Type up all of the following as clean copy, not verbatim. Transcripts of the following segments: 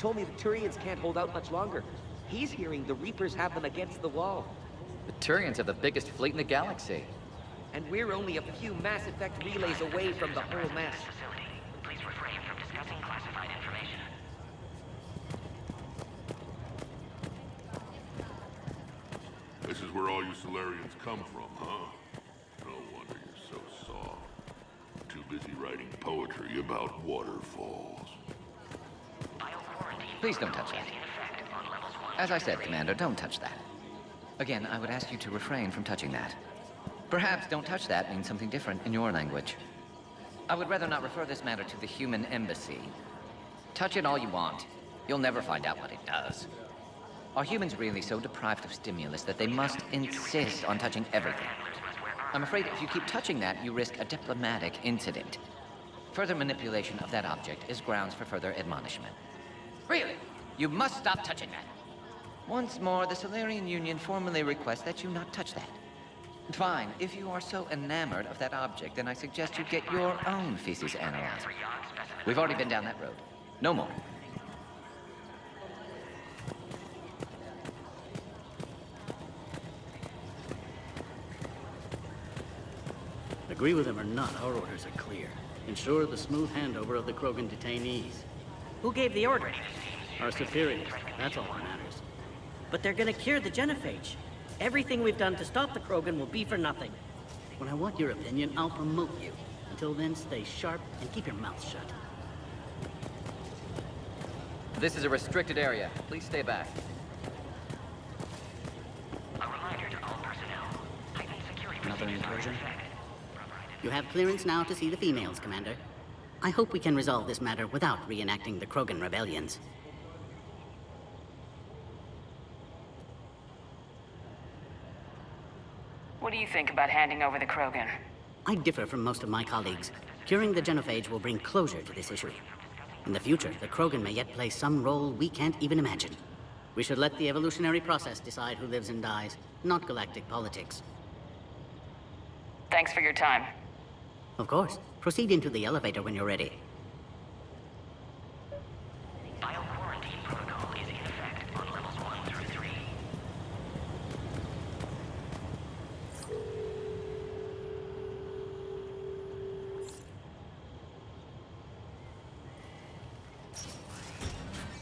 told me the Turians can't hold out much longer. He's hearing the Reapers have them against the wall. The Turians have the biggest fleet in the galaxy. And we're only a few Mass Effect relays away from the whole mess. Please refrain from discussing classified information. This is where all you Solarians come from, huh? No wonder you're so soft. Too busy writing poetry about waterfalls. Please don't touch that. As I said, Commander, don't touch that. Again, I would ask you to refrain from touching that. Perhaps "don't touch that" means something different in your language. I would rather not refer this matter to the human embassy. Touch it all you want. You'll never find out what it does. Are humans really so deprived of stimulus that they must insist on touching everything? I'm afraid if you keep touching that, you risk a diplomatic incident. Further manipulation of that object is grounds for further admonishment. Really? You must stop touching that. Once more, the Solarian Union formally requests that you not touch that. Fine. If you are so enamored of that object, then I suggest you get your own feces analyzed. We've already been down that road. No more. Agree with him or not, our orders are clear. Ensure the smooth handover of the Krogan detainees. Who gave the order? Our superiors. That's all that matters. But they're gonna cure the genophage. Everything we've done to stop the Krogan will be for nothing. When I want your opinion, I'll promote you. Until then, stay sharp and keep your mouth shut. This is a restricted area. Please stay back. A reminder to all personnel. Heightened security Another procedures are in incursion? effect. You have clearance now to see the females, Commander. I hope we can resolve this matter without reenacting the Krogan rebellions. What do you think about handing over the Krogan? I differ from most of my colleagues. Curing the genophage will bring closure to this issue. In the future, the Krogan may yet play some role we can't even imagine. We should let the evolutionary process decide who lives and dies, not galactic politics. Thanks for your time. Of course. Proceed into the elevator when you're ready. Bio-quarantine protocol is in effect on levels 1 through 3.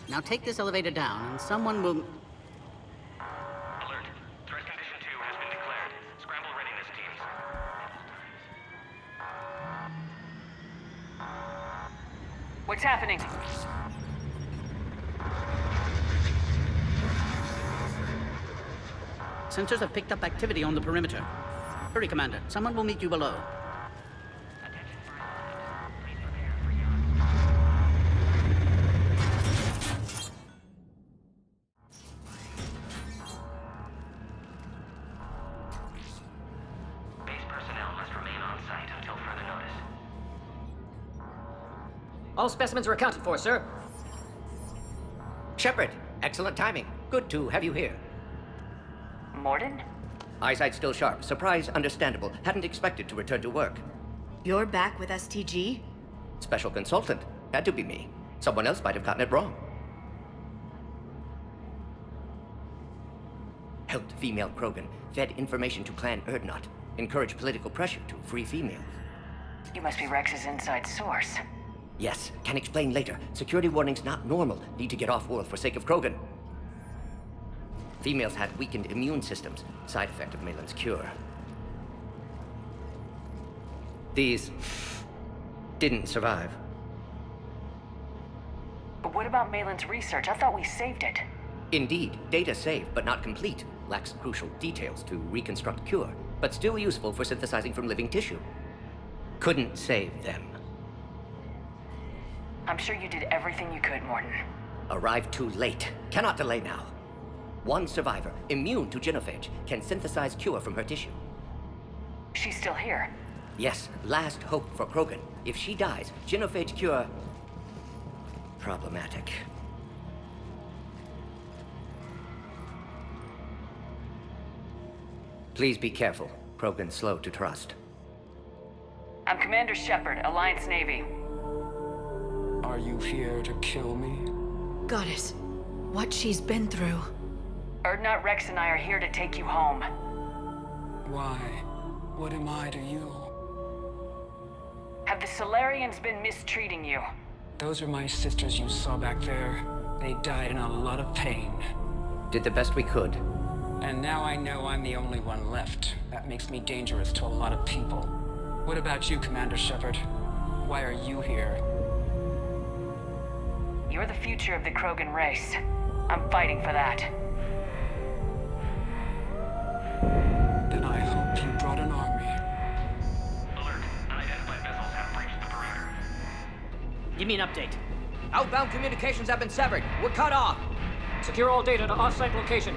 Now take this elevator down, and someone will... Alert. Threat condition 2 has been declared. Scramble readiness teams. What's happening? Sensors have picked up activity on the perimeter. Hurry, Commander. Someone will meet you below. Base personnel must remain on site until further notice. All specimens are accounted for, sir. Shepard, excellent timing. Good to have you here. Morden? Eyesight still sharp. Surprise understandable. Hadn't expected to return to work. You're back with STG? Special consultant. Had to be me. Someone else might have gotten it wrong. Helped female Krogan. Fed information to Clan Erdnot. Encouraged political pressure to free females. You must be Rex's inside source. Yes, can explain later. Security warnings not normal. Need to get off-world for sake of Krogan. Females had weakened immune systems. Side effect of Malin's cure. These didn't survive. But what about Malin's research? I thought we saved it. Indeed, data saved, but not complete. Lacks crucial details to reconstruct cure, but still useful for synthesizing from living tissue. Couldn't save them. I'm sure you did everything you could, Morden. Arrived too late. Cannot delay now. One survivor, immune to genophage, can synthesize cure from her tissue. She's still here. Yes, last hope for Krogan. If she dies, genophage cure... problematic. Please be careful. Krogan slow to trust. I'm Commander Shepard, Alliance Navy. Are you here to kill me? Goddess, what she's been through. Erdnot, Rex, and I are here to take you home. Why? What am I to you? Have the Solarians been mistreating you? Those are my sisters you saw back there. They died in a lot of pain. Did the best we could. And now I know I'm the only one left. That makes me dangerous to a lot of people. What about you, Commander Shepard? Why are you here? You're the future of the Krogan race. I'm fighting for that. Then I hope you brought an army. Alert. Unidentified vessels have breached the perimeter. Give me an update. Outbound communications have been severed. We're cut off. Secure all data to off-site location.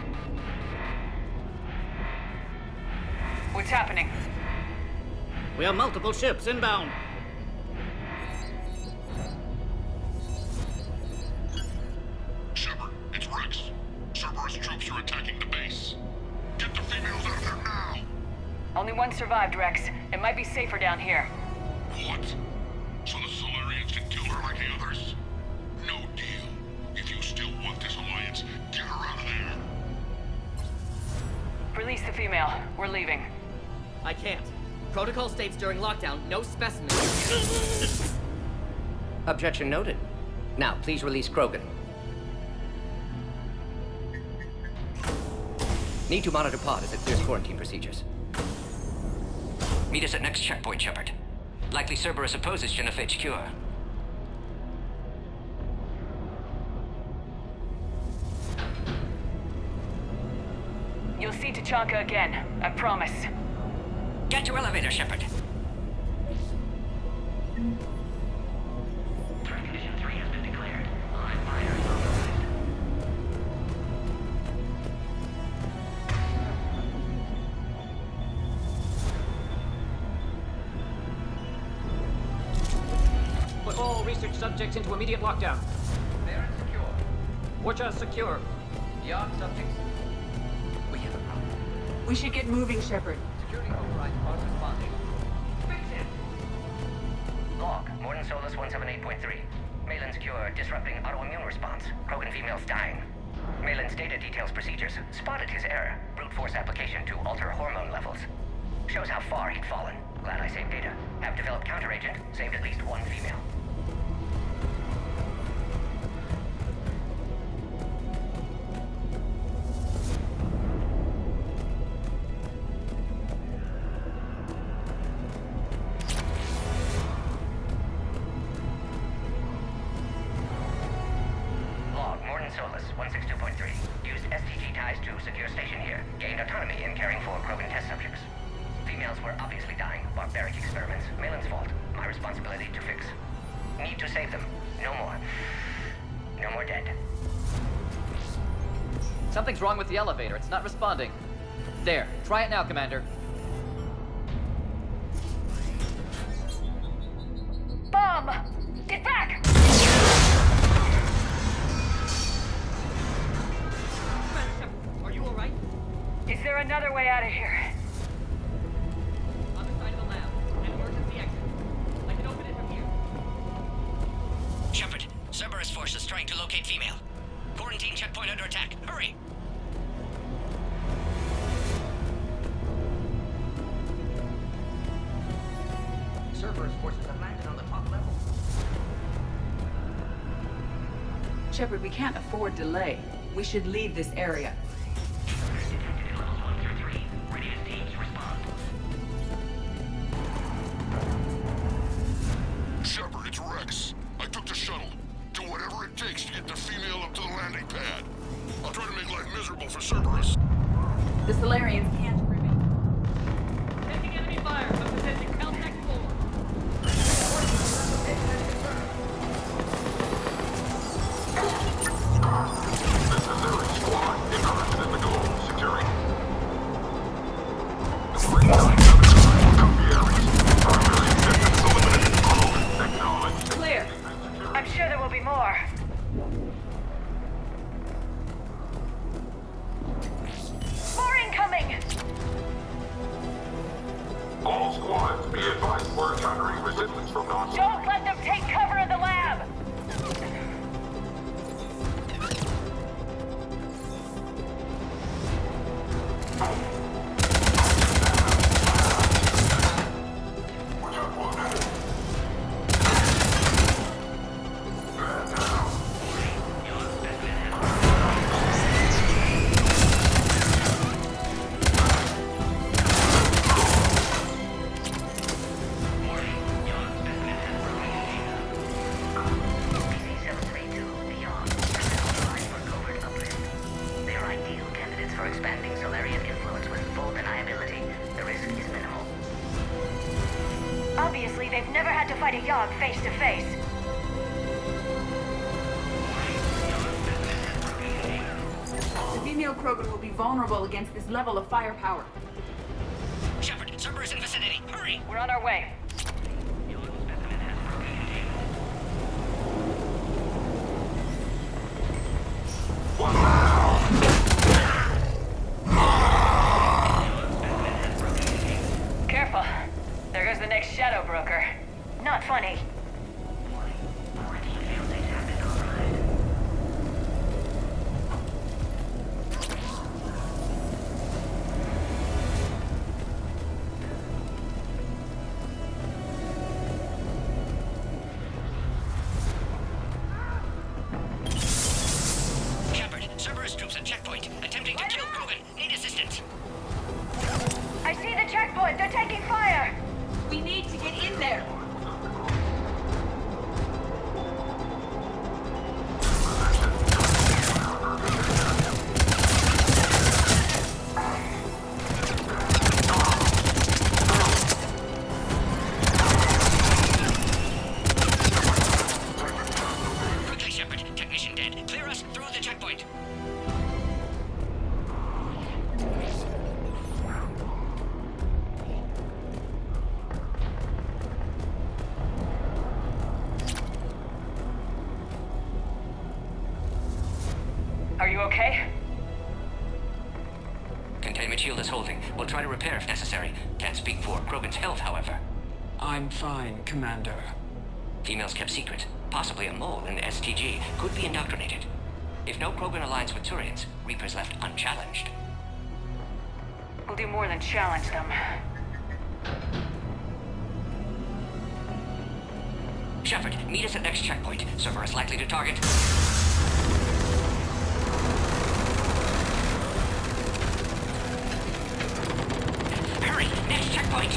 What's happening? We have multiple ships inbound. Shepard, it's Rex. Cerberus troops are attacking the base. Get the females out of there now! Only one survived, Rex. It might be safer down here. What? So the Solarians can kill her like the others? No deal. If you still want this alliance, get her out of there. Release the female. We're leaving. I can't. Protocol states during lockdown, no specimens. Objection noted. Now, please release Krogan. Need to monitor pod as it clears quarantine procedures. Meet us at next checkpoint, Shepard. Likely Cerberus opposes genophage cure. You'll see Tachanka again. I promise. Get to elevator, Shepard. Threat condition 3 has been declared. Live fire is authorized. Put all research subjects into immediate lockdown. They're secure. Watcha secure. Yard subjects. We have a problem. We should get moving, Shepard. Security override pods responding. Fix it! Log, Morden Solus 178.3. Malin's cure disrupting autoimmune response. Krogan females dying. Malin's data details procedures. Spotted his error. Brute force application to alter hormone levels. Shows how far he'd fallen. Glad I saved data. Have developed counteragent. Saved at least one female. Log, Morden Solus 162.3. Used STG ties to secure station here. Gained autonomy in caring for Krogan test subjects. Females were obviously dying. Barbaric experiments. Malin's fault. My responsibility to fix. Need to save them. No more. No more dead. Something's wrong with the elevator. It's not responding. There. Try it now, Commander. Bomb! Get back! Are you alright? Is there another way out of here? On the side of the lab. An emergency exit. I can open it from here. Shepard, Cerberus forces trying to locate female. Quarantine checkpoint under attack. Hurry! Cerberus forces have landed on the top level. Shepard, we can't afford delay. We should leave this area. Detected at levels 1 through 3. Readiness teams respond. Shepard, it's Rex. I took the shuttle. Do whatever it takes to get the female up to the landing pad. I'll try to make life miserable for Cerberus. The Solarians can't remain. Taking enemy fire. I'm possessing Caltech 4. Clear. I'm sure there will be more. More incoming! fight a Yogg face to face. The female Krogan will be vulnerable against this level of firepower. Shepard, Cerberus in vicinity. Hurry! We're on our way. Careful. There goes the next shadow broker. Not funny. Shepard, Cerberus troops at checkpoint. Attempting to kill Krogan. Need assistance. I see the checkpoint. They're taking fire. We need to get in there. Quickly, Shepard. Technician dead. Clear us through the checkpoint. Are you okay? Containment shield is holding. We'll try to repair if necessary. Can't speak for Krogan's health, however. I'm fine, Commander. Females kept secret. Possibly a mole in the STG. Could be indoctrinated. If no Krogan aligns with Turians, Reapers left unchallenged. We'll do more than challenge them. Shepard, meet us at next checkpoint. Cerberus likely to target. Hurry! Next checkpoint!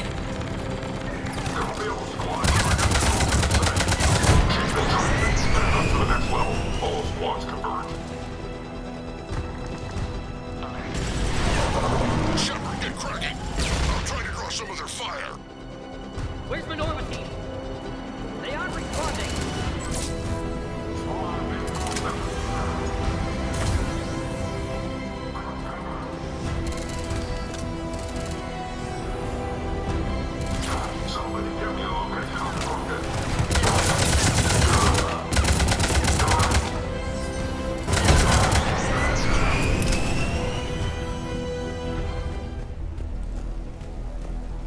Shepard, get cracking! I'm trying to draw some of their fire. Where's Minorva team? They aren't responding. Somebody give me a location.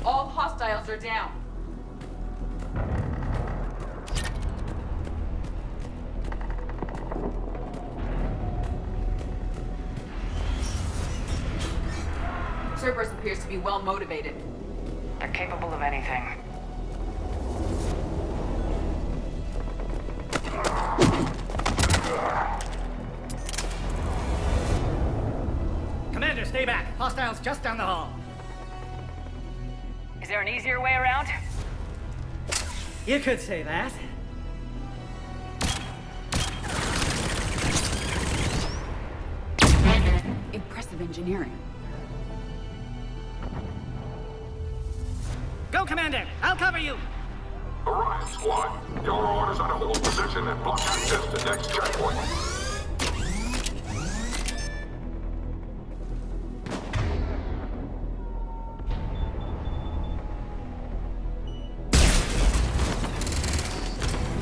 All hostiles are down. Cerberus appears to be well motivated. They're capable of anything. Commander, stay back. Hostiles just down the hall. Is there an easier way around? You could say that. Impressive engineering. Go, Commander. I'll cover you. Orion Squad, your orders are to hold position and block access to next checkpoint.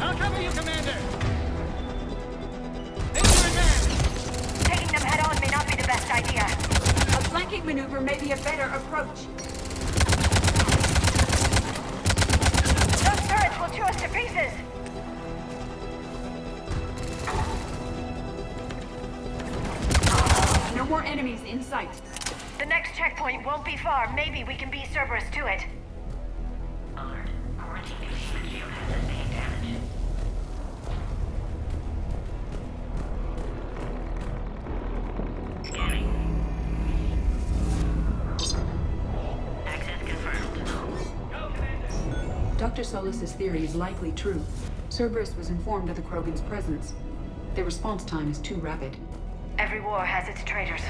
I'll cover you, Commander. Inward man. Taking them head on may not be the best idea. A flanking maneuver may be a better approach. Those turrets will chew us to pieces. No more enemies in sight. The next checkpoint won't be far. Maybe we can beat Cerberus to it. Alert. Quarantine containment shield has sustained damage. Scanning. Access confirmed. Dr. Solus's theory is likely true. Cerberus was informed of the Krogan's presence. Their response time is too rapid. Every war has its traitors.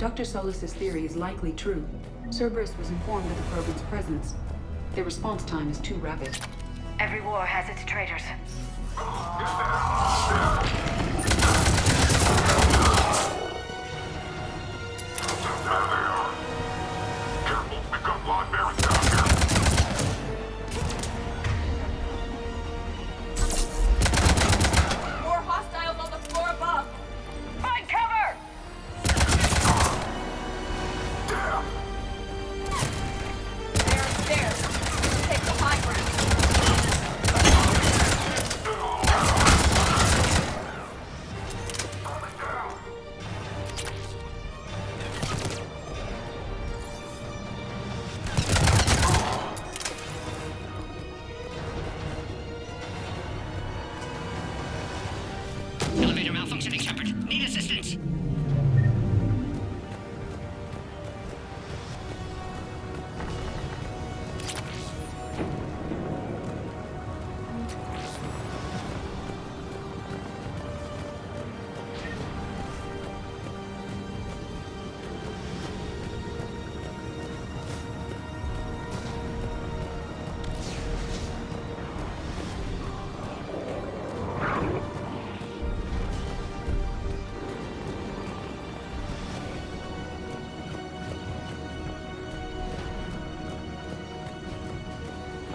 Dr. Solus's theory is likely true. Cerberus was informed of the Krogan's presence. Their response time is too rapid. Every war has its traitors. Careful, we've got blood bearings down here. More hostiles on the floor above! Find cover! Damn! There are stairs. Take the high ground. Elevator malfunctioning, Shepard. Need assistance.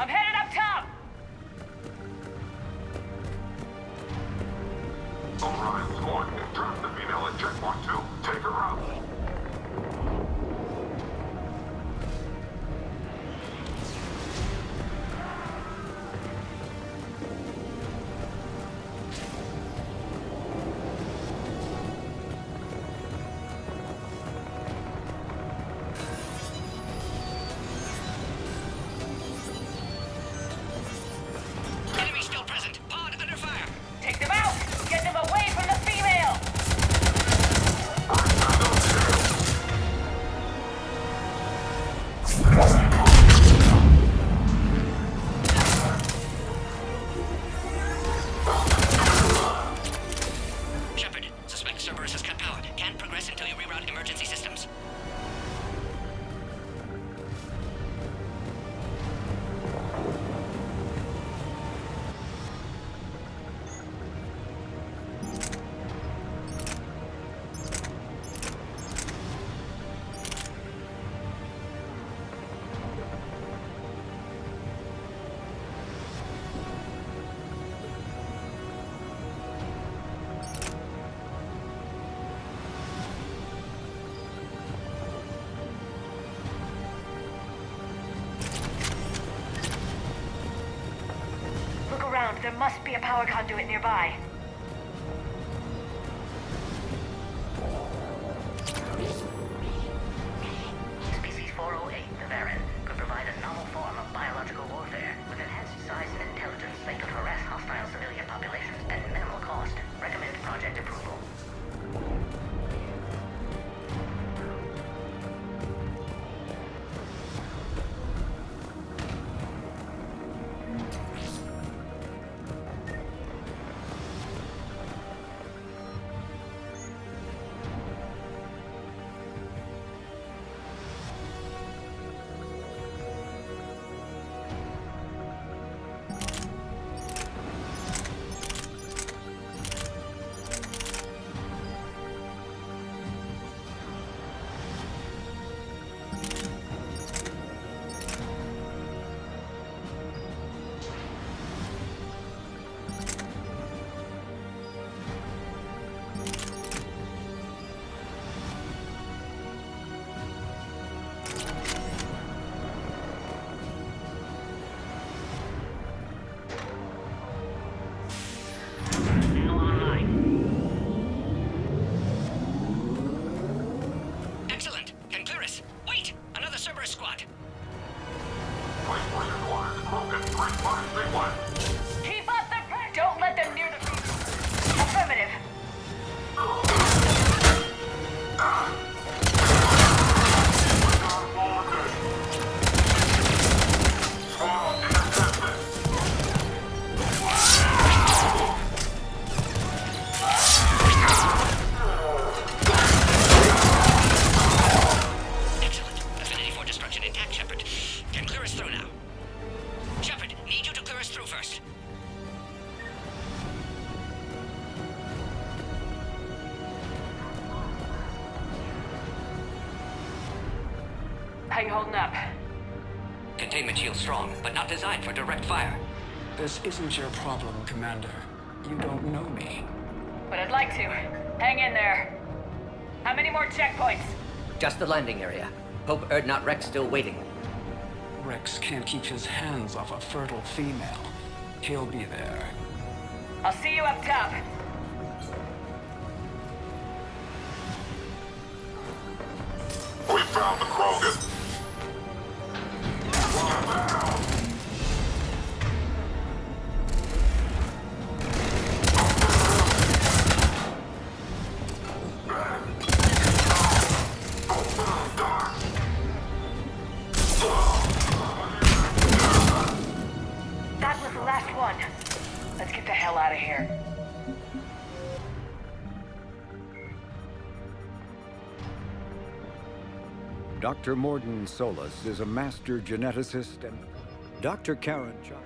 I'm headed up top! Alright, squad. Drop the female at checkpoint 2. Take her out. Enemy still present. Pod under fire. Take them out! Get them away from the female! Shepard, suspect Cerberus has cut power. Can't progress until you reroute emergency systems. Look around. There must be a power conduit nearby. Species 408, the Varan, could provide a novel form of biological warfare. With enhanced size and intelligence, they could harass hostile civilian populations at minimal cost. Recommend project approval. How you holding up? Containment shield strong, but not designed for direct fire. This isn't your problem, Commander. You don't know me. But I'd like to. Hang in there. How many more checkpoints? Just the landing area. Hope Erdnot Rex still waiting. Rex can't keep his hands off a fertile female. He'll be there. I'll see you up top. We found the Krogan. That was the last one. Let's get the hell out of here. Dr. Morden Solis is a master geneticist, and Dr. Karen Chop.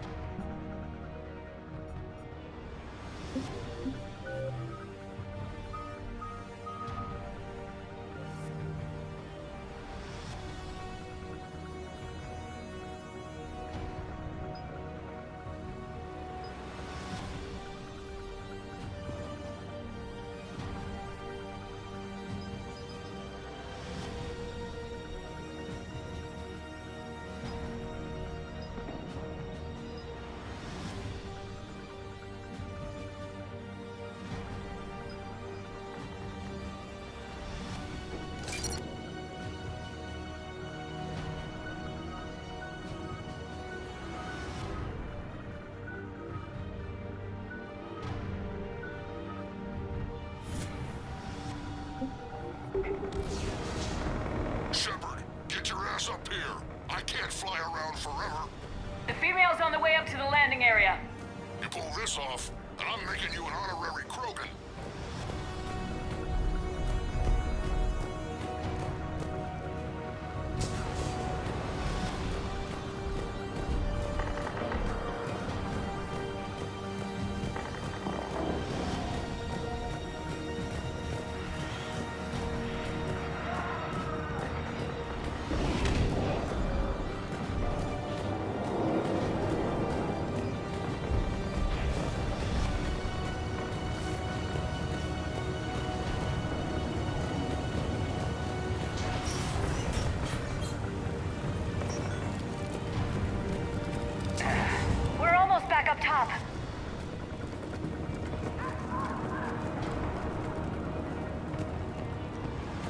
Shepard, get your ass up here. I can't fly around forever. The female's on the way up to the landing area. You pull this off, and I'm making you an honorary Krogan. We're almost back up top.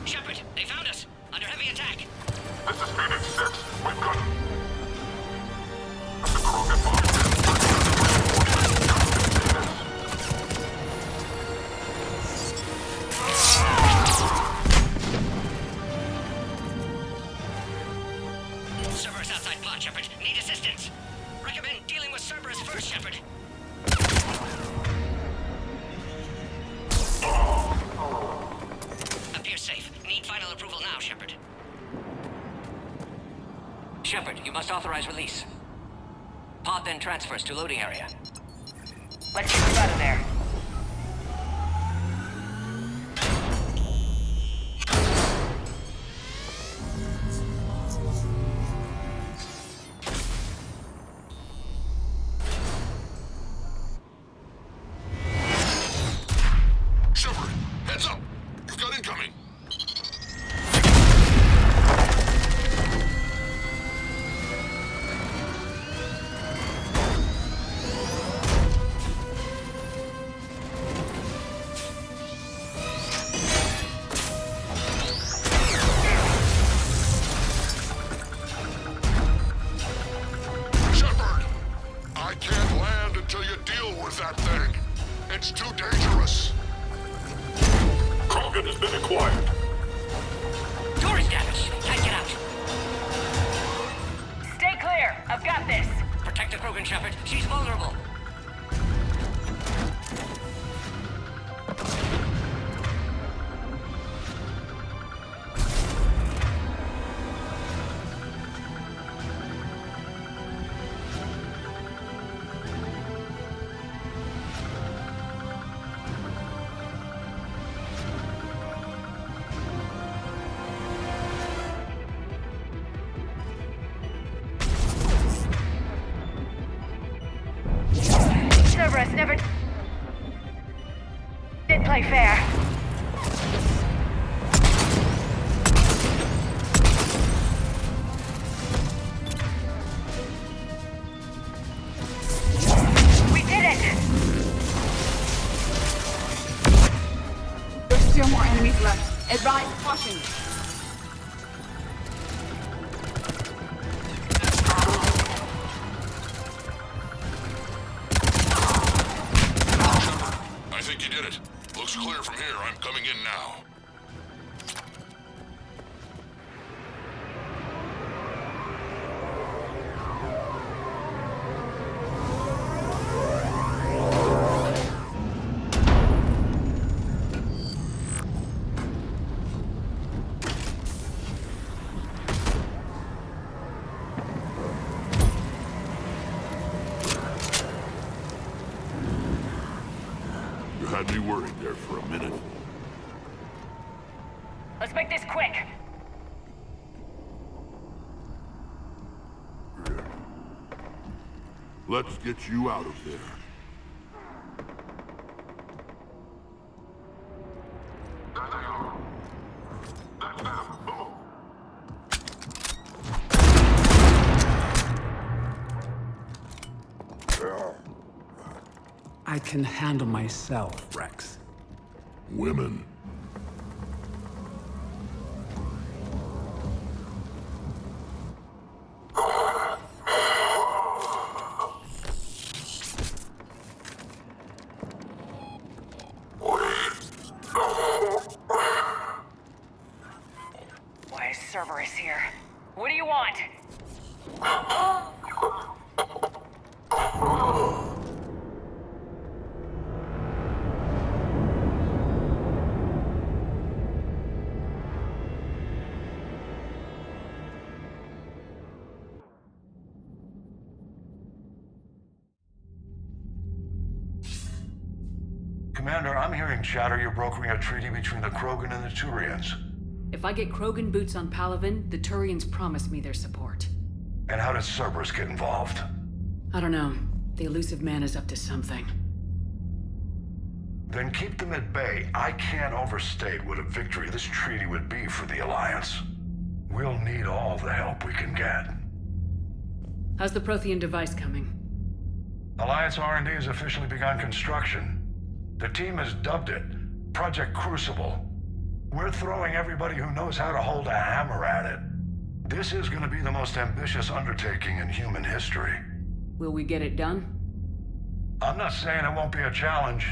Shepard, they found us! Under heavy attack! This is Phoenix 6. We've got... The Krogan bomb. Cerberus outside plot, Shepard. Need assistance. Recommend dealing with Cerberus first, Shepard. Appears safe. Need final approval now, Shepard. Shepard, you must authorize release. Pod then transfers to loading area. Let's get you out of there. Shepard, heads up! You've got incoming! Shepard! I can't land until you deal with that thing. It's too dangerous. Krogan has been acquired. Door is damaged. Can't get out. Stay clear. I've got this. Protect the Krogan, Shepard. She's vulnerable. play fair. We did it! There's still more enemies left. Advise caution. I think you did it. Looks clear from here. I'm coming in now. You had me worried there for a minute. Let's make this quick. Let's get you out of there. I can handle myself, Rex. Women. Why is Cerberus here? What do you want? Commander, I'm hearing chatter you're brokering a treaty between the Krogan and the Turians. If I get Krogan boots on Palaven, the Turians promise me their support. And how does Cerberus get involved? I don't know. The elusive man is up to something. Then keep them at bay. I can't overstate what a victory this treaty would be for the Alliance. We'll need all the help we can get. How's the Prothean device coming? Alliance R&D has officially begun construction. The team has dubbed it Project Crucible. We're throwing everybody who knows how to hold a hammer at it. This is going to be the most ambitious undertaking in human history. Will we get it done? I'm not saying it won't be a challenge,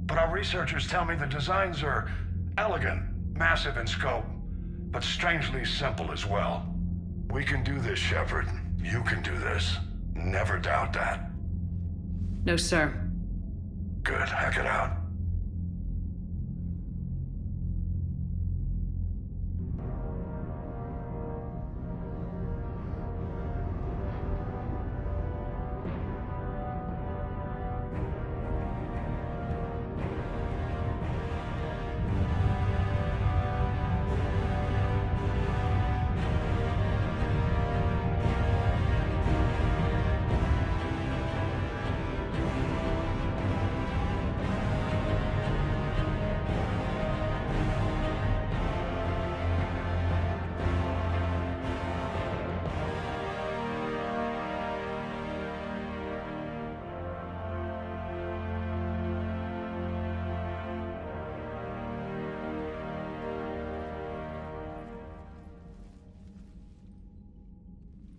but our researchers tell me the designs are elegant, massive in scope, but strangely simple as well. We can do this, Shepard. You can do this. Never doubt that. No, sir. Good. Hack it out.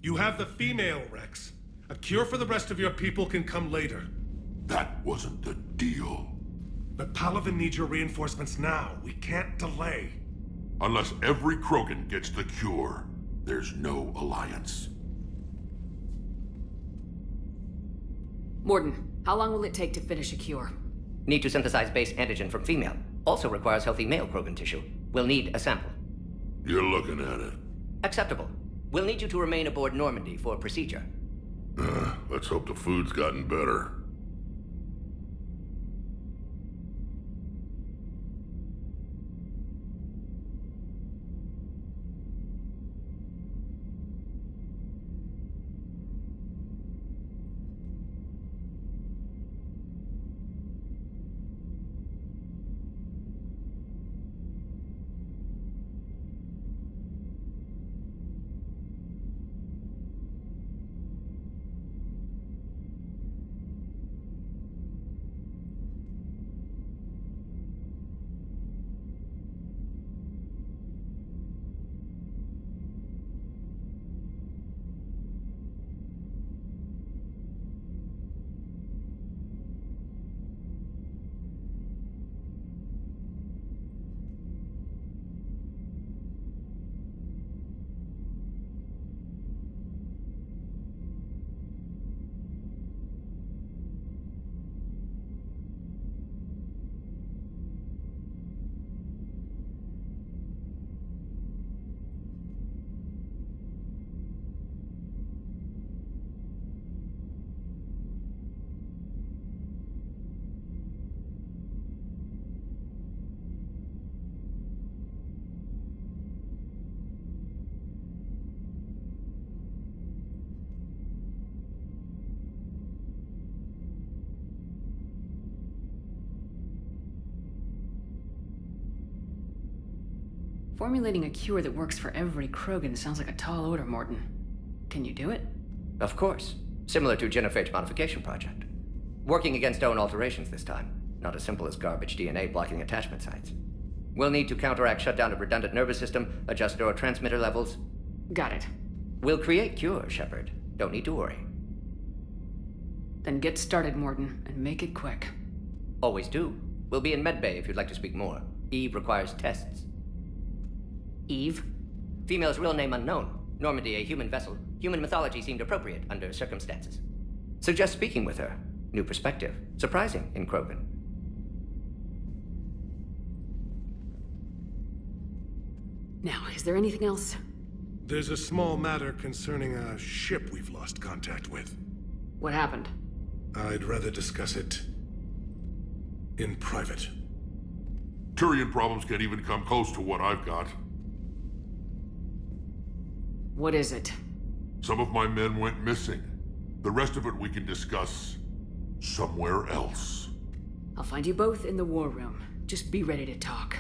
You have the female, Rex. A cure for the rest of your people can come later. That wasn't the deal. But Palaven needs your reinforcements now. We can't delay. Unless every Krogan gets the cure, there's no alliance. Morden, how long will it take to finish a cure? Need to synthesize base antigen from female. Also requires healthy male Krogan tissue. We'll need a sample. You're looking at it. Acceptable. We'll need you to remain aboard Normandy for procedure. Let's hope the food's gotten better. Formulating a cure that works for every Krogan sounds like a tall order, Morton. Can you do it? Of course. Similar to Genophage Modification Project. Working against own alterations this time. Not as simple as garbage DNA blocking attachment sites. We'll need to counteract shutdown of redundant nervous system, adjust neurotransmitter levels. Got it. We'll create cure, Shepard. Don't need to worry. Then get started, Morton, and make it quick. Always do. We'll be in medbay if you'd like to speak more. Eve requires tests. Eve? Female's real name unknown. Normandy, a human vessel. Human mythology seemed appropriate under circumstances. Suggest speaking with her. New perspective. Surprising in Krogan. Now, is there anything else? There's a small matter concerning a ship we've lost contact with. What happened? I'd rather discuss it in private. Turian problems can't even come close to what I've got. What is it? Some of my men went missing. The rest of it we can discuss somewhere else. I'll find you both in the war room. Just be ready to talk.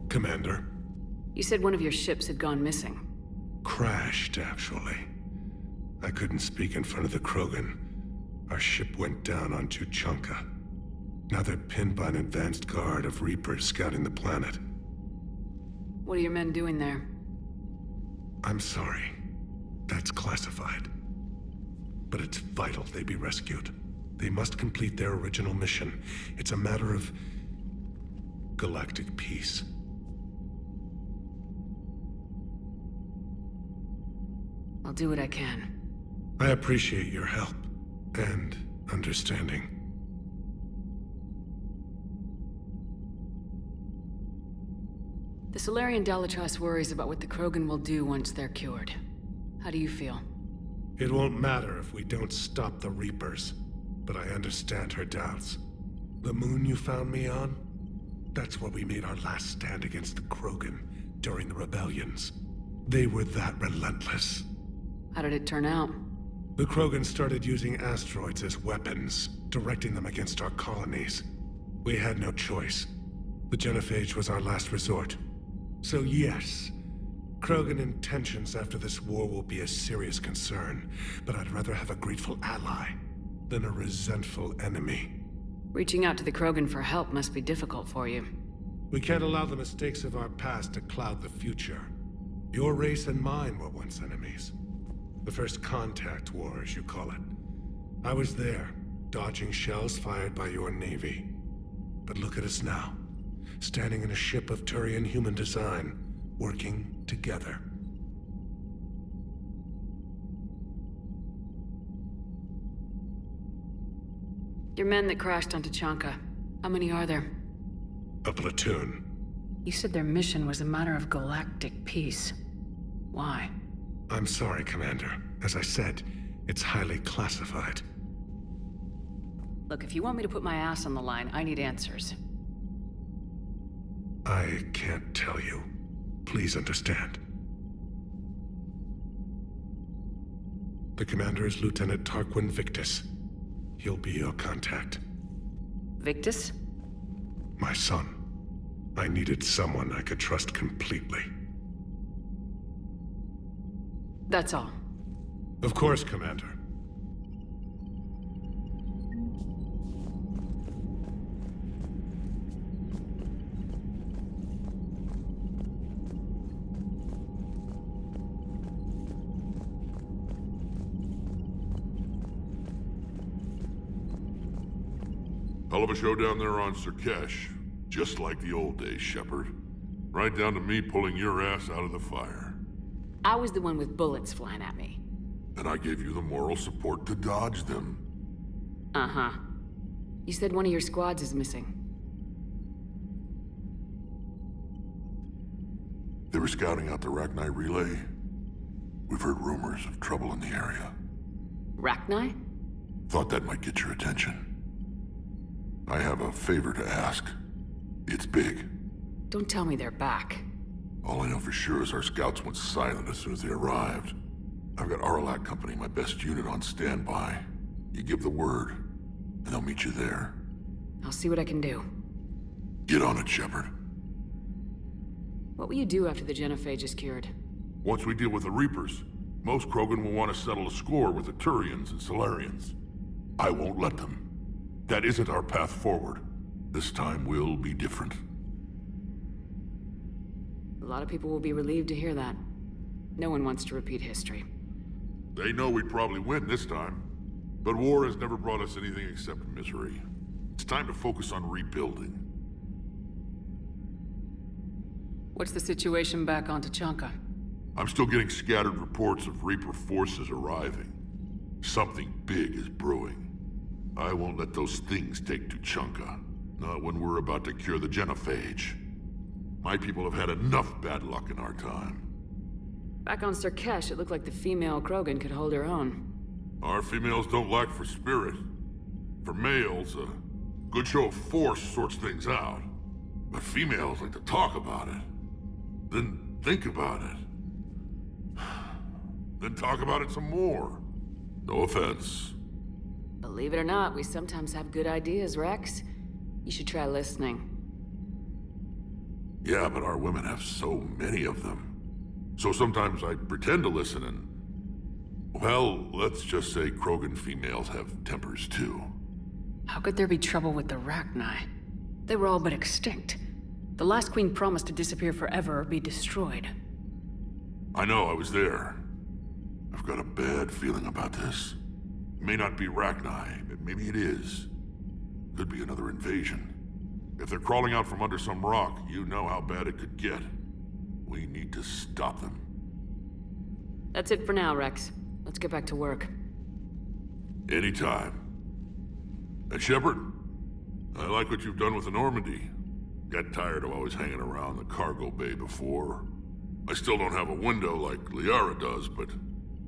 Commander. You said one of your ships had gone missing. Crashed, actually. I couldn't speak in front of the Krogan. Our ship went down on Tuchanka. Now they're pinned by an advanced guard of Reapers scouting the planet. What are your men doing there? I'm sorry. That's classified. But it's vital they be rescued. They must complete their original mission. It's a matter of galactic peace. I'll do what I can. I appreciate your help and understanding. The Solarian Dalatrass worries about what the Krogan will do once they're cured. How do you feel? It won't matter if we don't stop the Reapers, but I understand her doubts. The moon you found me on? That's where we made our last stand against the Krogan during the rebellions. They were that relentless. How did it turn out? The Krogan started using asteroids as weapons, directing them against our colonies. We had no choice. The Genophage was our last resort. So yes, Krogan intentions after this war will be a serious concern, but I'd rather have a grateful ally than a resentful enemy. Reaching out to the Krogan for help must be difficult for you. We can't allow the mistakes of our past to cloud the future. Your race and mine were once enemies. The first contact war, as you call it. I was there, dodging shells fired by your navy. But look at us now, standing in a ship of Turian human design, working together. Your men that crashed onto Tuchanka, how many are there? A platoon. You said their mission was a matter of galactic peace. Why? I'm sorry, Commander. As I said, It's highly classified. Look, if you want me to put my ass on the line, I need answers. I can't tell you. Please understand. The commander is Lieutenant Tarquin Victus. He'll be your contact. Victus? My son. I needed someone I could trust completely. That's all. Of course, Commander. Hell of a show down there on Sirkesh. Just like the old days, Shepard. Right down to me pulling your ass out of the fire. I was the one with bullets flying at me. And I gave you the moral support to dodge them. Uh-huh. You said one of your squads is missing. They were scouting out the Rachni relay. We've heard rumors of trouble in the area. Rachni? Thought that might get your attention. I have a favor to ask. It's big. Don't tell me they're back. All I know for sure is our scouts went silent as soon as they arrived. I've got Arlac Company, my best unit, on standby. You give the word, and they'll meet you there. I'll see what I can do. Get on it, Shepard. What will you do after the genophage is cured? Once we deal with the Reapers, most Krogan will want to settle a score with the Turians and Solarians. I won't let them. That isn't our path forward. This time will be different. A lot of people will be relieved to hear that. No one wants to repeat history. They know we'd probably win this time. But war has never brought us anything except misery. It's time to focus on rebuilding. What's the situation back on Tachanka? I'm still getting scattered reports of Reaper forces arriving. Something big is brewing. I won't let those things take Tuchanka. Not when we're about to cure the genophage. My people have had enough bad luck in our time. Back on Sirkesh, it looked like the female Krogan could hold her own. Our females don't lack for spirit. For males, a good show of force sorts things out. But females like to talk about it. Then think about it. Then talk about it some more. No offense. Believe it or not, we sometimes have good ideas, Rex. You should try listening. Yeah, but our women have so many of them. So sometimes I pretend to listen and... Well, let's just say Krogan females have tempers too. How could there be trouble with the Rachni? They were all but extinct. The last queen promised to disappear forever or be destroyed. I know, I was there. I've got a bad feeling about this. It may not be Rachni, but maybe it is. Could be another invasion. If they're crawling out from under some rock, you know how bad it could get. We need to stop them. That's it for now, Rex. Let's get back to work. Anytime. And Shepard, I like what you've done with the Normandy. Got tired of always hanging around the cargo bay before. I still don't have a window like Liara does, but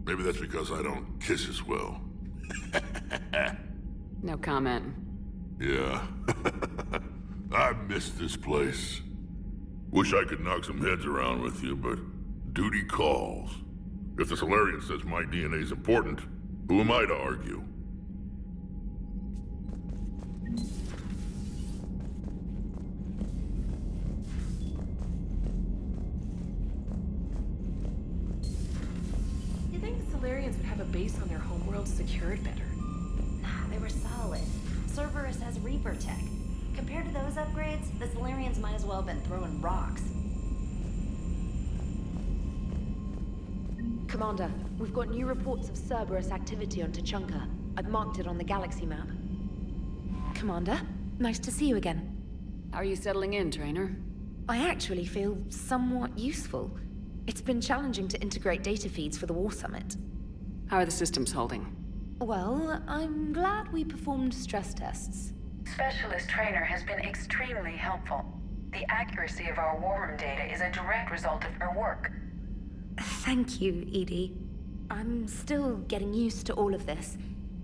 maybe that's because I don't kiss as well. No comment. Yeah. I miss this place. Wish I could knock some heads around with you, but duty calls. If the Solarian says my DNA's important, who am I to argue? You think the Solarians would have a base on their homeworld secured better? Nah, they were solid. Cerberus has Reaper tech. Compared to those upgrades, the Solarians might as well have been throwing rocks. Commander, we've got new reports of Cerberus activity on Tachanka. I've marked it on the galaxy map. Commander, nice to see you again. How are you settling in, Trainer? I actually feel somewhat useful. It's been challenging to integrate data feeds for the War Summit. How are the systems holding? Well, I'm glad we performed stress tests. Specialist Trainer has been extremely helpful. The accuracy of our war room data is a direct result of her work. Thank you, Edie. I'm still getting used to all of this.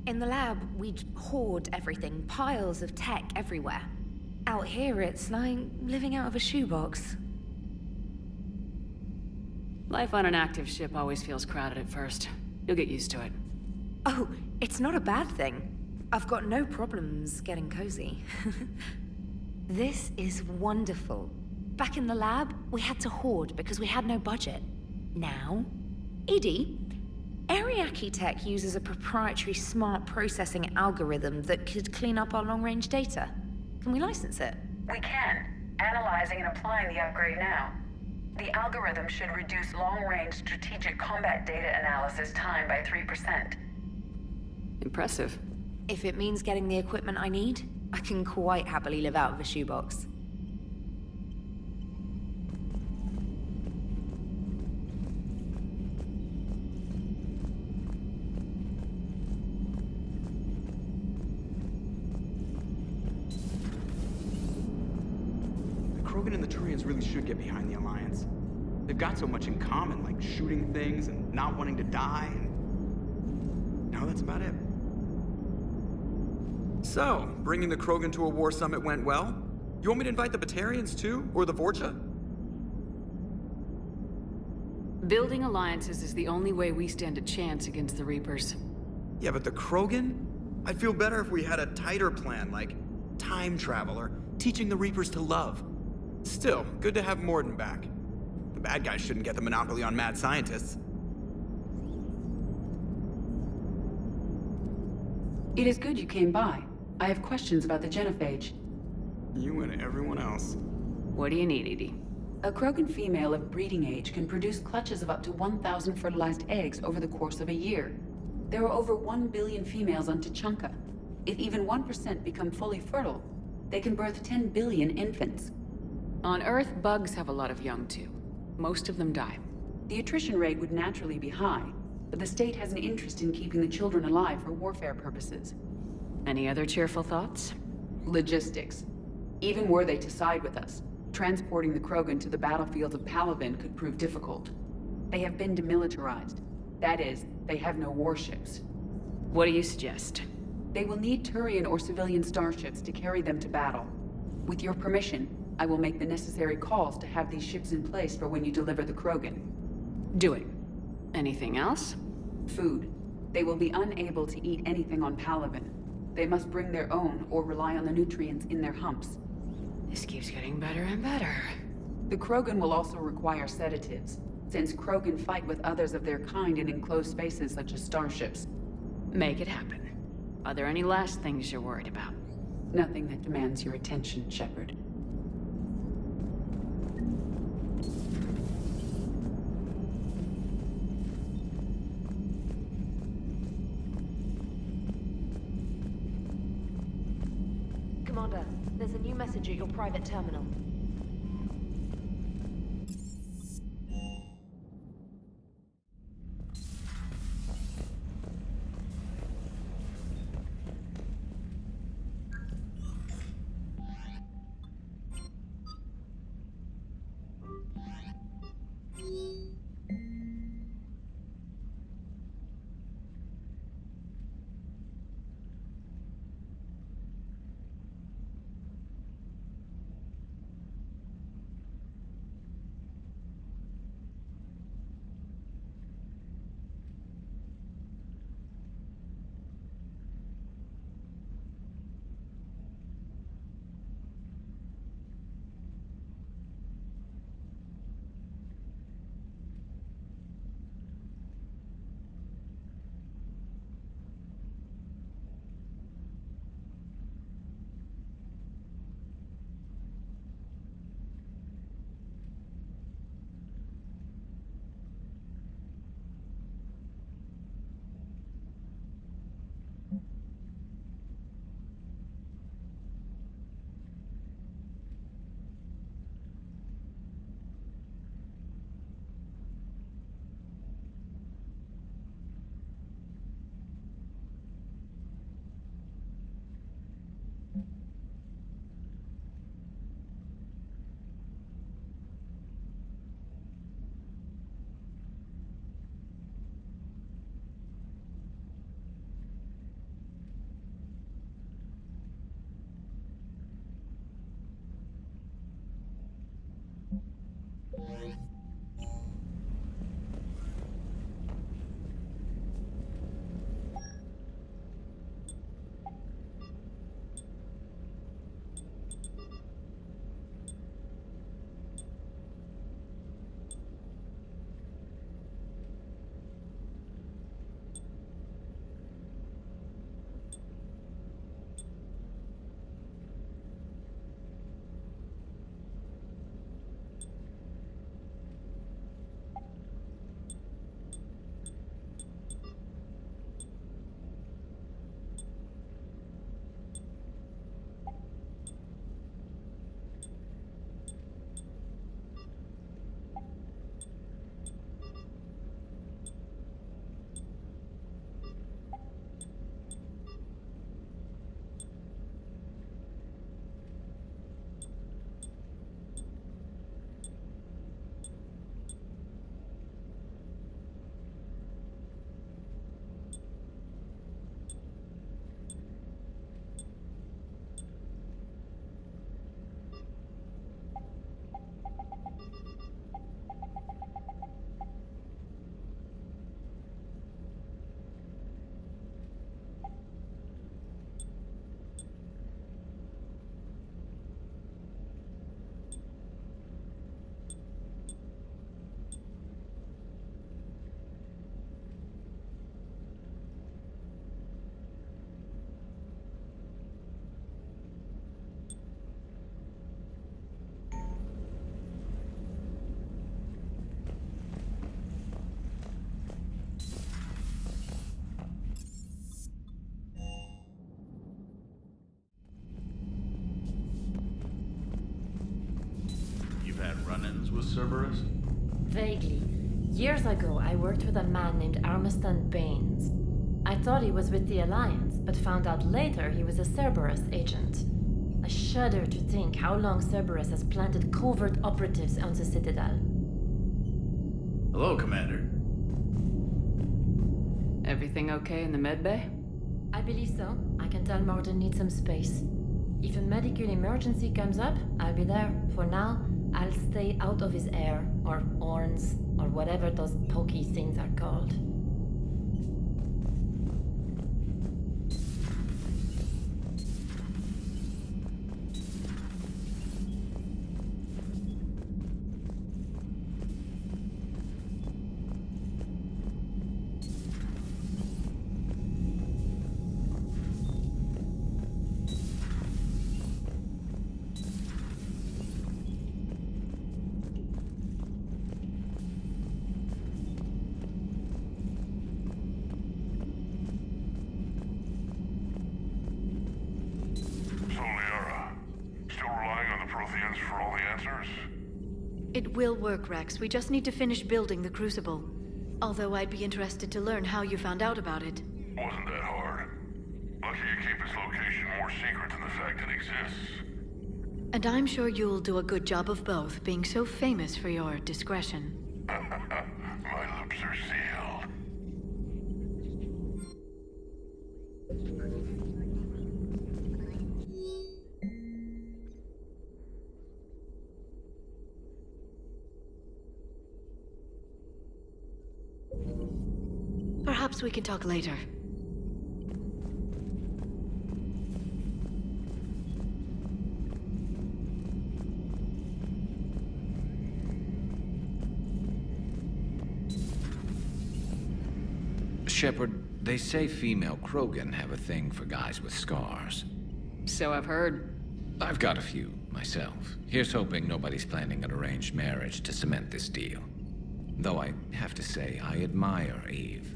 In the lab, we'd hoard everything, piles of tech everywhere. Out here, it's like living out of a shoebox. Life on an active ship always feels crowded at first. You'll get used to it. Oh, it's not a bad thing. I've got no problems getting cozy. This is wonderful. Back in the lab, we had to hoard because we had no budget. Now, Edie, Ariake Tech uses a proprietary smart processing algorithm that could clean up our long-range data. Can we license it? We can. Analyzing and applying the upgrade now. The algorithm should reduce long-range strategic combat data analysis time by 3%. Impressive. If it means getting the equipment I need, I can quite happily live out of a shoebox. Krogan and the Turians really should get behind the Alliance. They've got so much in common, like shooting things and not wanting to die, and now that's about it. So, bringing the Krogan to a war summit went well? You want me to invite the Batarians too? Or the Vorcha? Building alliances is the only way we stand a chance against the Reapers. Yeah, but the Krogan? I'd feel better if we had a tighter plan, like time travel or teaching the Reapers to love. Still, good to have Morden back. The bad guys shouldn't get the monopoly on mad scientists. It is good you came by. I have questions about the genophage. You and everyone else. What do you need, Edie? A Krogan female of breeding age can produce clutches of up to 1,000 fertilized eggs over the course of a year. There are over 1 billion females on Tuchanka. If even 1% become fully fertile, they can birth 10 billion infants. On Earth, bugs have a lot of young too. Most of them die. The attrition rate would naturally be high, but the state has an interest in keeping the children alive for warfare purposes. Any other cheerful thoughts? Logistics. Even were they to side with us, transporting the Krogan to the battlefields of Palaven could prove difficult. They have been demilitarized. That is, they have no warships. What do you suggest? They will need Turian or civilian starships to carry them to battle. With your permission, I will make the necessary calls to have these ships in place for when you deliver the Krogan. Do it. Anything else? Food. They will be unable to eat anything on Palaven. They must bring their own or rely on the nutrients in their humps. This keeps getting better and better. The Krogan will also require sedatives, since Krogan fight with others of their kind in enclosed spaces such as starships. Make it happen. Are there any last things you're worried about? Nothing that demands your attention, Shepard. Commander, there's a new message at your private terminal. Cerberus? Vaguely. Years ago, I worked with a man named Armiston Baines. I thought he was with the Alliance, but found out later he was a Cerberus agent. I shudder to think how long Cerberus has planted covert operatives on the Citadel. Hello, Commander. Everything okay in the medbay? I believe so. I can tell Morden needs some space. If a medical emergency comes up, I'll be there. For now, I'll stay out of his air, or horns, or whatever those pokey things are called. It will work, Rex. We just need to finish building the Crucible. Although I'd be interested to learn how you found out about it. Wasn't that hard. Lucky you keep its location more secret than the fact it exists. And I'm sure you'll do a good job of both, being so famous for your discretion. My lips are sealed. Perhaps we can talk later. Shepard, they say female Krogan have a thing for guys with scars. So I've heard. I've got a few, myself. Here's hoping nobody's planning an arranged marriage to cement this deal. Though I have to say, I admire Eve.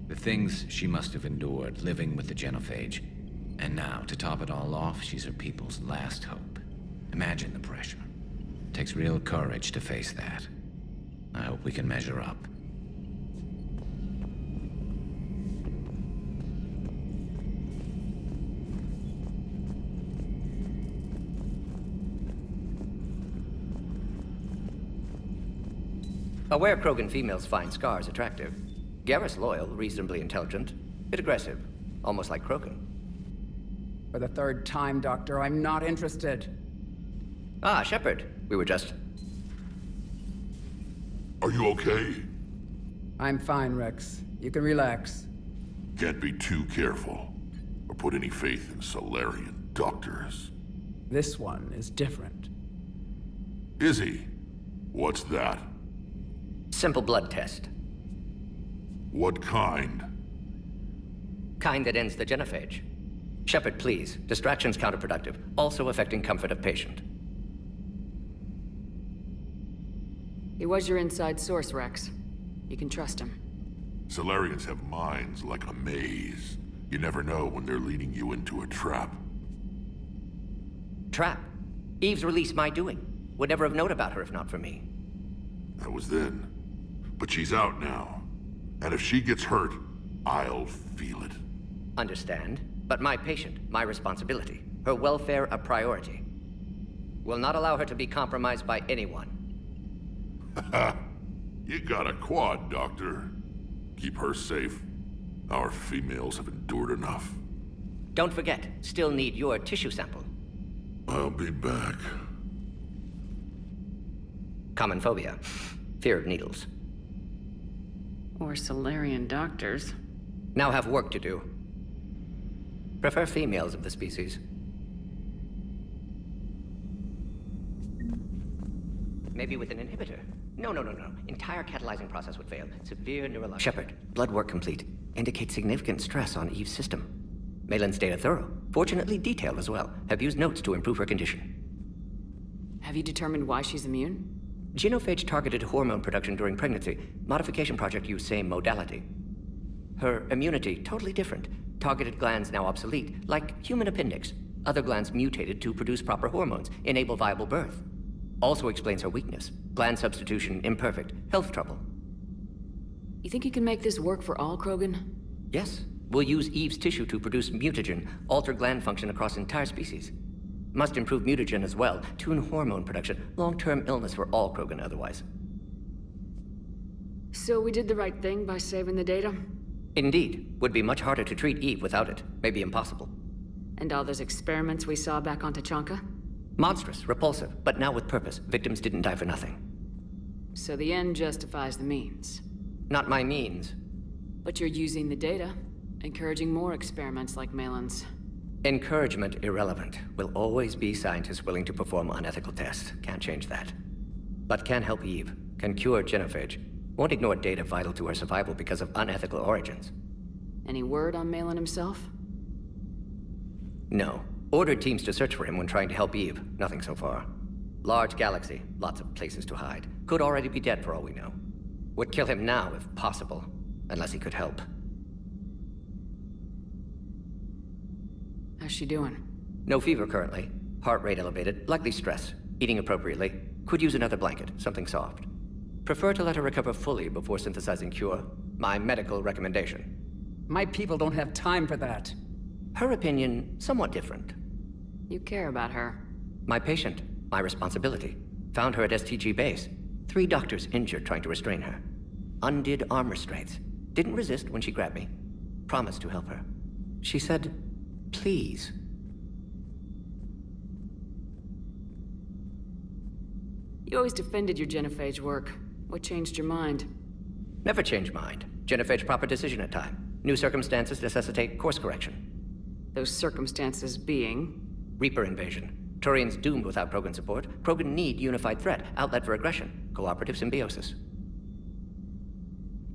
The things she must have endured living with the Genophage. And now, to top it all off, she's her people's last hope. Imagine the pressure. It takes real courage to face that. I hope we can measure up. Aware Krogan females find scars attractive. Garrus loyal, reasonably intelligent, bit aggressive, almost like Krogan. For the third time, Doctor, I'm not interested. Ah, Shepard. We were just... Are you okay? I'm fine, Rex. You can relax. Can't be too careful, or put any faith in Solarian doctors. This one is different. Is he? What's that? Simple blood test. What kind? Kind that ends the genophage. Shepard, please. Distraction's counterproductive, also affecting comfort of patient. He was your inside source, Rex. You can trust him. Solarians have minds like a maze. You never know when they're leading you into a trap. Trap? Eve's release my doing. Would never have known about her if not for me. That was then. But she's out now. And if she gets hurt, I'll feel it. Understand. But my patient, my responsibility. Her welfare a priority. Will not allow her to be compromised by anyone. You got a quad, Doctor. Keep her safe. Our females have endured enough. Don't forget, still need your tissue sample. I'll be back. Common phobia. Fear of needles. Or Solarian doctors. Now have work to do. Prefer females of the species. Maybe with an inhibitor. No. Entire catalyzing process would fail. Severe neurological... Shepard, blood work complete. Indicates significant stress on Eve's system. Malin's data thorough. Fortunately detailed as well. Have used notes to improve her condition. Have you determined why she's immune? Genophage targeted hormone production during pregnancy. Modification project used same modality. Her immunity, totally different. Targeted glands now obsolete, like human appendix. Other glands mutated to produce proper hormones, enable viable birth. Also explains her weakness. Gland substitution imperfect. Health trouble. You think you can make this work for all Krogan? Yes. We'll use Eve's tissue to produce mutagen, alter gland function across entire species. Must improve mutagen as well, tune hormone production, long-term illness for all Krogan otherwise. So we did the right thing by saving the data? Indeed. Would be much harder to treat Eve without it. Maybe impossible. And all those experiments we saw back on Tachanka? Monstrous, repulsive, but now with purpose. Victims didn't die for nothing. So the end justifies the means. Not my means. But you're using the data, encouraging more experiments like Malin's. Encouragement irrelevant. Will always be scientists willing to perform unethical tests. Can't change that. But can help Eve. Can cure genophage. Won't ignore data vital to her survival because of unethical origins. Any word on Malin himself? No. Ordered teams to search for him when trying to help Eve. Nothing so far. Large galaxy. Lots of places to hide. Could already be dead for all we know. Would kill him now if possible. Unless he could help. How's she doing? No fever currently. Heart rate elevated. Likely stress. Eating appropriately. Could use another blanket. Something soft. Prefer to let her recover fully before synthesizing cure. My medical recommendation. My people don't have time for that. Her opinion, somewhat different. You care about her. My patient. My responsibility. Found her at STG base. 3 doctors injured trying to restrain her. Undid arm restraints. Didn't resist when she grabbed me. Promised to help her. She said, please. You always defended your genophage work. What changed your mind? Never change mind. Genophage proper decision at time. New circumstances necessitate course correction. Those circumstances being? Reaper invasion. Turians doomed without Krogan support. Krogan need unified threat, outlet for aggression. Cooperative symbiosis.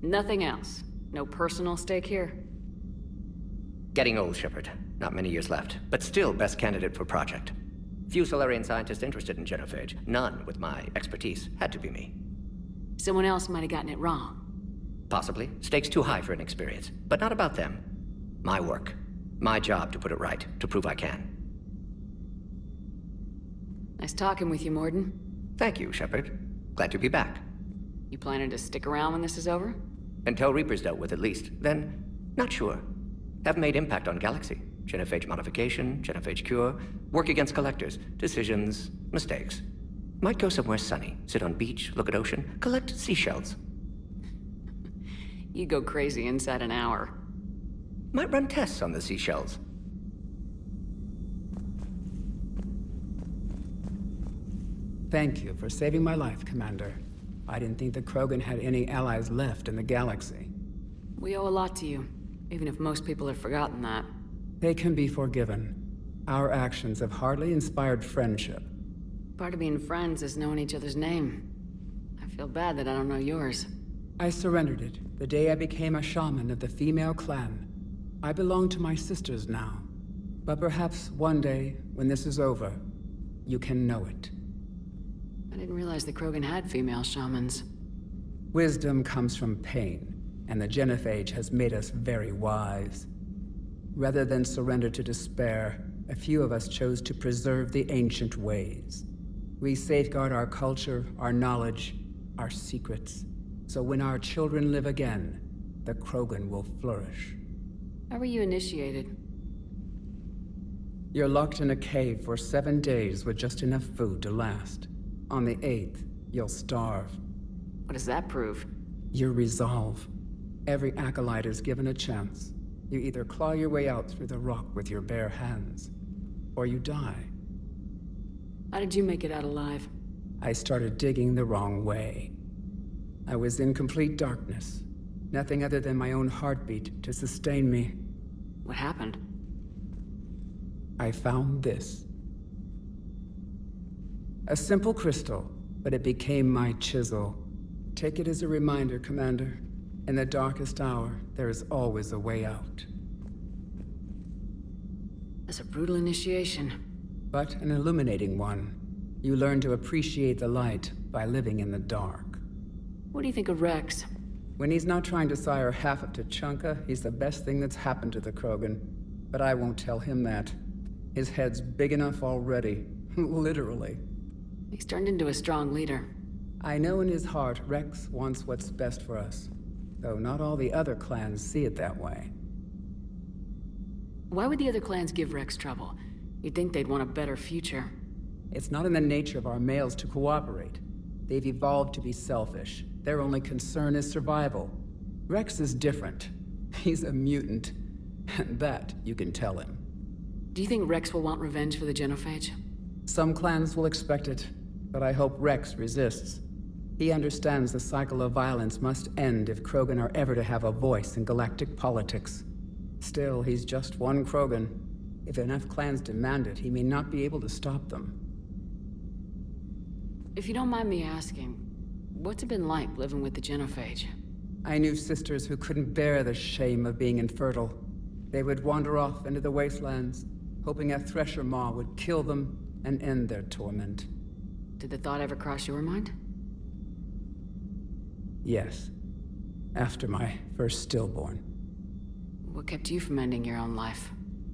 Nothing else? No personal stake here? Getting old, Shepard. Not many years left, but still best candidate for project. Few Solarian scientists interested in genophage. None with my expertise. Had to be me. Someone else might have gotten it wrong. Possibly. Stakes too high for inexperience. But not about them. My work. My job to put it right, to prove I can. Nice talking with you, Morden. Thank you, Shepard. Glad to be back. You planning to stick around when this is over? Until Reaper's dealt with, at least. Then, not sure. Have made impact on Galaxy. Genophage modification, genophage cure, work against collectors, decisions, mistakes. Might go somewhere sunny, sit on beach, look at ocean, collect seashells. You go crazy inside an hour. Might run tests on the seashells. Thank you for saving my life, Commander. I didn't think the Krogan had any allies left in the galaxy. We owe a lot to you, even if most people have forgotten that. They can be forgiven. Our actions have hardly inspired friendship. Part of being friends is knowing each other's name. I feel bad that I don't know yours. I surrendered it the day I became a shaman of the female clan. I belong to my sisters now. But perhaps one day, when this is over, you can know it. I didn't realize the Krogan had female shamans. Wisdom comes from pain, and the genophage has made us very wise. Rather than surrender to despair, a few of us chose to preserve the ancient ways. We safeguard our culture, our knowledge, our secrets. So when our children live again, the Krogan will flourish. How were you initiated? You're locked in a cave for 7 days with just enough food to last. On the 8th, you'll starve. What does that prove? Your resolve. Every acolyte is given a chance. You either claw your way out through the rock with your bare hands, or you die. How did you make it out alive? I started digging the wrong way. I was in complete darkness. Nothing other than my own heartbeat to sustain me. What happened? I found this. A simple crystal, but it became my chisel. Take it as a reminder, Commander. In the darkest hour, there is always a way out. That's a brutal initiation. But an illuminating one. You learn to appreciate the light by living in the dark. What do you think of Rex? When he's not trying to sire half of Tachanka, he's the best thing that's happened to the Krogan. But I won't tell him that. His head's big enough already. Literally. He's turned into a strong leader. I know in his heart Rex wants what's best for us, though not all the other clans see it that way. Why would the other clans give Rex trouble? You'd think they'd want a better future. It's not in the nature of our males to cooperate. They've evolved to be selfish. Their only concern is survival. Rex is different. He's a mutant, and that you can tell him. Do you think Rex will want revenge for the genophage? Some clans will expect it, but I hope Rex resists. He understands the cycle of violence must end if Krogan are ever to have a voice in galactic politics. Still, he's just one Krogan. If enough clans demand it, he may not be able to stop them. If you don't mind me asking, what's it been like living with the genophage? I knew sisters who couldn't bear the shame of being infertile. They would wander off into the wastelands, hoping a Thresher Maw would kill them and end their torment. Did the thought ever cross your mind? Yes. After my first stillborn. What kept you from ending your own life?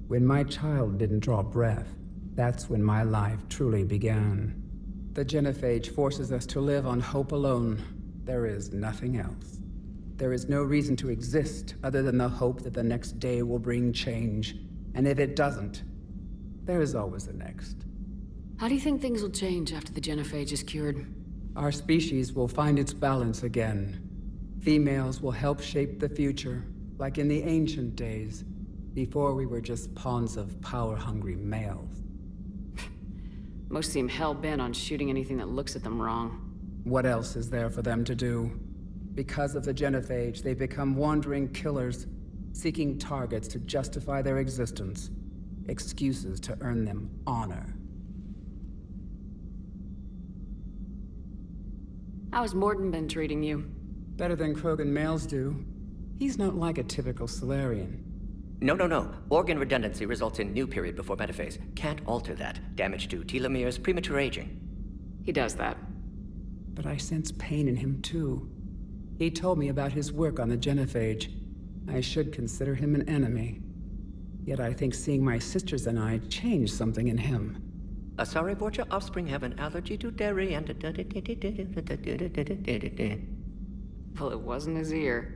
When my child didn't draw breath, that's when my life truly began. The genophage forces us to live on hope alone. There is nothing else. There is no reason to exist other than the hope that the next day will bring change. And if it doesn't, there is always the next. How do you think things will change after the genophage is cured? Our species will find its balance again. Females will help shape the future, like in the ancient days, before we were just pawns of power-hungry males. Most seem hell-bent on shooting anything that looks at them wrong. What else is there for them to do? Because of the genophage, they become wandering killers, seeking targets to justify their existence, excuses to earn them honor. How has Morden been treating you? Better than Krogan males do. He's not like a typical Solarian. No. Organ redundancy results in new period before metaphase. Can't alter that. Damage to telomeres, premature aging. He does that. But I sense pain in him too. He told me about his work on the genophage. I should consider him an enemy. Yet I think seeing my sisters and I changed something in him. Asari Vorcha offspring have an allergy to dairy and... Well, it wasn't his ear.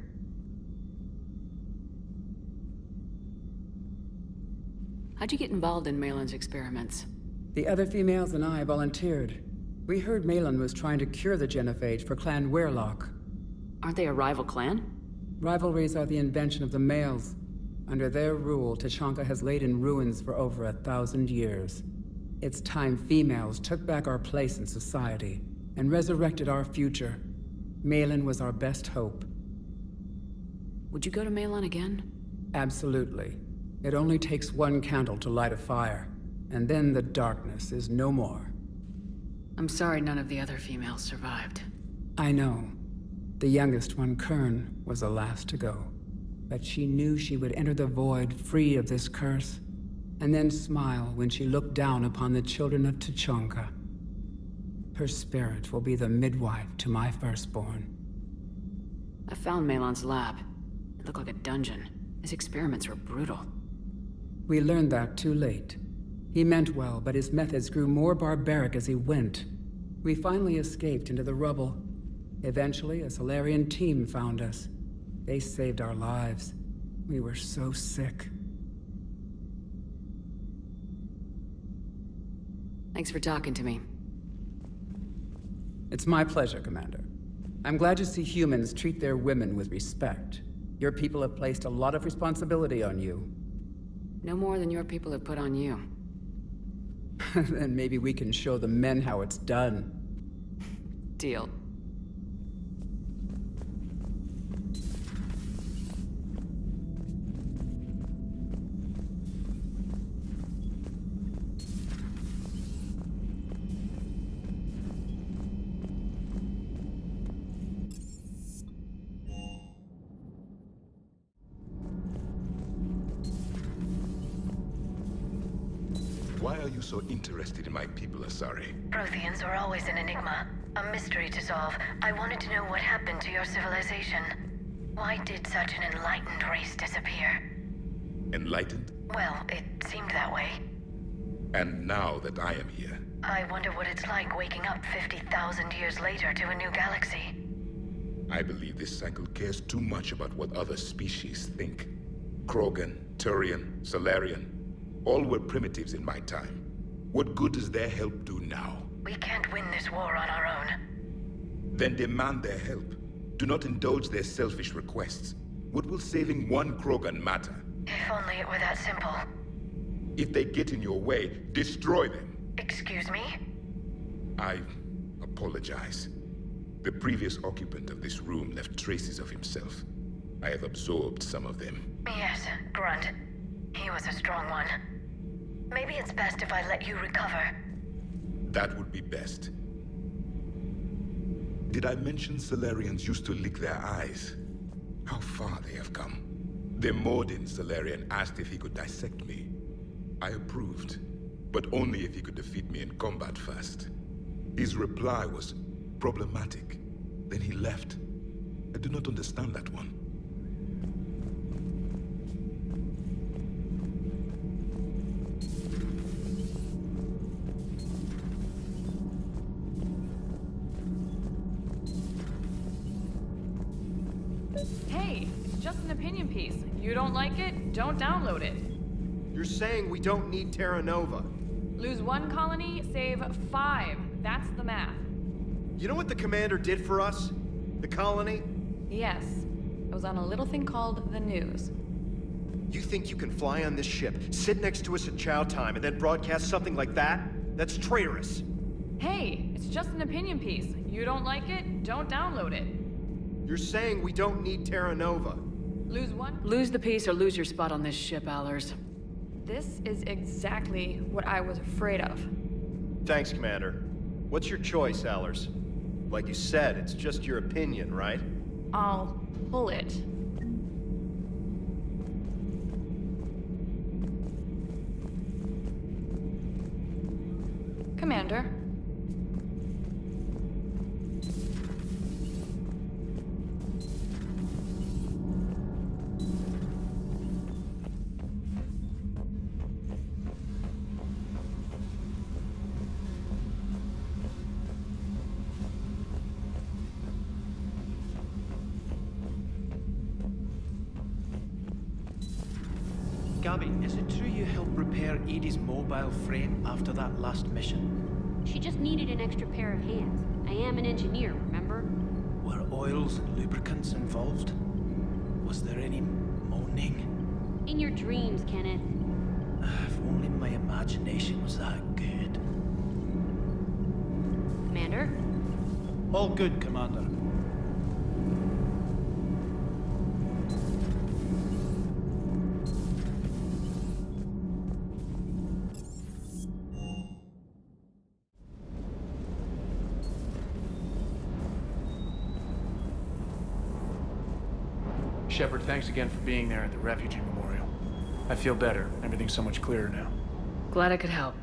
How'd you get involved in Malin's experiments? The other females and I volunteered. We heard Malin was trying to cure the genophage for Clan Weirlock. Aren't they a rival clan? Rivalries are the invention of the males. Under their rule, Tachanka has laid in ruins for over 1,000 years. It's time females took back our place in society and resurrected our future. Malin was our best hope. Would you go to Malin again? Absolutely. It only takes one candle to light a fire, and then the darkness is no more. I'm sorry none of the other females survived. I know. The youngest one, Kern, was the last to go. But she knew she would enter the void free of this curse, and then smile when she looked down upon the children of Tachanka. Her spirit will be the midwife to my firstborn. I found Malin's lab. It looked like a dungeon. His experiments were brutal. We learned that too late. He meant well, but his methods grew more barbaric as he went. We finally escaped into the rubble. Eventually, a Solarian team found us. They saved our lives. We were so sick. Thanks for talking to me. It's my pleasure, Commander. I'm glad to see humans treat their women with respect. Your people have placed a lot of responsibility on you. No more than your people have put on you. Then maybe we can show the men how it's done. Deal. Why are you so interested in my people, Asari? Protheans are always an enigma, a mystery to solve. I wanted to know what happened to your civilization. Why did such an enlightened race disappear? Enlightened? Well, it seemed that way. And now that I am here, I wonder what it's like waking up 50,000 years later to a new galaxy. I believe this cycle cares too much about what other species think. Krogan, Turian, Solarian, all were primitives in my time. What good does their help do now? We can't win this war on our own. Then demand their help. Do not indulge their selfish requests. What will saving one Krogan matter? If only it were that simple. If they get in your way, destroy them. Excuse me? I apologize. The previous occupant of this room left traces of himself. I have absorbed some of them. Yes, Grunt. He was a strong one. Maybe it's best if I let you recover. That would be best. Did I mention Solarians used to lick their eyes? How far they have come. The Mordin Solarian asked if he could dissect me. I approved, but only if he could defeat me in combat first. His reply was problematic. Then he left. I do not understand that one. Hey, it's just an opinion piece. You don't like it, don't download it. You're saying we don't need Terra Nova. Lose 1 colony, save 5. That's the math. You know what the commander did for us? The colony? Yes. It was on a little thing called the news. You think you can fly on this ship, sit next to us at chow time, and then broadcast something like that? That's traitorous. Hey, it's just an opinion piece. You don't like it, don't download it. You're saying we don't need Terra Nova. Lose the piece or lose your spot on this ship, Allers. This is exactly what I was afraid of. Thanks, Commander. What's your choice, Allers? Like you said, it's just your opinion, right? I'll pull it. Commander. Gabby, is it true you helped repair Edie's mobile frame after that last mission? She just needed an extra pair of hands. I am an engineer, remember? Were oils and lubricants involved? Was there any moaning? In your dreams, Kenneth. If only my imagination was that good. Commander? All good, Commander. Shepard, thanks again for being there at the refugee memorial. I feel better. Everything's so much clearer now. Glad I could help.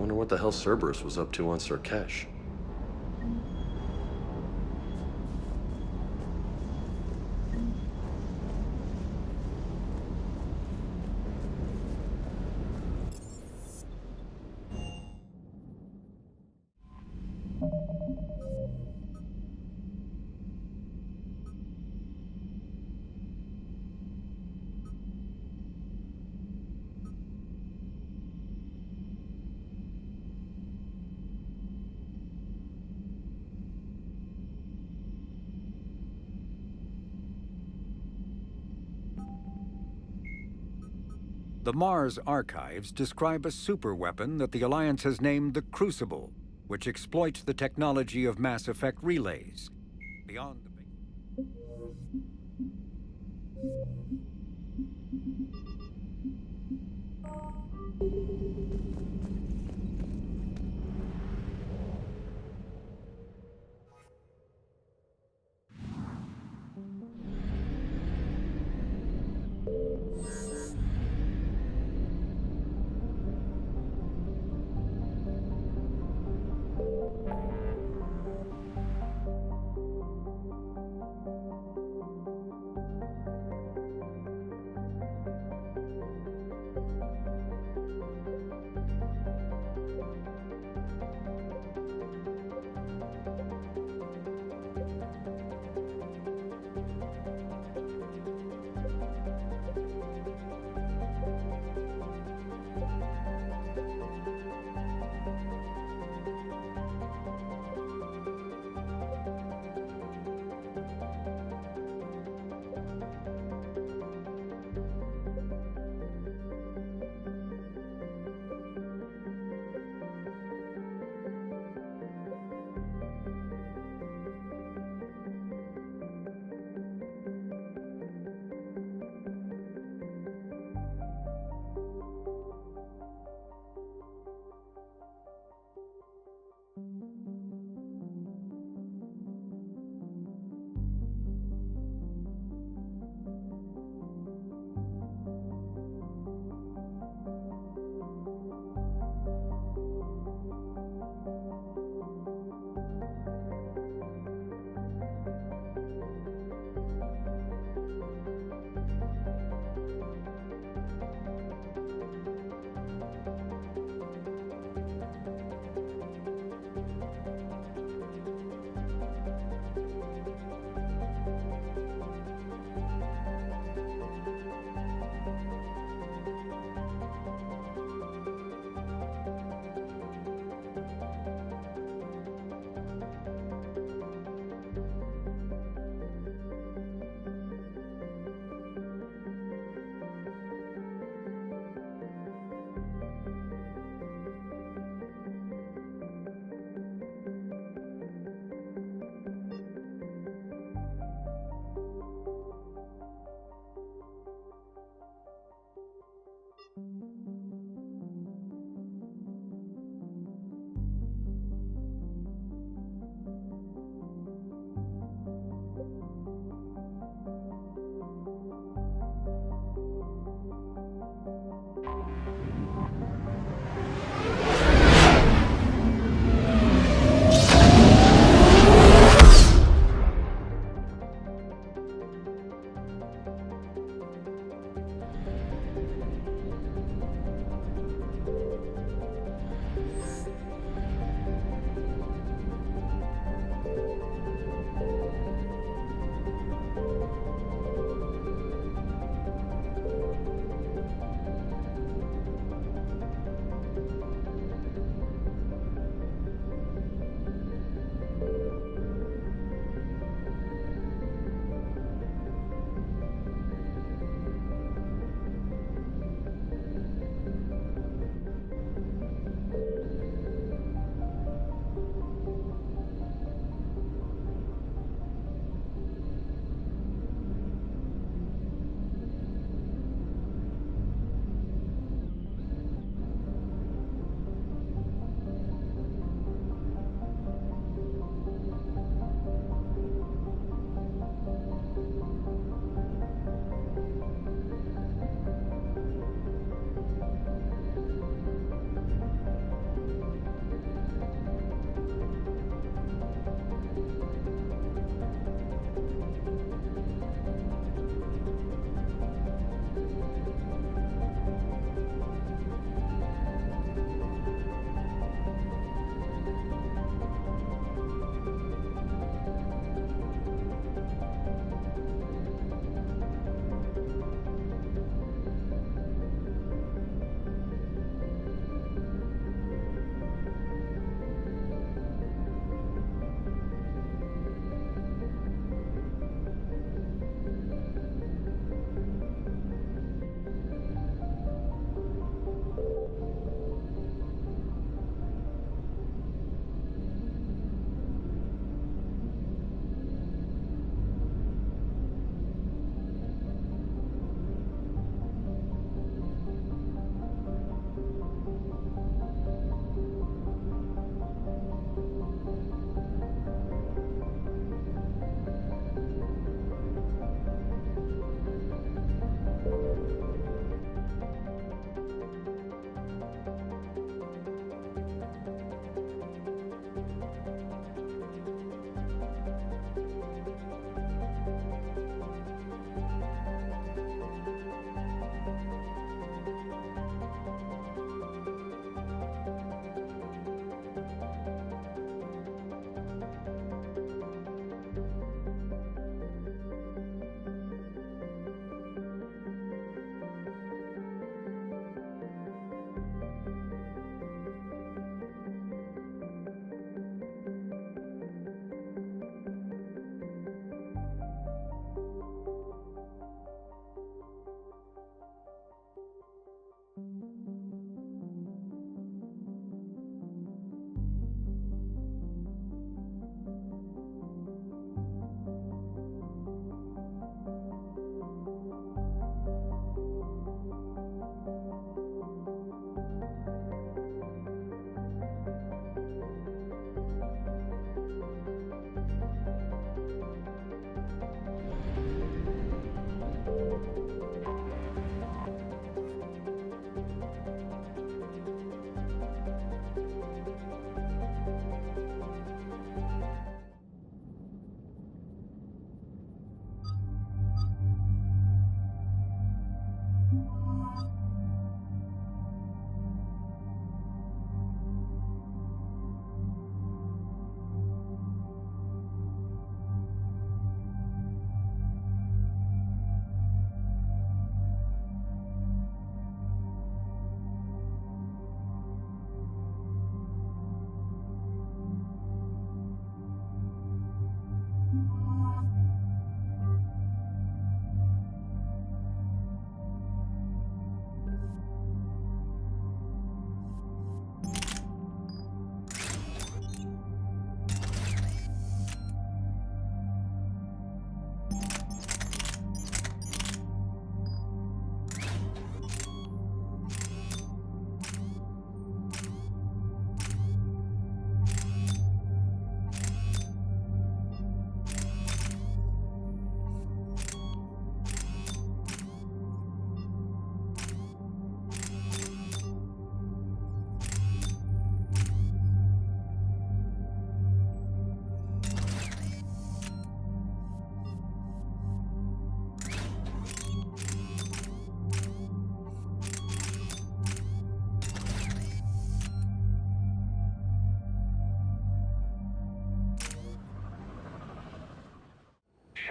Wonder what the hell Cerberus was up to on Sarkesh. The Mars archives describe a superweapon that the Alliance has named the Crucible, which exploits the technology of Mass Effect relays. Beyond the...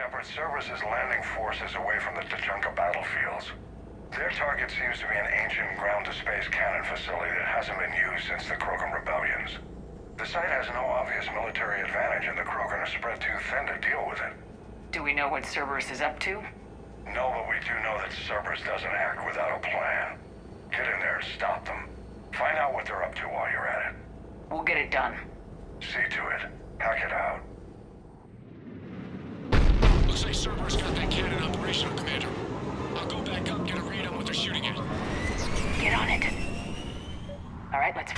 Shepard, Cerberus is landing forces away from the Tachanka battlefields. Their target seems to be an ancient ground-to-space cannon facility that hasn't been used since the Krogan rebellions. The site has no obvious military advantage, and the Krogan are spread too thin to deal with it. Do we know what Cerberus is up to? No, but we do know that Cerberus doesn't act without a plan. Get in there and stop them. Find out what they're up to while you're at it. We'll get it done. See to it. Hack it out. Looks like Cerberus got that cannon operational, Commander. I'll go back up, get a read on what they're shooting at. Get on it. All right, let's...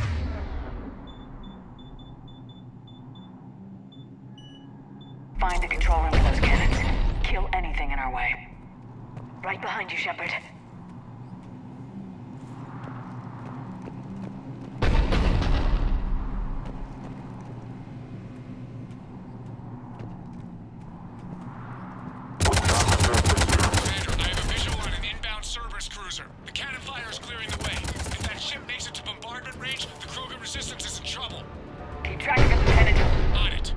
Find the control room for those cannons. Kill anything in our way. Right behind you, Shepard. Cerberus cruiser. The cannon fire is clearing the way. If that ship makes it to bombardment range, the Krogan resistance is in trouble. Keep track of it, Lieutenant. On it.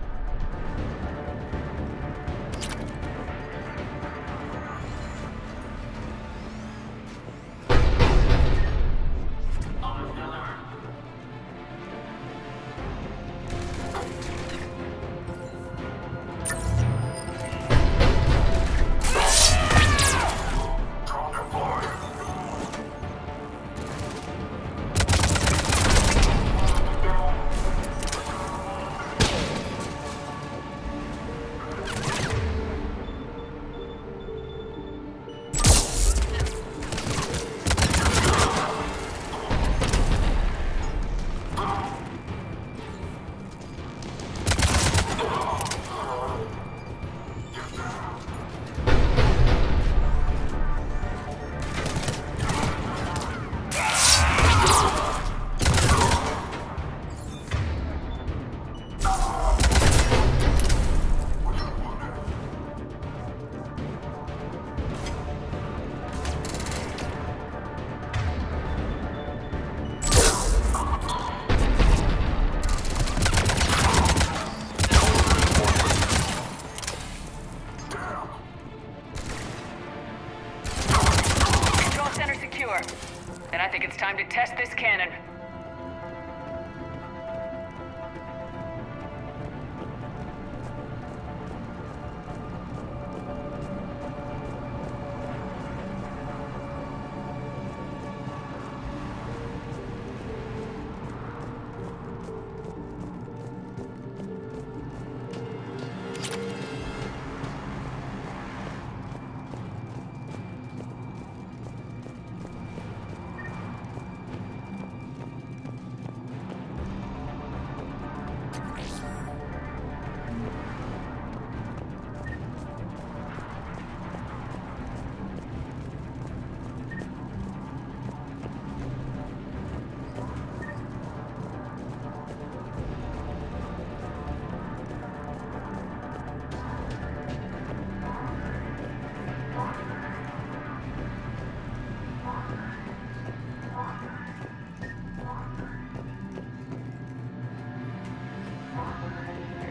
Then I think it's time to test this cannon.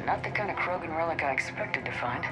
Not the kind of Krogan relic I expected to find.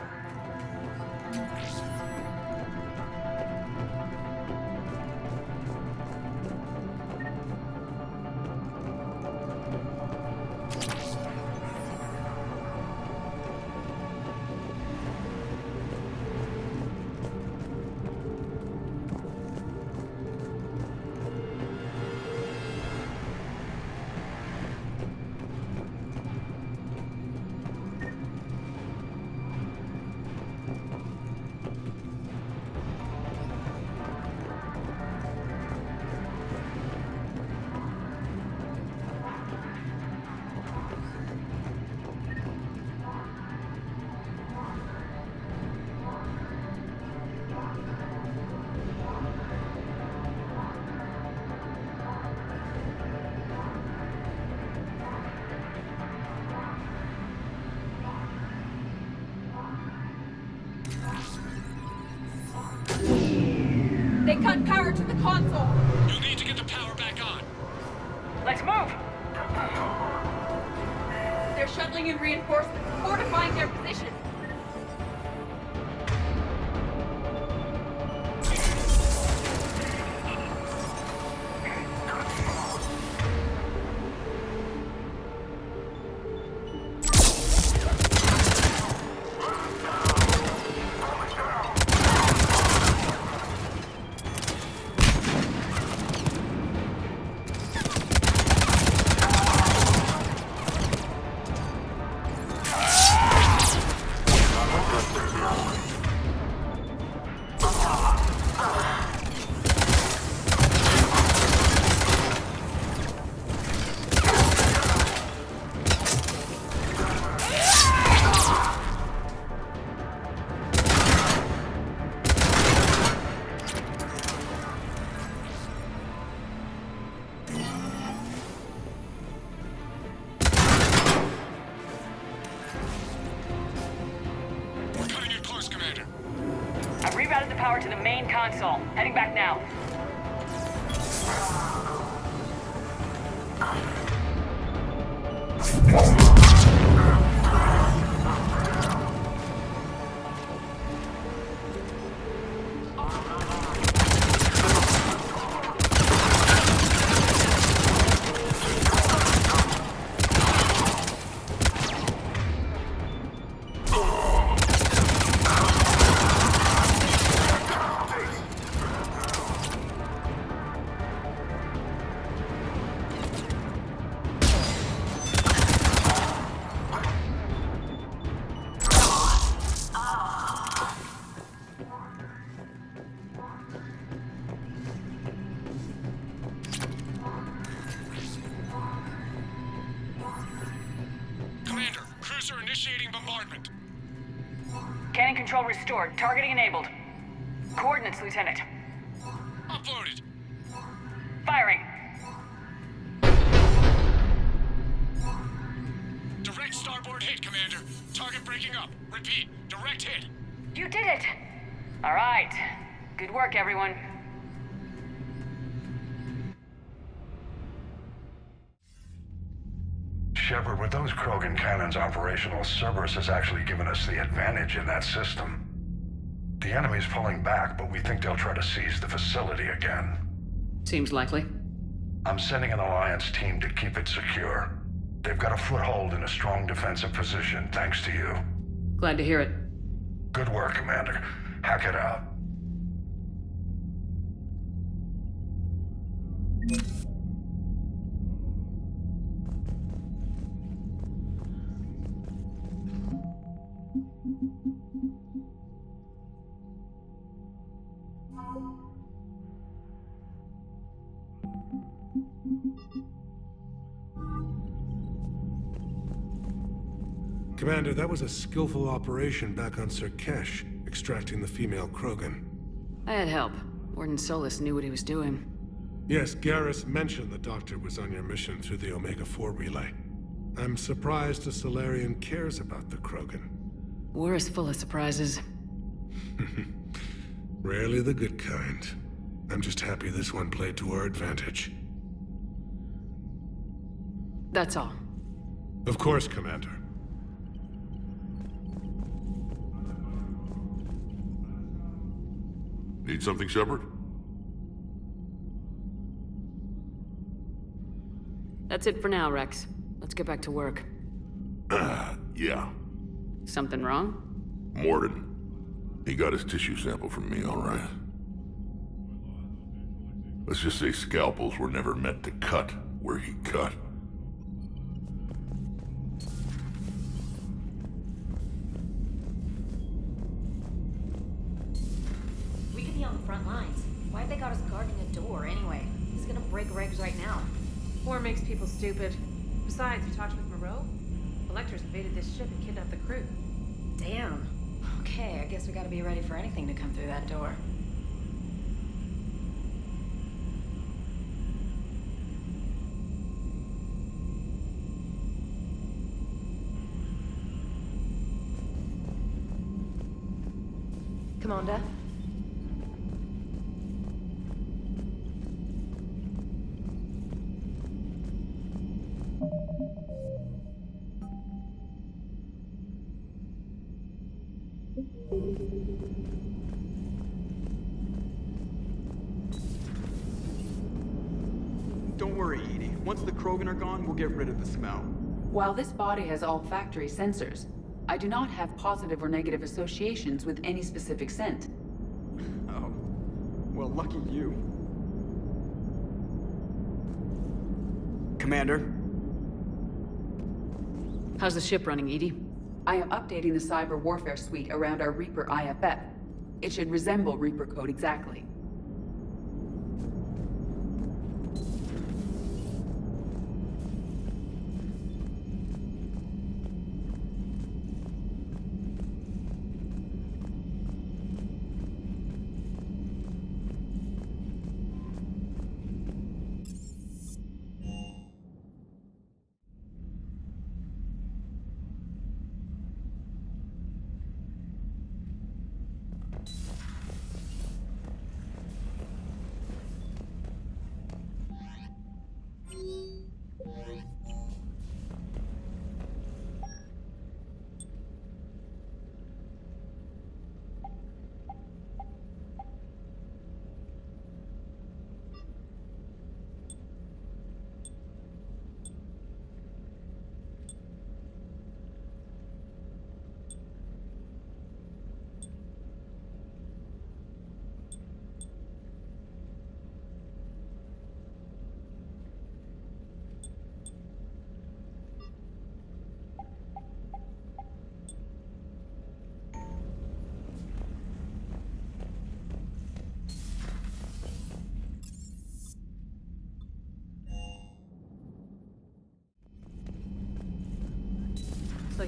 They cut power to the console. You'll need to get the power back on. Let's move! They're shuttling in reinforcements, fortifying their position. power to the main console. Heading back now. Commander, cruiser initiating bombardment. Cannon control restored. Targeting enabled. Coordinates, Lieutenant. Uploaded. Firing. Direct starboard hit, Commander. Target breaking up. Repeat, direct hit. You did it! All right. Good work, everyone. Shepard, with those Krogan cannons operational, Cerberus has actually given us the advantage in that system. The enemy's pulling back, but we think they'll try to seize the facility again. Seems likely. I'm sending an Alliance team to keep it secure. They've got a foothold in a strong defensive position, thanks to you. Glad to hear it. Good work, Commander. Hack it out. Commander, that was a skillful operation back on Surkesh, extracting the female Krogan. I had help. Warden Solis knew what he was doing. Yes, Garrus mentioned the Doctor was on your mission through the Omega-4 relay. I'm surprised a Solarian cares about the Krogan. War is full of surprises. Rarely the good kind. I'm just happy this one played to our advantage. That's all. Of course, Commander. Need something, Shepard? That's it for now, Rex. Let's get back to work. Yeah. Something wrong? Morden. He got his tissue sample from me, all right. Let's just say scalpels were never meant to cut where he cut. We could be on the front lines. Why have they got us guarding a door anyway? He's gonna break regs right now. War makes people stupid. Besides, you talked with Moreau? Electors invaded this ship and kidnapped the crew. Damn. Okay, I guess we gotta be ready for anything to come through that door. Commander? Don't worry, Edie. Once the Krogan are gone, we'll get rid of the smell. While this body has olfactory sensors, I do not have positive or negative associations with any specific scent. Oh. Well, lucky you. Commander? How's the ship running, Edie? I am updating the cyber warfare suite around our Reaper IFF. It should resemble Reaper code exactly.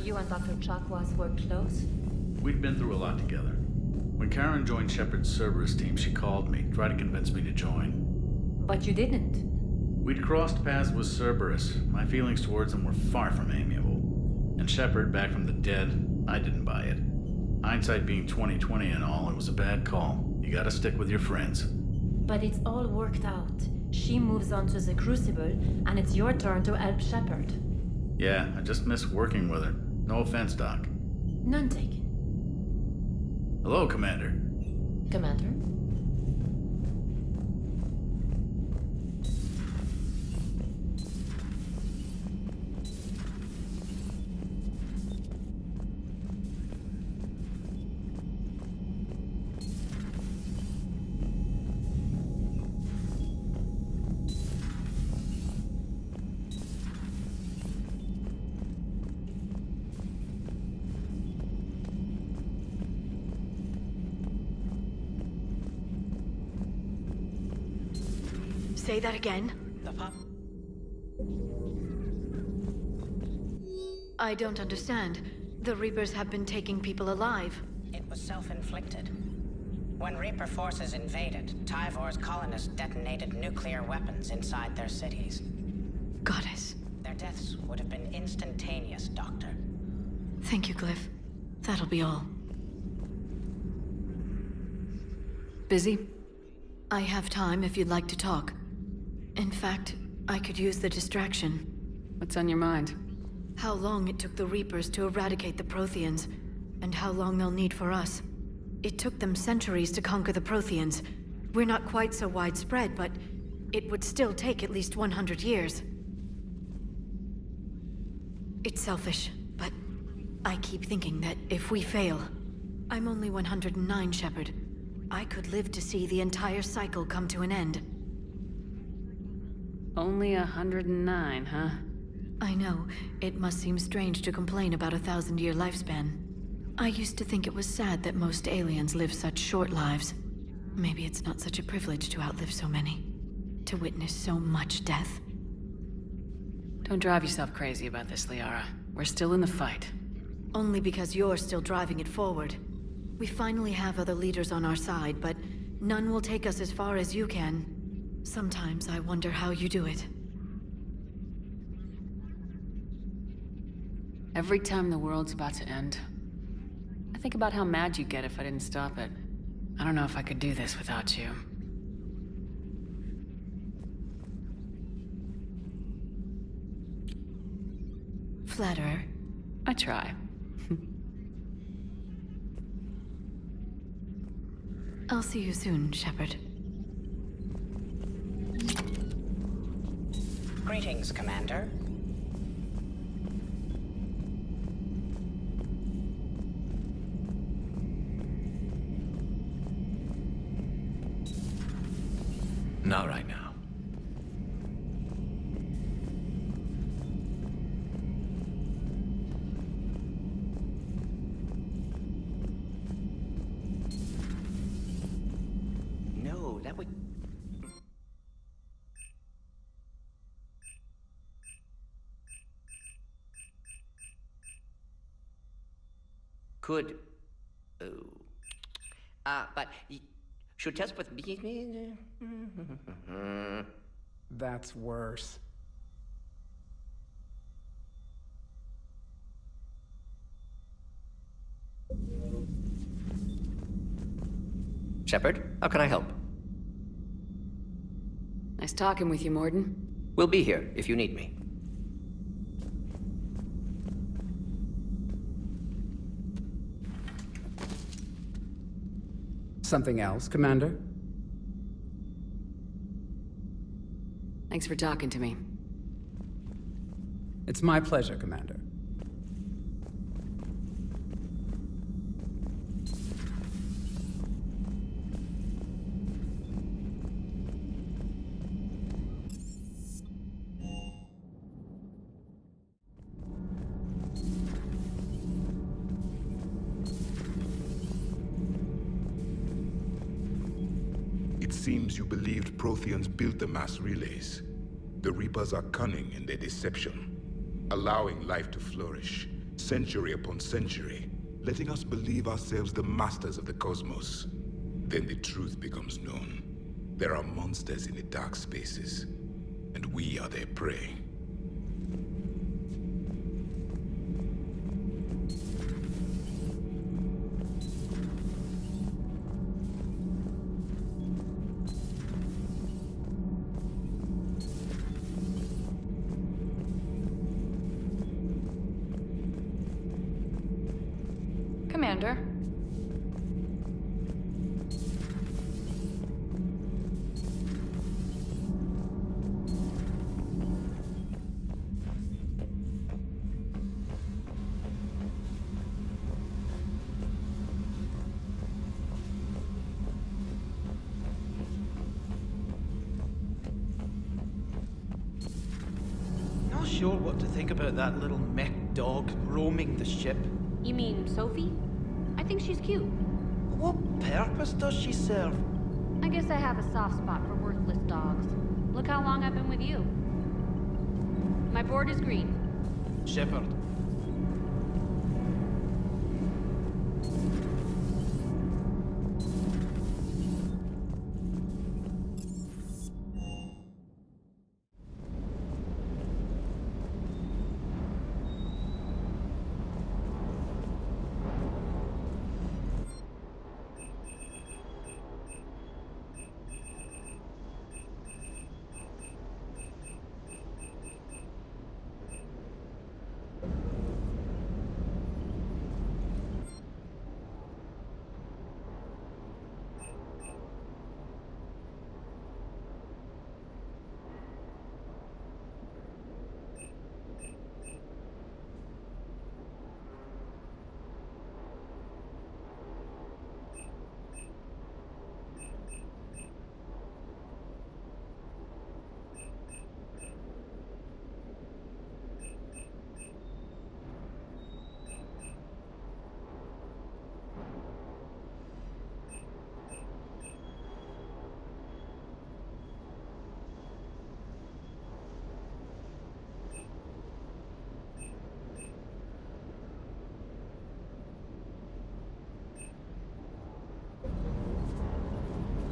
you and Dr. Chakwas were close? We'd been through a lot together. When Karen joined Shepard's Cerberus team, she called me, tried to convince me to join. But you didn't. We'd crossed paths with Cerberus. My feelings towards him were far from amiable. And Shepard, back from the dead, I didn't buy it. Hindsight being 20/20 and all, it was a bad call. You gotta stick with your friends. But it's all worked out. She moves on to the Crucible, and it's your turn to help Shepard. Yeah, I just miss working with her. No offense, Doc. None taken. Hello, Commander. Commander? Say that again. The pup. I don't understand. The Reapers have been taking people alive. It was self-inflicted. When Reaper forces invaded, Tyvor's colonists detonated nuclear weapons inside their cities. Goddess. Their deaths would have been instantaneous, Doctor. Thank you, Glyph. That'll be all. Busy? I have time if you'd like to talk. In fact, I could use the distraction. What's on your mind? How long it took the Reapers to eradicate the Protheans, and how long they'll need for us. It took them centuries to conquer the Protheans. We're not quite so widespread, but it would still take at least 100 years. It's selfish, but I keep thinking that if we fail... I'm only 109, Shepard. I could live to see the entire cycle come to an end. Only 109, huh? I know. It must seem strange to complain about a 1,000-year lifespan. I used to think it was sad that most aliens live such short lives. Maybe it's not such a privilege to outlive so many. To witness so much death. Don't drive yourself crazy about this, Liara. We're still in the fight. Only because you're still driving it forward. We finally have other leaders on our side, but none will take us as far as you can. Sometimes I wonder how you do it. Every time the world's about to end, I think about how mad you'd get if I didn't stop it. I don't know if I could do this without you. Flatterer. I try. I'll see you soon, Shepard. Greetings, Commander. Not right now. No, that would... Could... but... Should test with me? That's worse. Shepard, how can I help? Nice talking with you, Morden. We'll be here if you need me. Something else, Commander? Thanks for talking to me. It's my pleasure, Commander. It seems you believed Protheans built the mass relays. The Reapers are cunning in their deception, allowing life to flourish, century upon century, letting us believe ourselves the masters of the cosmos. Then the truth becomes known. There are monsters in the dark spaces, and we are their prey. Commander. Not sure what to think about that little mech dog roaming the ship. You mean Sophie? I think she's cute. What purpose does she serve? I guess I have a soft spot for worthless dogs. Look how long I've been with you. My board is green. Shepard.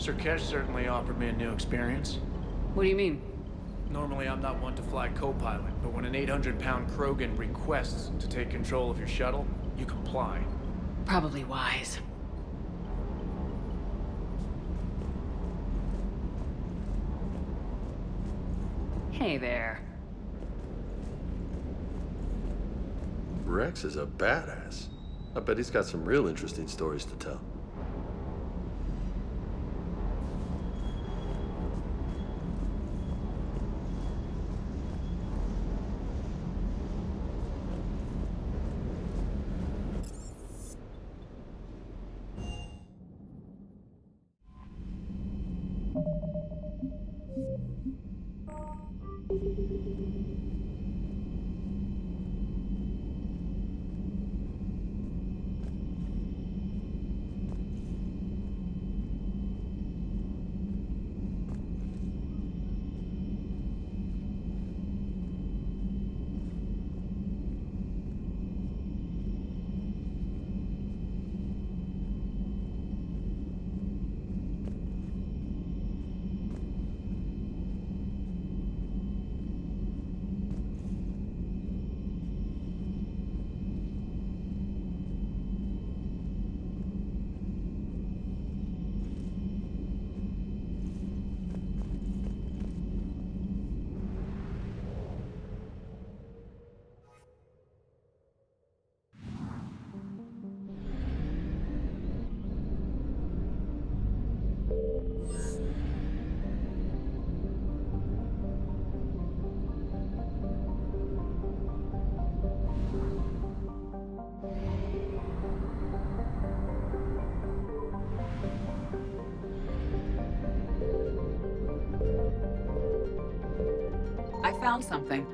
Sir Kesh certainly offered me a new experience. What do you mean? Normally, I'm not one to fly co-pilot, but when an 800-pound Krogan requests to take control of your shuttle, you comply. Probably wise. Hey there. Rex is a badass. I bet he's got some real interesting stories to tell. I found something.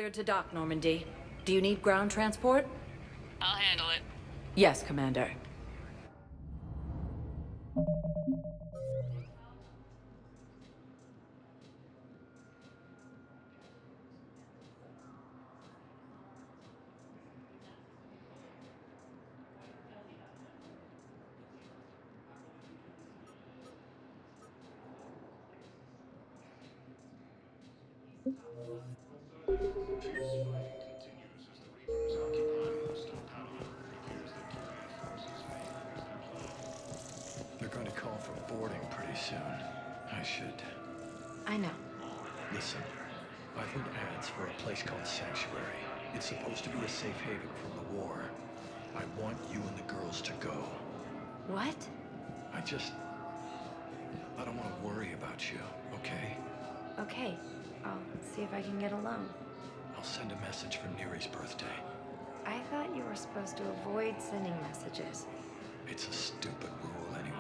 cleared to dock, Normandy. Do you need ground transport? I'll handle it. Yes, Commander. They're going to call for boarding pretty soon. I should... I know. Listen, I've heard ads for a place called Sanctuary. It's supposed to be a safe haven from the war. I want you and the girls to go. What? I don't want to worry about you, okay? Okay. I'll see if I can get alone. I'll send a message for Neri's birthday. I thought you were supposed to avoid sending messages. It's a stupid rule anyway.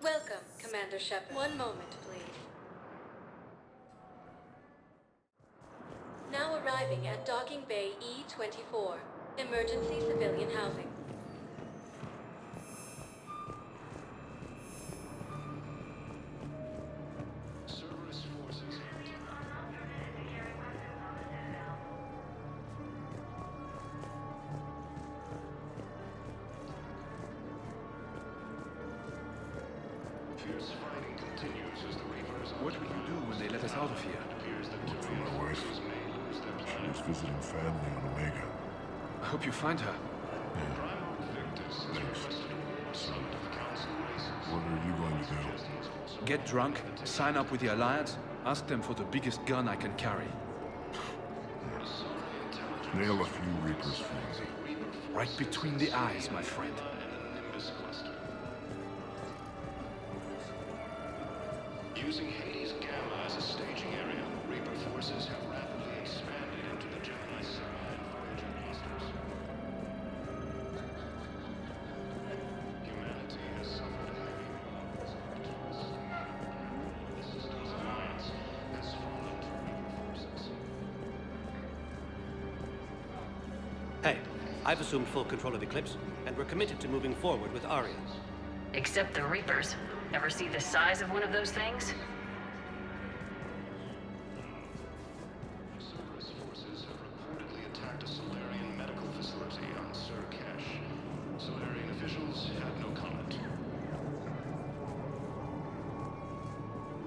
Welcome, Commander Shep. One moment, please. Now arriving at Docking Bay E-24. Emergency civilian housing. What will you do when they let us out of here? Look for my wife. She was visiting family on Omega. I hope you find her. Thanks. So, what are you going to do? Get drunk, sign up with the Alliance, ask them for the biggest gun I can carry. Nail a few Reapers for me. Right between the eyes, my friend. Using Hades Gamma as a staging area, Reaper forces have rapidly expanded into the Gemini Sigma and Voyager clusters. Humanity has suffered heavy losses. The system's alliance has fallen to Reaper forces. Hey, I've assumed full control of Eclipse, and we're committed to moving forward with Aria. Except the Reapers. Ever see the size of one of those things? Cerberus forces have reportedly attacked a Solarian medical facility on Surcash. Solarian officials had no comment.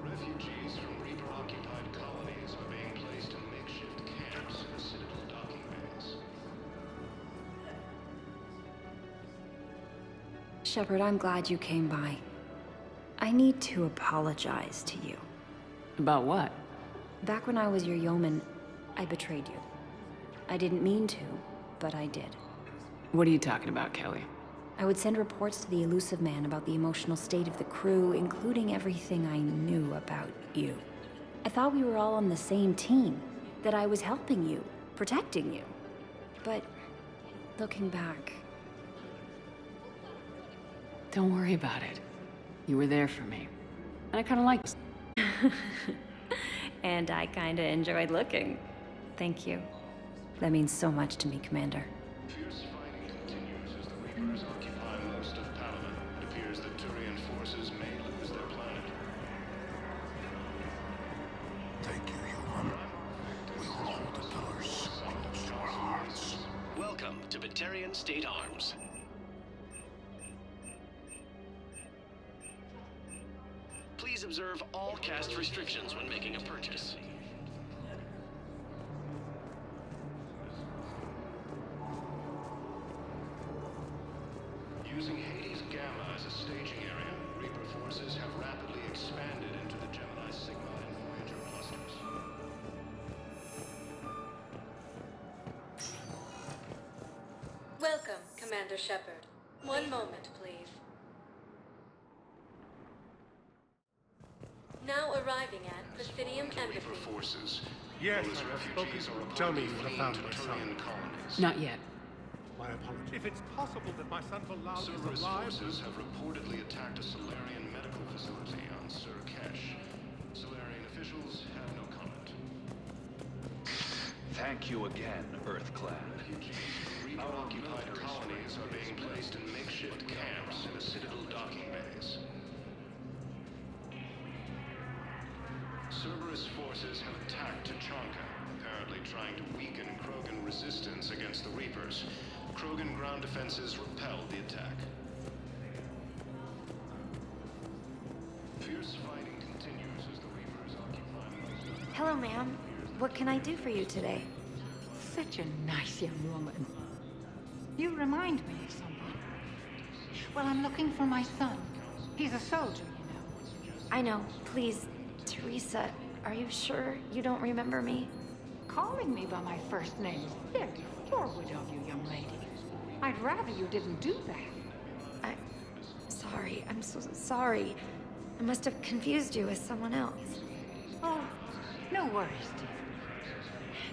Refugees from Reaper-occupied colonies are being placed in makeshift camps in the Citadel docking bays. Shepard, I'm glad you came by. I need to apologize to you. About what? Back when I was your yeoman, I betrayed you. I didn't mean to, but I did. What are you talking about, Kelly? I would send reports to the Elusive Man about the emotional state of the crew, including everything I knew about you. I thought we were all on the same team, that I was helping you, protecting you. But looking back... Don't worry about it. You were there for me. And I kind of liked it. And I kinda enjoyed looking. Thank you. That means so much to me, Commander. Fierce fighting continues as the Reapers occupy most of Palaven. It appears that Turian forces may lose their planet. Thank you, human. We will hold the pillars close to our hearts. Welcome to Batarian State Arms. Please observe all caste restrictions when making a purchase. Using Hades Gamma as a staging area, Reaper forces have rapidly expanded into the Gemini Sigma and Voyager clusters. Commander Shepard. One moment, please. Now arriving at Presidium Embassy. Forces. Yes, I have spoken. Tell me you have found my son. Not yet. My apologies. If it's possible that my son Bilal is Cerberus alive... forces have reportedly attacked a Solarian medical facility on Surkesh. Solarian officials have no comment. Thank you again, Earth-clad. Reaper-occupied colonies are being placed in makeshift camps in the Citadel docking bays. Cerberus forces have attacked Tachanka, apparently trying to weaken Krogan resistance against the Reapers. Krogan ground defenses repelled the attack. Fierce fighting continues as the Reapers occupy... Hello, ma'am. What can I do for you today? Such a nice young woman. You remind me of someone. Well, I'm looking for my son. He's a soldier, you know. I know. Please, Teresa, are you sure you don't remember me? Calling me by my first name is very forward of you, young lady. I'd rather you didn't do that. Sorry. I'm so sorry. I must have confused you with someone else. Oh, no worries, dear.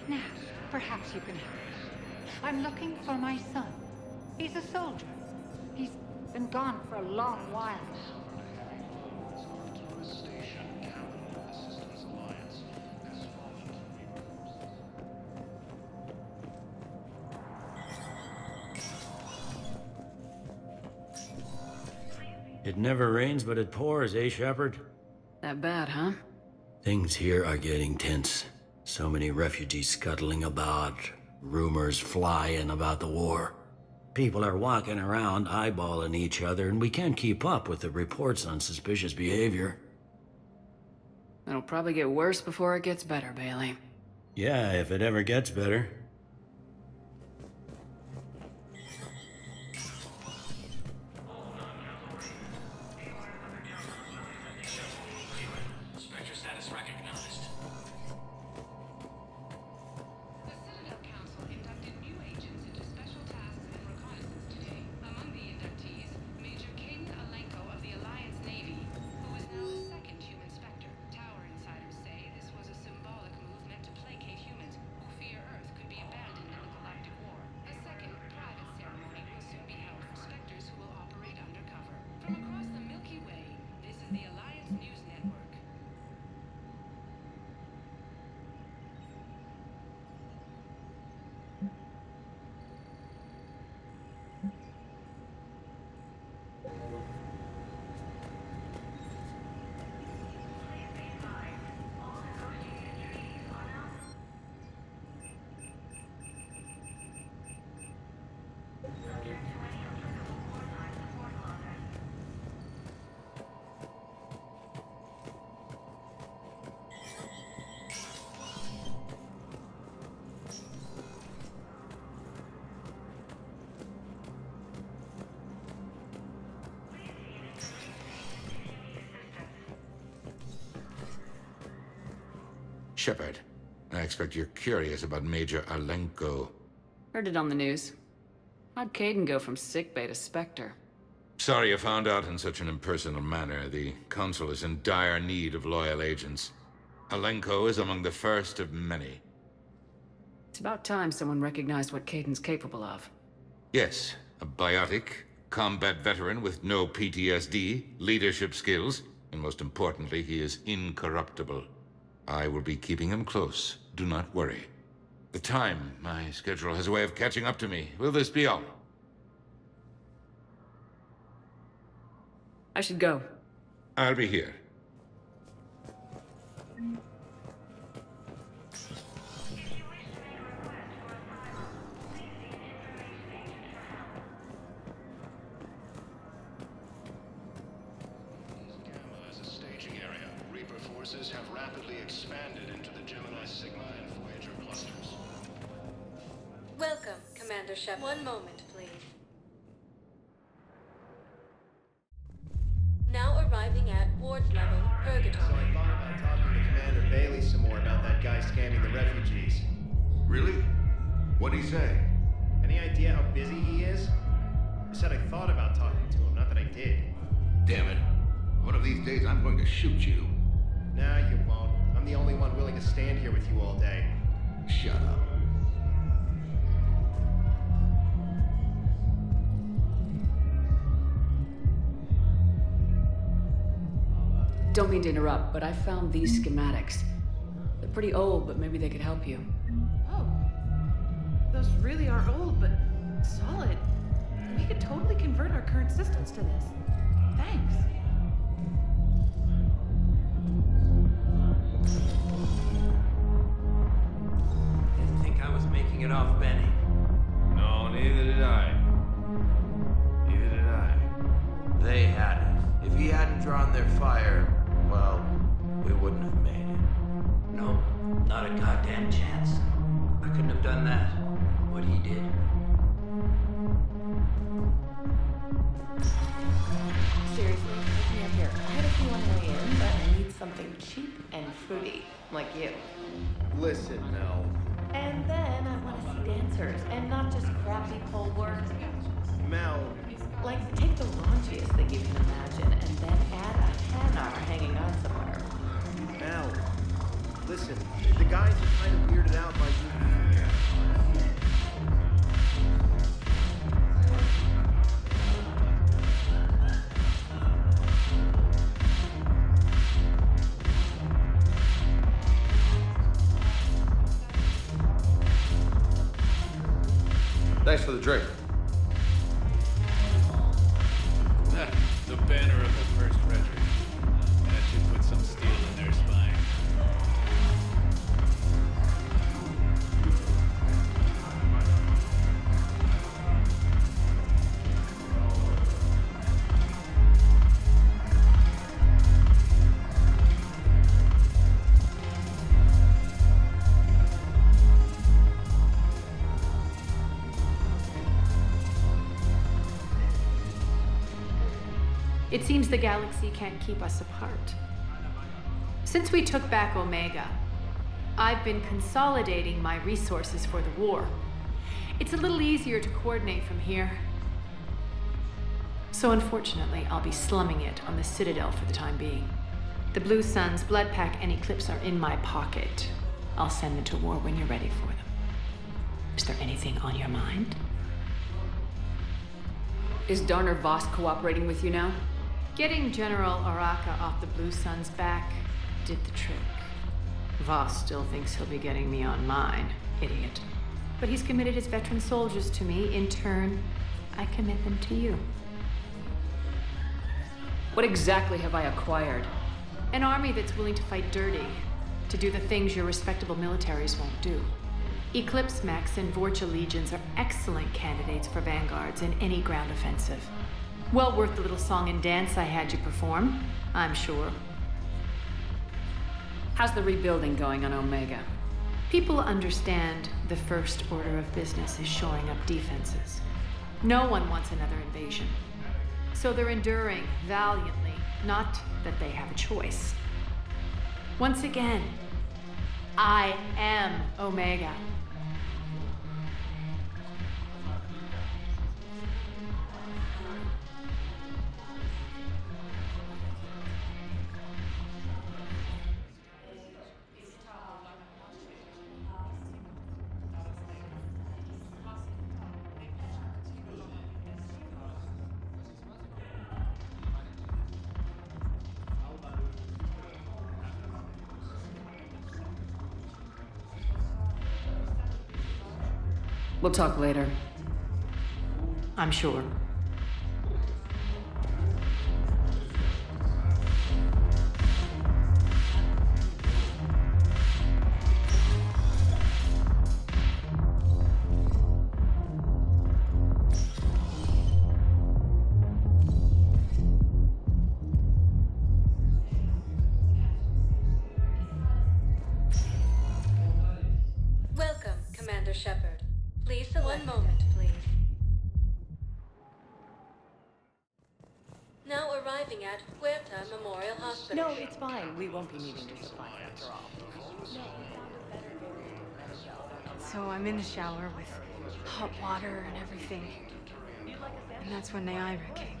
Now, perhaps you can help me. I'm looking for my son. He's a soldier. He's been gone for a long while now. It never rains, but it pours, eh, Shepard? That bad, huh? Things here are getting tense. So many refugees scuttling about, rumors flying about the war. People are walking around eyeballing each other, and we can't keep up with the reports on suspicious behavior. It'll probably get worse before it gets better, Bailey. Yeah, if it ever gets better. Shepard, I expect you're curious about Major Alenko. Heard it on the news. How'd Caden go from sickbay to Spectre? Sorry you found out in such an impersonal manner. The Council is in dire need of loyal agents. Alenko is among the first of many. It's about time someone recognized what Caden's capable of. Yes, a biotic, combat veteran with no PTSD, leadership skills, and most importantly, he is incorruptible. I will be keeping him close. Do not worry. The time, my schedule has a way of catching up to me. Will this be all? I should go. I'll be here. Have rapidly expanded into the Gemini Sigma and Voyager clusters. Welcome, Commander Shepard. One moment, please. Now arriving at ward level Purgatory. So I thought about talking to Commander Bailey some more about that guy scamming the refugees. Really? What'd he say? Any idea how busy he is? said I thought about talking to him, not that I did. Damn it. One of these days I'm going to shoot you. Nah, you won't. I'm the only one willing to stand here with you all day. Shut up. Don't mean to interrupt, but I found these schematics. They're pretty old, but maybe they could help you. Oh. Those really are old, but solid. We could totally convert our current systems to this. Thanks. Didn't think I was making it off, Benny. No, neither did I. Neither did I. They had it. If he hadn't drawn their fire, well, we wouldn't have made it. No, not a goddamn chance. I couldn't have done that. What he did. Seriously, pick me up here. I had a few on the way in, but I need something cheap and fruity, like you. Listen, Mel. And then I want to see dancers, and not just crappy pole work. Mel. Like, take the raunchiest thing you can imagine, and then add a hanar hanging on somewhere. Mel. Listen, the guys are kind of weirded out by you. Thanks for the drink. The banner of the First Frederick. That should put some steel in their spine. It seems the galaxy can't keep us apart. Since we took back Omega, I've been consolidating my resources for the war. It's a little easier to coordinate from here. So unfortunately, I'll be slumming it on the Citadel for the time being. The Blue Suns, Bloodpack, and Eclipse are in my pocket. I'll send them to war when you're ready for them. Is there anything on your mind? Is Darner Voss cooperating with you now? Getting General Araka off the Blue Suns' back did the trick. Voss still thinks he'll be getting me on mine, idiot. But he's committed his veteran soldiers to me. In turn, I commit them to you. What exactly have I acquired? An army that's willing to fight dirty, to do the things your respectable militaries won't do. Eclipse Mechs and Vorcha legions are excellent candidates for vanguards in any ground offensive. Well worth the little song and dance I had you perform, I'm sure. How's the rebuilding going on Omega? People understand the first order of business is shoring up defenses. No one wants another invasion. So they're enduring valiantly, not that they have a choice. Once again, I am Omega. We'll talk later. I'm sure. Welcome, Commander Shepard. Please select. One moment, please. Now arriving at Huerta Memorial Hospital. No, it's fine. We won't be needing your supplies after all. So I'm in the shower with hot water and everything. And that's when Naira came.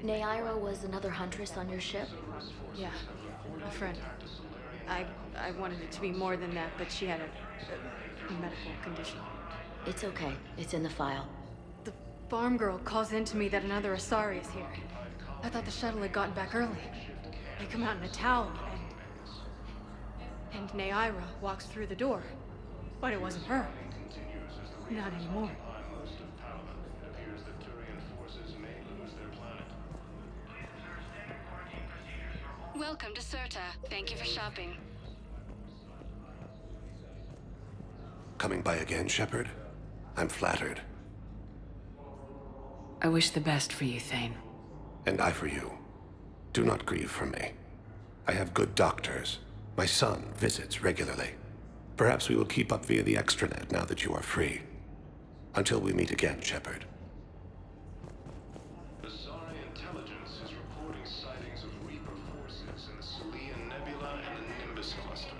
Naira was another huntress on your ship? Yeah, a friend. I wanted it to be more than that, but she had a medical condition. It's okay. It's in the file. The farm girl calls in to me that another Asari is here. I thought the shuttle had gotten back early. They come out in a towel, and Naira walks through the door. But it wasn't her. Not anymore. Welcome to Serta. Thank you for shopping. Coming by again, Shepard? I'm flattered. I wish the best for you, Thane. And I for you. Do not grieve for me. I have good doctors. My son visits regularly. Perhaps we will keep up via the extranet now that you are free. Until we meet again, Shepard. Asari intelligence is reporting sightings of Reaper forces in the Celian Nebula and the Nimbus cluster.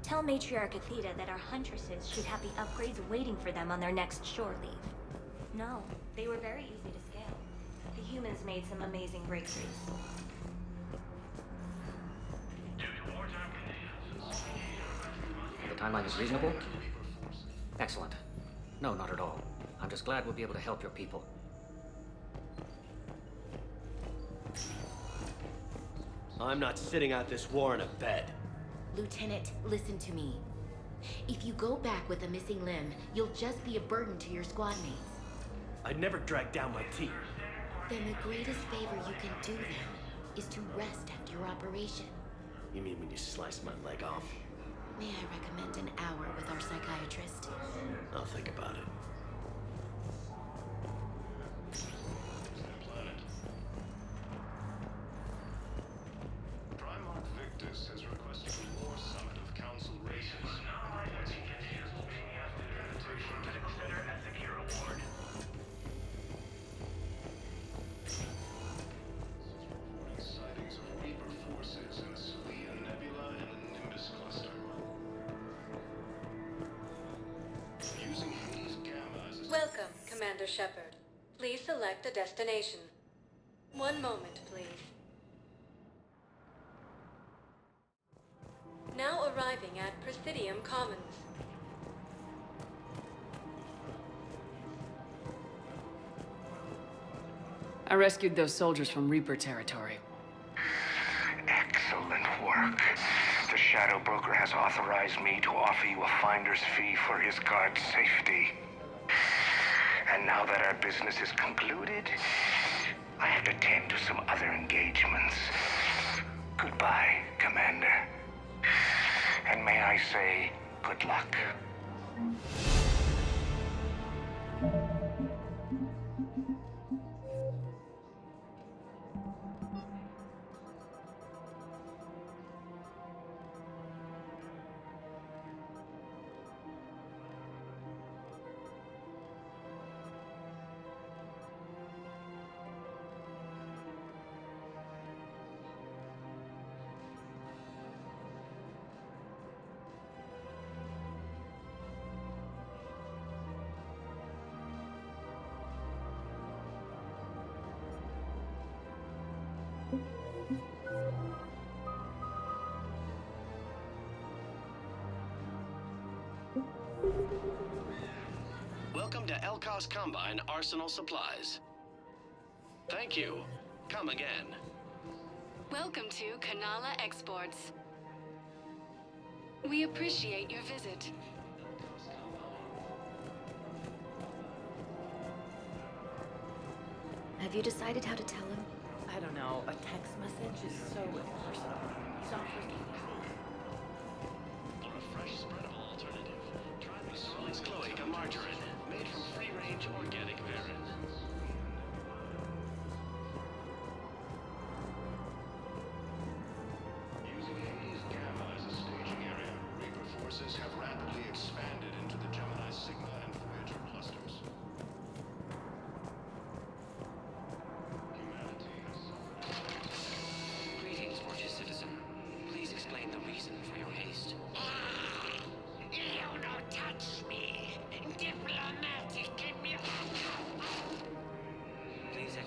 Tell Matriarch Athena that our huntresses should have the upgrades waiting for them on their next shore leave. No, they were very easy to scale. The humans made some amazing breakthroughs. The timeline is reasonable? Excellent. No, not at all. I'm just glad we'll be able to help your people. I'm not sitting out this war in a bed. Lieutenant, listen to me. If you go back with a missing limb, you'll just be a burden to your squad mates. I'd never drag down my team. Then the greatest favor you can do them is to rest after your operation. You mean when you slice my leg off? May I recommend an hour with our psychiatrist? I'll think about it. Primarch Victus has requested a war summit of council races. Invitation to consider a secure award. Reporting sightings of Reaper forces in the Celian Nebula and the Nimbus cluster. Using Hades Gamma as a... Welcome, Commander Shepard. Please select a destination. One moment, please. Now arriving at Presidium Commons. I rescued those soldiers from Reaper territory. Excellent work. The Shadow Broker has authorized me to offer you a finder's fee for his guard's safety. And now that our business is concluded, I have to tend to some other engagements. Goodbye, Commander. And may I say, good luck. Welcome to Elkos Combine Arsenal Supplies. Thank you. Come again. Welcome to Kanala Exports. We appreciate your visit. Have you decided how to tell him? I don't know. A text message is so impersonal. He's not freaking For a fresh, spreadable alternative, try the Solis Cloaca margarine, made from free-range organic verin. Using Hades Gamma as a staging area, Reaper forces have rapidly expanded into the Gemini Sigma and Voyager clusters. Humanity has suffered.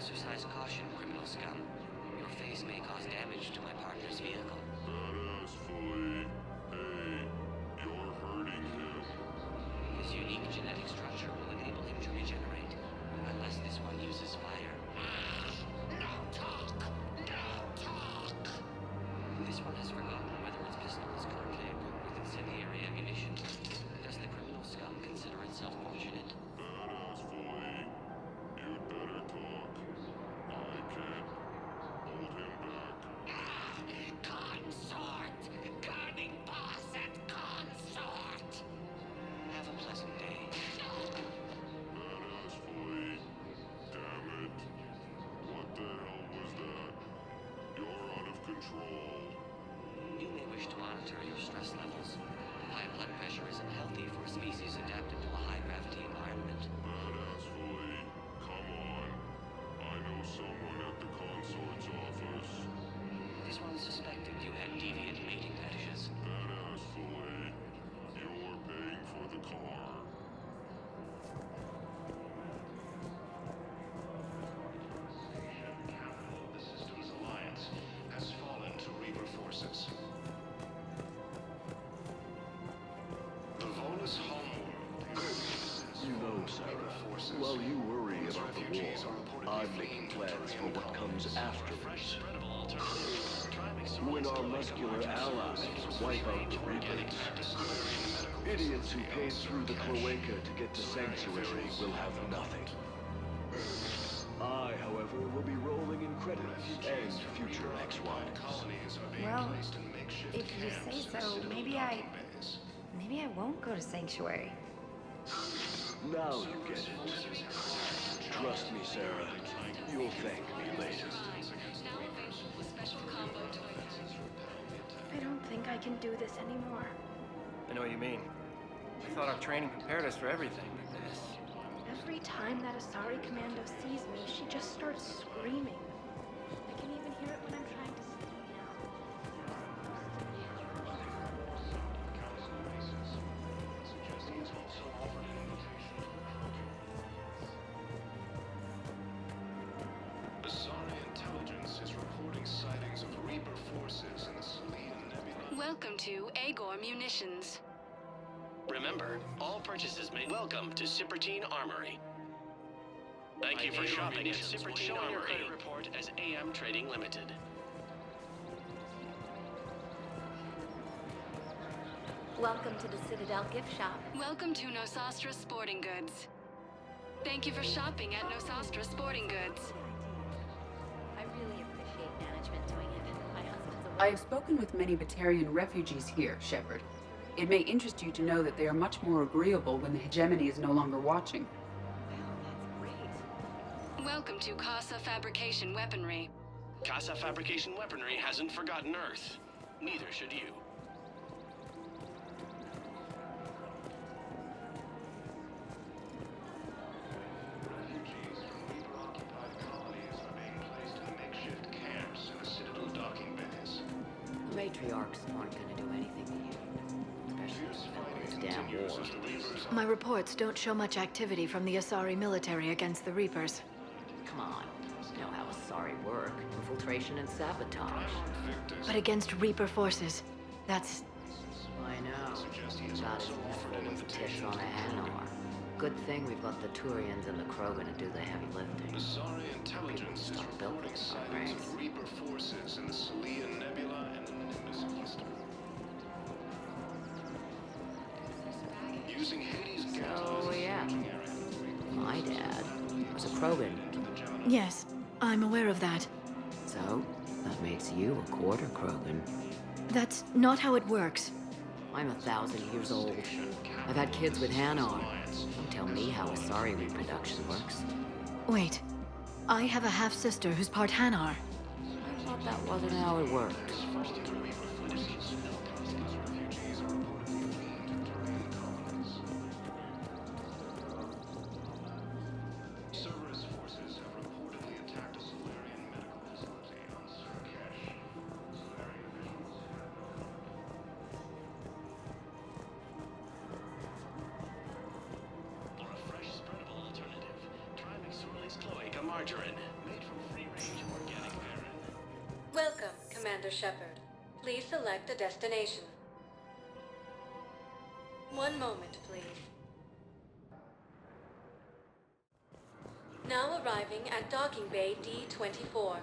Exercise caution, criminal scum. Your face may cause damage to my partner's vehicle. Badass fully. Hey, you're hurting him. His unique genetic structure will enable him to regenerate, unless this one uses fire. No talk! No talk! This one has forgotten whether its pistol is currently equipped with incendiary ammunition. Does the criminal scum consider itself fortunate? Badass fully. You'd better talk. I can't hold him back. Consort! Guarding boss and consort! Have a pleasant day. Badass fully. Damn it. What the hell was that? You're out of control. You may wish to monitor your stress levels. High blood pressure isn't healthy for a species adapted to a high-gravity environment. Badass fully. Come on. I know someone at the consort's office. This one suspected you had deviant mating fetishes. Badass fully. You're paying for the car. Capital of the Systems Alliance has fallen to Reaper forces. The Volus homeworld. You know, Sarah, while you worry about the war, I'm making plans for what comes after it. When our muscular allies wipe out the Reapers, idiots who came through the cloaca to get to Sanctuary will have nothing. I, however, will be rolling in credits and future ex-wives. Well, if you say so, maybe I won't go to Sanctuary. Now you get it. Trust me, Sarah. You'll thank me later. I don't think I can do this anymore. I know what you mean. I thought our training prepared us for everything, but this... Every time that Asari commando sees me, she just starts screaming. I can even hear it when I'm trying to sleep now. Asari intelligence is reporting sightings of Reaper forces in the Selene Nebula. Welcome to Agor Munitions. Remember, all purchases made. Welcome to Cypertine Armory. Thank you for shopping at Cypertine Armory. Report as AM Trading Limited. Welcome to the Citadel gift shop. Welcome to Nosastra Sporting Goods. Thank you for shopping at Nosastra Sporting Goods. I really appreciate management doing it. My husband's I have spoken with many Batarian refugees here, Shepard. It may interest you to know that they are much more agreeable when the hegemony is no longer watching. Welcome to Casa Fabrication Weaponry. Casa Fabrication Weaponry hasn't forgotten Earth. Neither should you. Refugees from Reaper-occupied colonies are being placed in makeshift camps in the Citadel docking bays. The matriarchs aren't going to do anything to you. Especially in this damn war. My reports don't show much activity from the Asari military against the Reapers. Come on. You know how Asari work. Infiltration and sabotage. But against Reaper forces, that's... I know. Got it full of tits on a Hanar. Good thing we've got the Turians and the Krogan to do the heavy lifting. Asari intelligence is reporting sightings of Reaper forces in the Selene Nebula and the Nimbus cluster. Using Hades gas Oh, yeah. My dad was a Krogan. Yes, I'm aware of that. So, that makes you a quarter Krogan. That's not how it works. I'm 1,000 years old. I've had kids with Hanar. Don't tell me how Asari reproduction works. Wait, I have a half-sister who's part Hanar. I thought that wasn't how it worked. Cerberus forces have reportedly attacked a Solarian medical facility on Surcash. Solarian visuals. For a fresh, spreadable alternative, try McSorley's Cloaca Margarine, made Welcome, Commander Shepard. Please select a destination. One moment, please. Now arriving at Docking Bay D-24.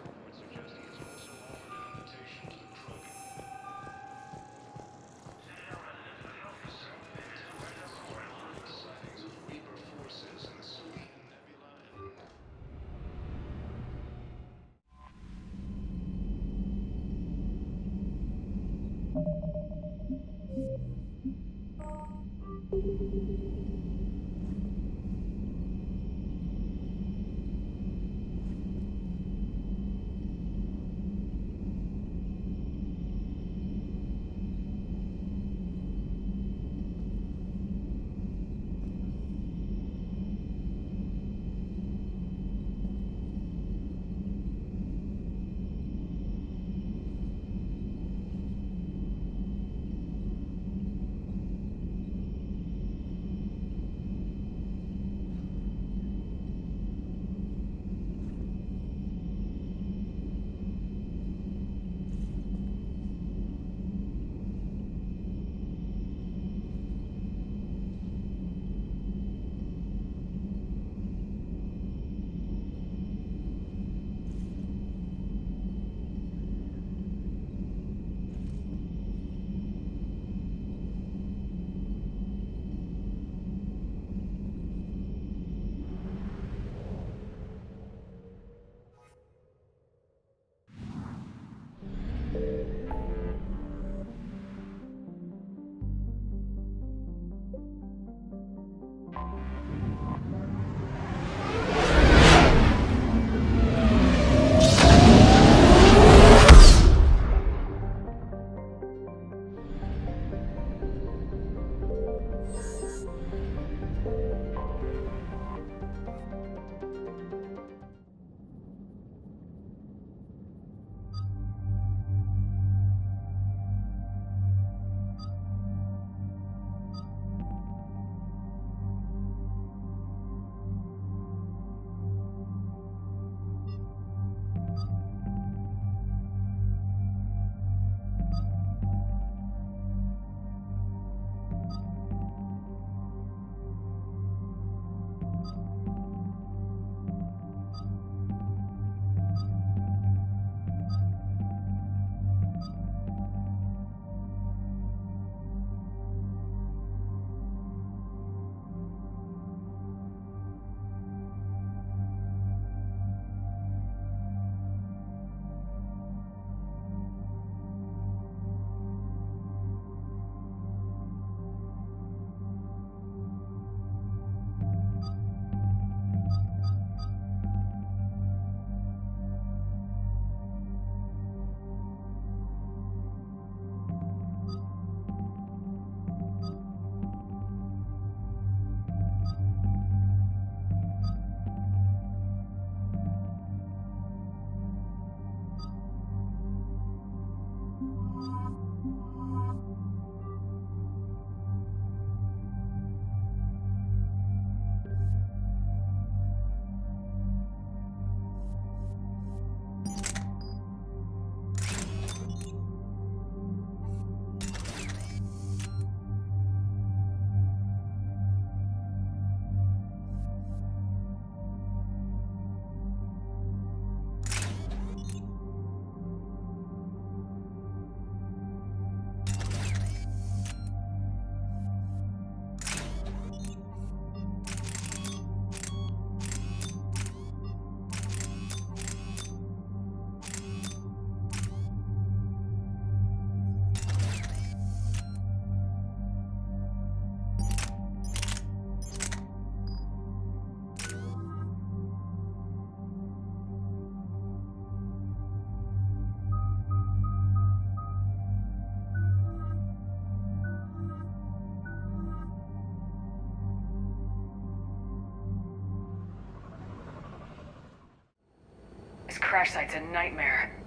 This crash site's a nightmare.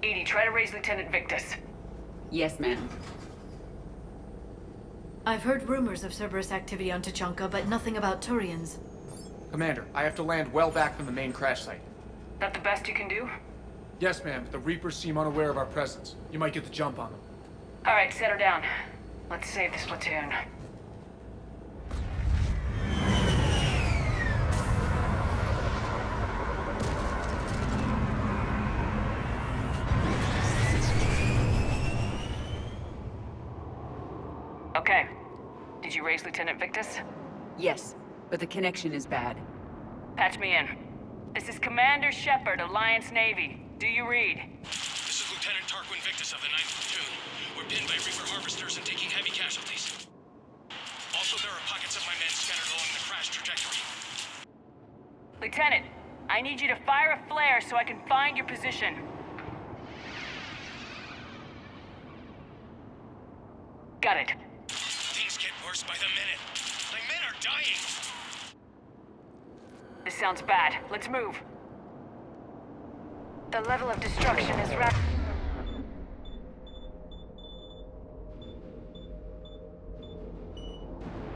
Edie, try to raise Lieutenant Victus. Yes, ma'am. I've heard rumors of Cerberus activity on Tuchanka, but nothing about Turians. Commander, I have to land well back from the main crash site. That the best you can do? Yes, ma'am. The Reapers seem unaware of our presence. You might get the jump on them. All right, set her down. Let's save this platoon. Okay. Did you raise Lieutenant Victus? Yes, but the connection is bad. Patch me in. This is Commander Shepard, Alliance Navy. Do you read? This is Lieutenant Tarquin Victus of the 9th Platoon. We're pinned by Reaper harvesters and taking heavy casualties. Also, there are pockets of my men scattered along the crash trajectory. Lieutenant, I need you to fire a flare so I can find your position. Got it. Things get worse by the minute. My men are dying! This sounds bad. Let's move. The level of destruction is rapid.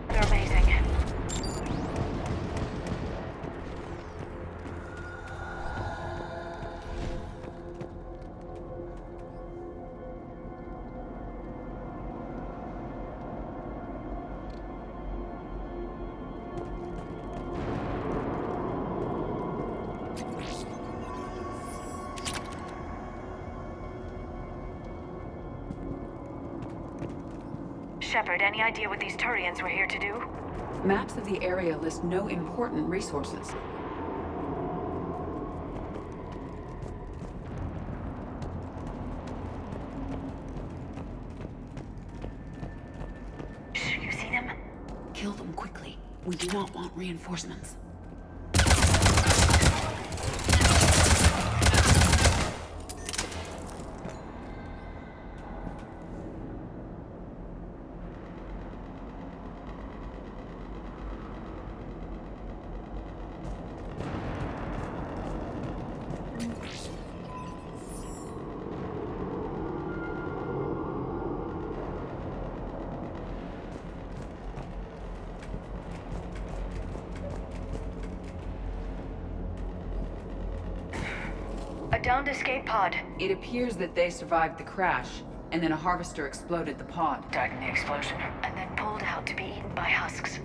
They're amazing. Shepard, any idea what these Turians were here to do? Maps of the area list no important resources. You see them? Kill them quickly. We do not want reinforcements. A downed escape pod. It appears that they survived the crash, and then a harvester exploded the pod. Died in the explosion. And then pulled out to be eaten by husks.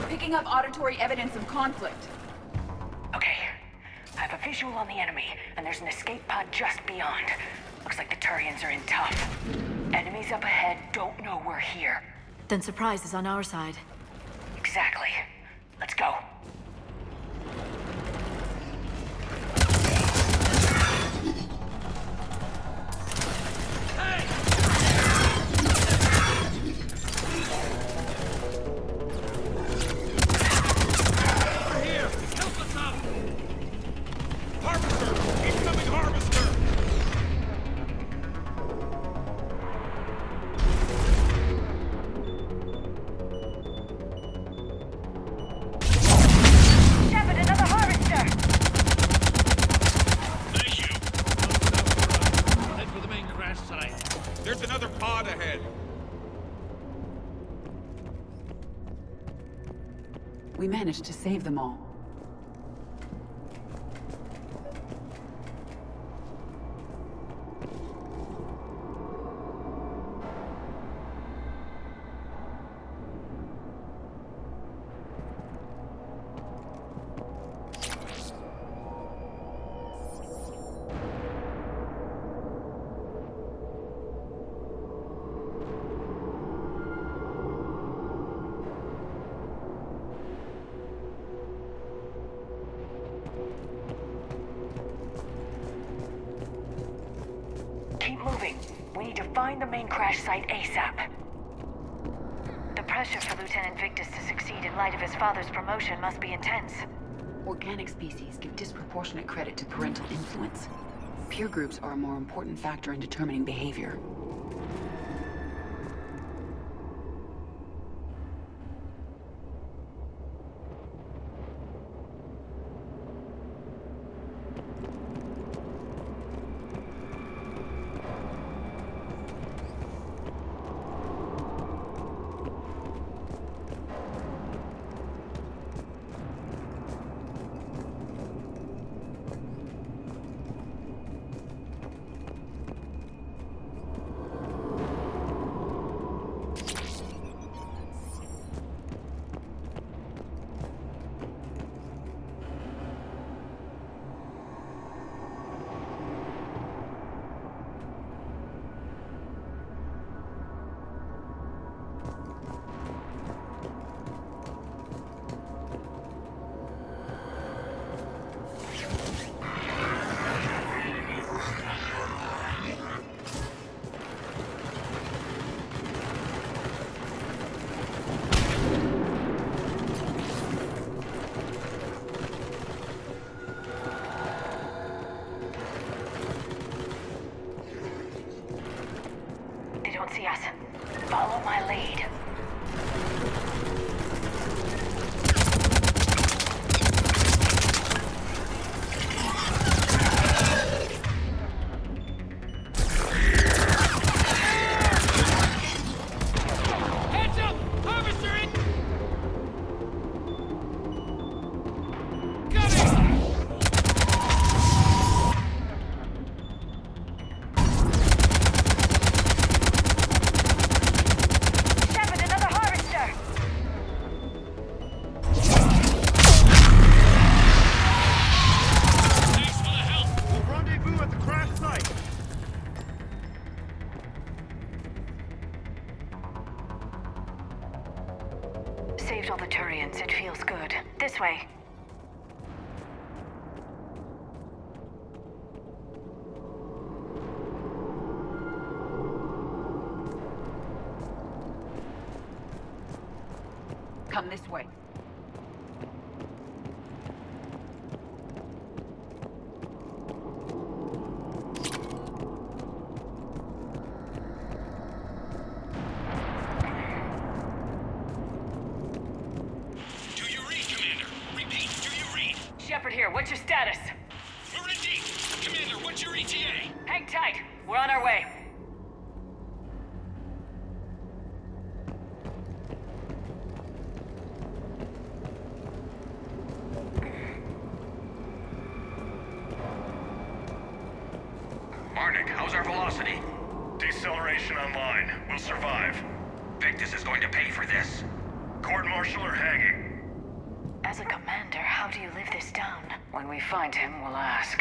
Picking up auditory evidence of conflict. Okay. I have a visual on the enemy, and there's an escape pod just beyond. Looks like the Turians are in tough. Enemies up ahead don't know we're here. Then surprise is on our side. Exactly. Let's go. There's another pod ahead. We managed to save them all. moving. We need to find the main crash site ASAP. The pressure for Lieutenant Victus to succeed in light of his father's promotion must be intense. Organic species give disproportionate credit to parental influence. Peer groups are a more important factor in determining behavior. See us. Follow my lead. Heads up! Harvester in! Saved all the Turians. It feels good. This way. Come this way. Shepard here, what's your status? We're in deep. Commander, what's your ETA? Hang tight. We're on our way. Marnik, how's our velocity? Deceleration online. We'll survive. Victus is going to pay for this. Court-martial or hanging? As a commander, how do you live this down? When we find him, we'll ask.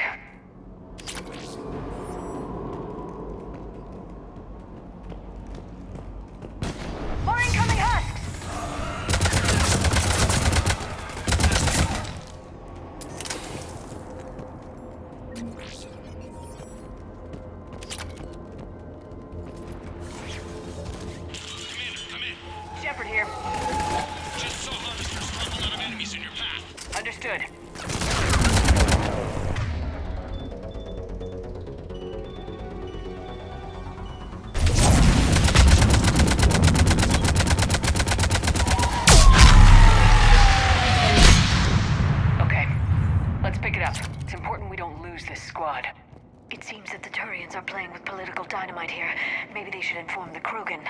More incoming husks! Shepard here. Just saw harvesters drop a lot of enemies in your path. Understood. Okay, let's pick it up. It's important we don't lose this squad. It seems that the Turians are playing with political dynamite here. Maybe they should inform the Krogan.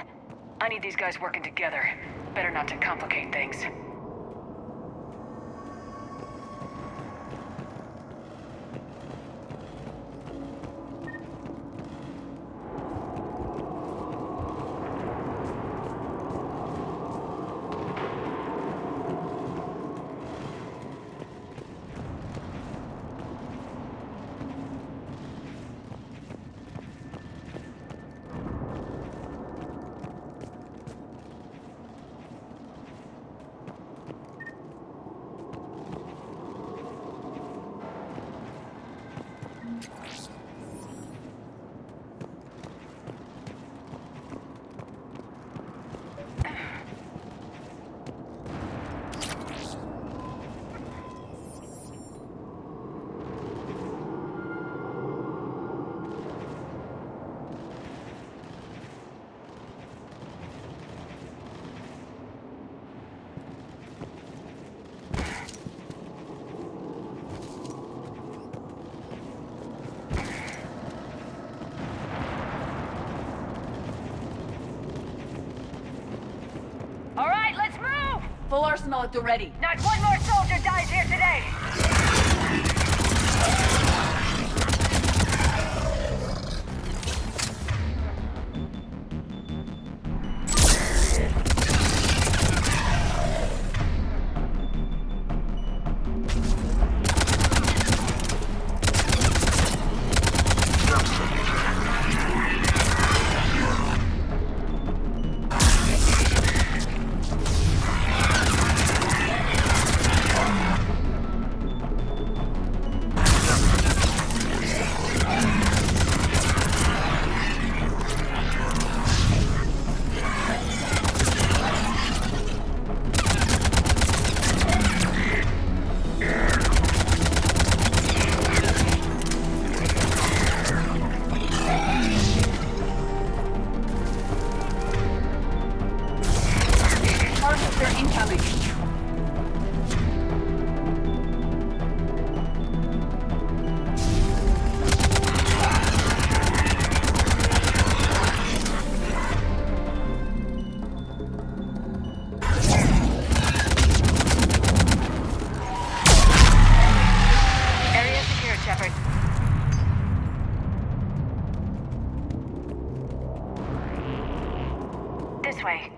I need these guys working together. Better not to complicate things. All right, let's move! Full arsenal at the ready. Not one more soldier dies here today! They're incoming. Area secure, Shepard. This way.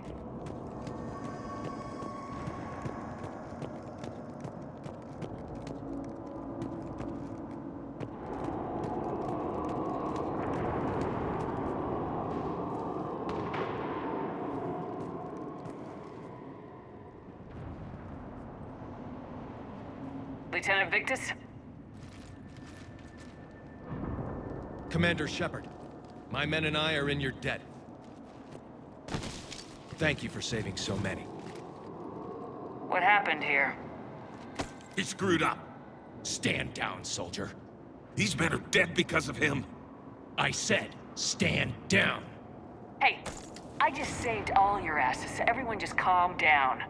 Lieutenant Victus? Commander Shepard, my men and I are in your debt. Thank you for saving so many. What happened here? He screwed up. Stand down, soldier. These men are dead because of him. I said, stand down. Hey, I just saved all your asses, so everyone just calm down.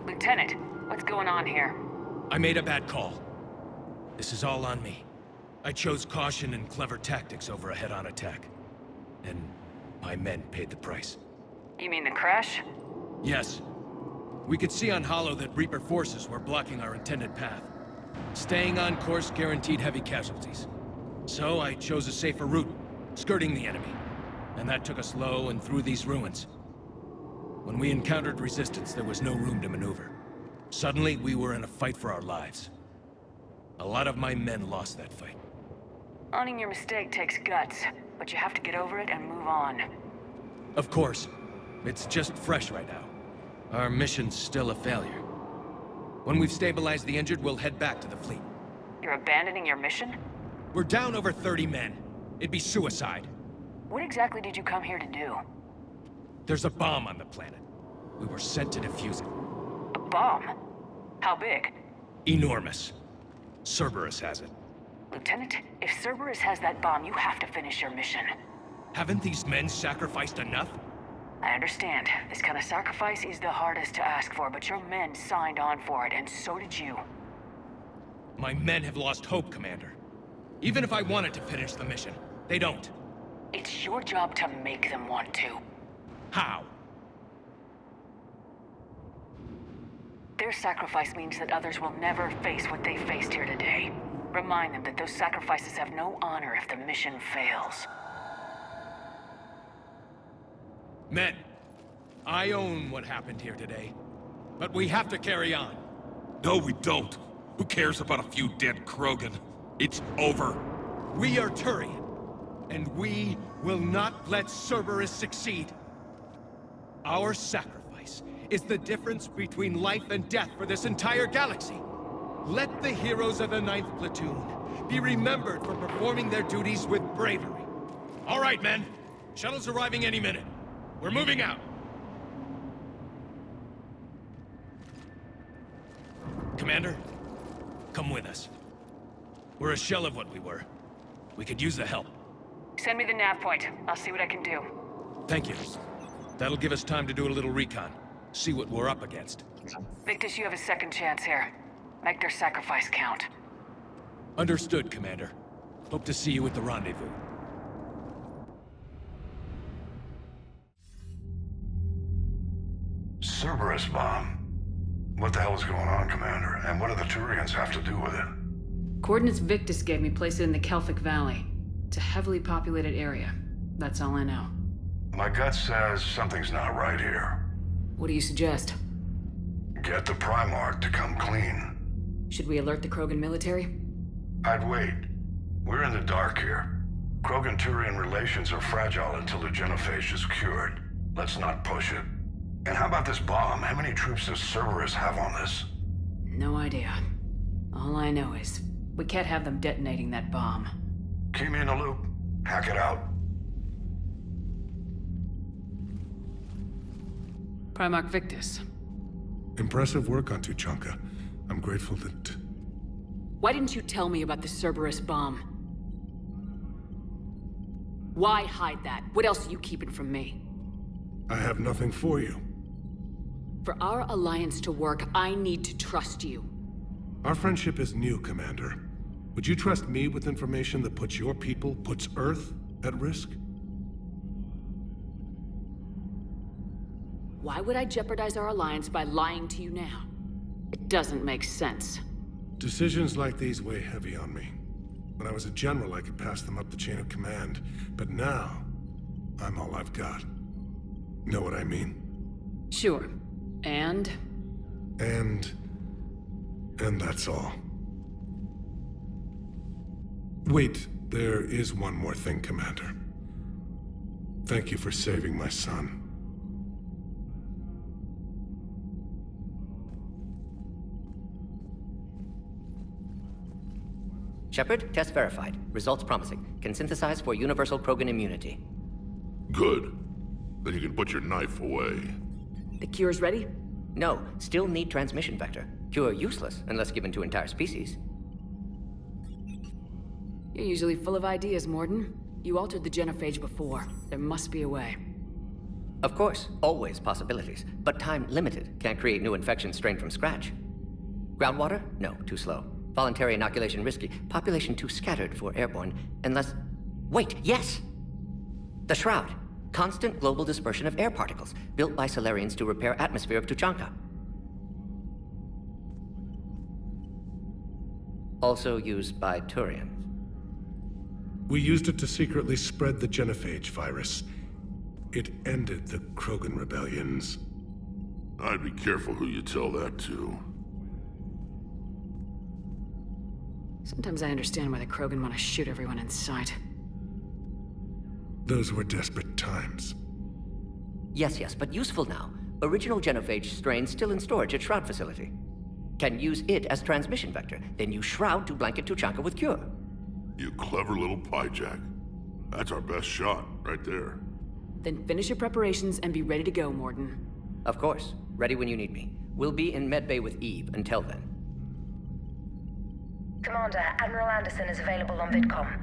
Lieutenant, what's going on here? I made a bad call. This is all on me. I chose caution and clever tactics over a head-on attack. And my men paid the price. You mean the crash? Yes. We could see on Hollow that Reaper forces were blocking our intended path. Staying on course guaranteed heavy casualties. So I chose a safer route, skirting the enemy. And that took us low and through these ruins. When we encountered resistance, there was no room to maneuver. Suddenly, we were in a fight for our lives. A lot of my men lost that fight. Owning your mistake takes guts, but you have to get over it and move on. Of course. It's just fresh right now. Our mission's still a failure. When we've stabilized the injured, we'll head back to the fleet. You're abandoning your mission? We're down over 30 men. It'd be suicide. What exactly did you come here to do? There's a bomb on the planet. We were sent to defuse it. A bomb? How big? Enormous. Cerberus has it. Lieutenant, if Cerberus has that bomb, you have to finish your mission. Haven't these men sacrificed enough? I understand. This kind of sacrifice is the hardest to ask for, but your men signed on for it, and so did you. My men have lost hope, Commander. Even if I wanted to finish the mission, they don't. It's your job to make them want to. How? Their sacrifice means that others will never face what they faced here today. Remind them that those sacrifices have no honor if the mission fails. Men, I own what happened here today. But we have to carry on. No, we don't. Who cares about a few dead Krogan? It's over. We are Turian, and we will not let Cerberus succeed. Our sacrifice is the difference between life and death for this entire galaxy. Let the heroes of the 9th Platoon be remembered for performing their duties with bravery. All right, men. Shuttle's arriving any minute. We're moving out. Commander, come with us. We're a shell of what we were. We could use the help. Send me the nav point. I'll see what I can do. Thank you. That'll give us time to do a little recon. See what we're up against. Victus, you have a second chance here. Make their sacrifice count. Understood, Commander. Hope to see you at the rendezvous. Cerberus bomb. What the hell is going on, Commander? And what do the Turians have to do with it? Coordinates Victus gave me place it in the Kelphic Valley. It's a heavily populated area. That's all I know. My gut says something's not right here. What do you suggest? Get the Primarch to come clean. Should we alert the Krogan military? I'd wait. We're in the dark here. Krogan-Turian relations are fragile until the genophage is cured. Let's not push it. And how about this bomb? How many troops does Cerberus have on this? No idea. All I know is, we can't have them detonating that bomb. Keep me in the loop. Hack it out. Primarch Victus. Impressive work on Tuchanka. I'm grateful that... Why didn't you tell me about the Cerberus bomb? Why hide that? What else are you keeping from me? I have nothing for you. For our alliance to work, I need to trust you. Our friendship is new, Commander. Would you trust me with information that puts your people, puts Earth, at risk? Why would I jeopardize our alliance by lying to you now? It doesn't make sense. Decisions like these weigh heavy on me. When I was a general, I could pass them up the chain of command. But now, I'm all I've got. Know what I mean? Sure. And that's all. Wait, there is one more thing, Commander. Thank you for saving my son. Shepard, test verified. Results promising. Can synthesize for universal Krogan immunity. Good. Then you can put your knife away. The cure's ready? No, still need transmission vector. Cure useless unless given to entire species. You're usually full of ideas, Morden. You altered the genophage before. There must be a way. Of course, always possibilities, but time limited. Can't create new infection strain from scratch. Groundwater? No, too slow. Voluntary inoculation risky. Population too scattered for airborne, unless... Wait, yes! The Shroud. Constant global dispersion of air particles, built by Solarians to repair atmosphere of Tuchanka. Also used by Turians. We used it to secretly spread the genophage virus. It ended the Krogan rebellions. I'd be careful who you tell that to. Sometimes I understand why the Krogan want to shoot everyone in sight. Those were desperate times. Yes, but useful now. Original genophage strain still in storage at Shroud facility. Can use it as transmission vector, then use Shroud to blanket Tuchanka with cure. You clever little pyjack. That's our best shot, right there. Then finish your preparations and be ready to go, Morden. Of course. Ready when you need me. We'll be in medbay with Eve until then. Commander, Admiral Anderson is available on VidCom.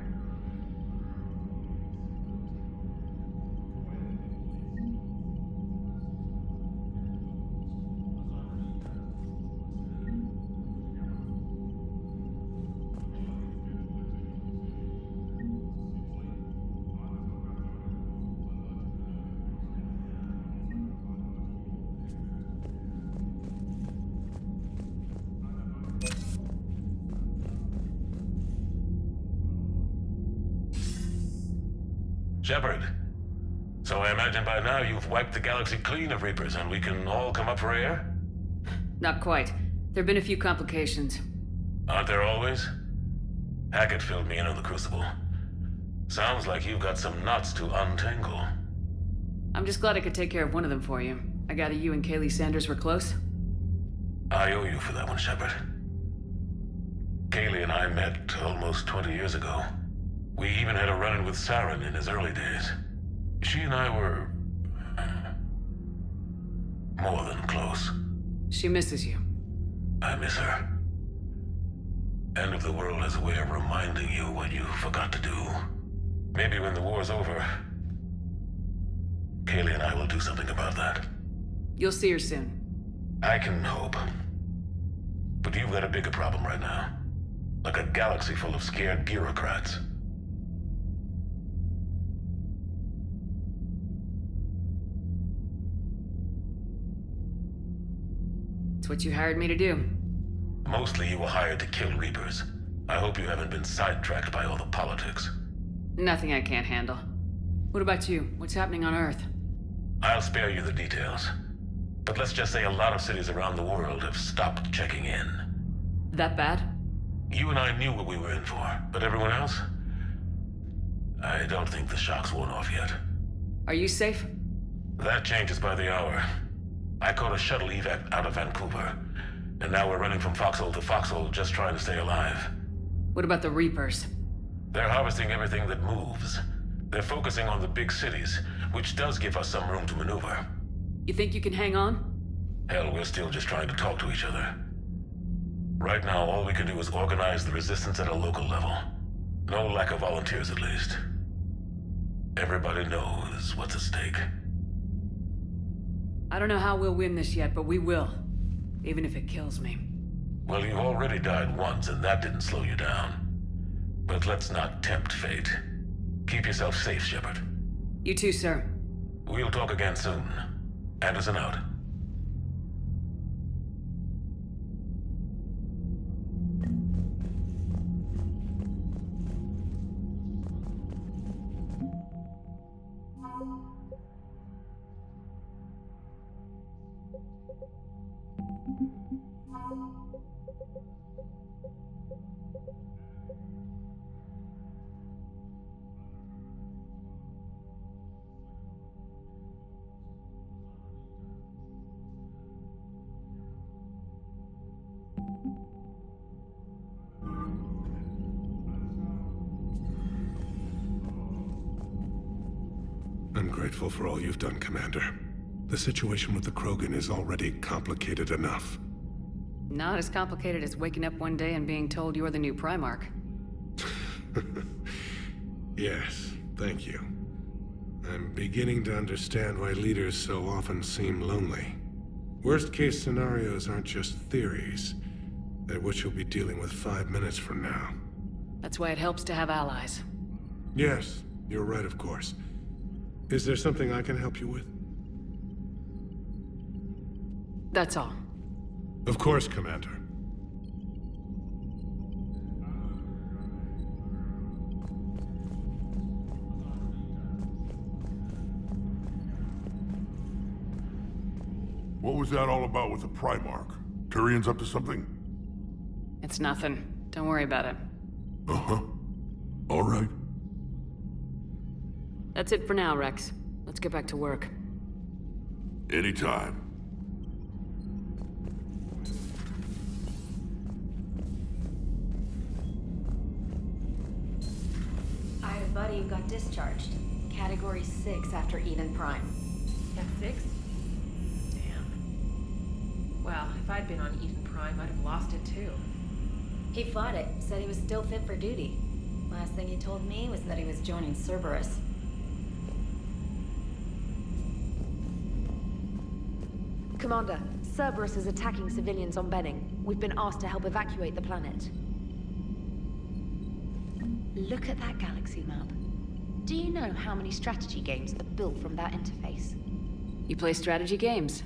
Shepard. So I imagine by now you've wiped the galaxy clean of Reapers and we can all come up for air? Not quite. There've been a few complications. Aren't there always? Hackett filled me in on the Crucible. Sounds like you've got some knots to untangle. I'm just glad I could take care of one of them for you. I gather you and Kaylee Sanders were close? I owe you for that one, Shepard. Kaylee and I met almost 20 years ago. We even had a run-in with Saren in his early days. She and I were... more than close. She misses you. I miss her. End of the world has a way of reminding you what you forgot to do. Maybe when the war's over, Kaylee and I will do something about that. You'll see her soon. I can hope. But you've got a bigger problem right now. Like a galaxy full of scared bureaucrats. It's what you hired me to do. Mostly you were hired to kill Reapers. I hope you haven't been sidetracked by all the politics. Nothing I can't handle. What about you? What's happening on Earth? I'll spare you the details. But let's just say a lot of cities around the world have stopped checking in. That bad? You and I knew what we were in for, but everyone else? I don't think the shock's worn off yet. Are you safe? That changes by the hour. I caught a shuttle evac out of Vancouver, and now we're running from foxhole to foxhole just trying to stay alive. What about the Reapers? They're harvesting everything that moves. They're focusing on the big cities, which does give us some room to maneuver. You think you can hang on? Hell, we're still just trying to talk to each other. Right now, all we can do is organize the resistance at a local level. No lack of volunteers, at least. Everybody knows what's at stake. I don't know how we'll win this yet, but we will. Even if it kills me. Well, you've already died once, and that didn't slow you down. But let's not tempt fate. Keep yourself safe, Shepard. You too, sir. We'll talk again soon. Anderson out. I'm grateful for all you've done, Commander. The situation with the Krogan is already complicated enough. Not as complicated as waking up one day and being told you're the new Primarch. Yes, thank you. I'm beginning to understand why leaders so often seem lonely. Worst-case scenarios aren't just theories. They're what you'll be dealing with 5 minutes from now. That's why it helps to have allies. Yes, you're right, of course. Is there something I can help you with? That's all. Of course, Commander. What was that all about with the Primarch? Turian's up to something? It's nothing. Don't worry about it. Uh-huh. All right. That's it for now, Rex. Let's get back to work. Anytime. I had a buddy who got discharged. Category 6 after Eden Prime. That's 6? Damn. Well, if I'd been on Eden Prime, I'd have lost it too. He fought it, said he was still fit for duty. Last thing he told me was that he was joining Cerberus. Commander, Cerberus is attacking civilians on Benning. We've been asked to help evacuate the planet. Look at that galaxy map. Do you know how many strategy games are built from that interface? You play strategy games?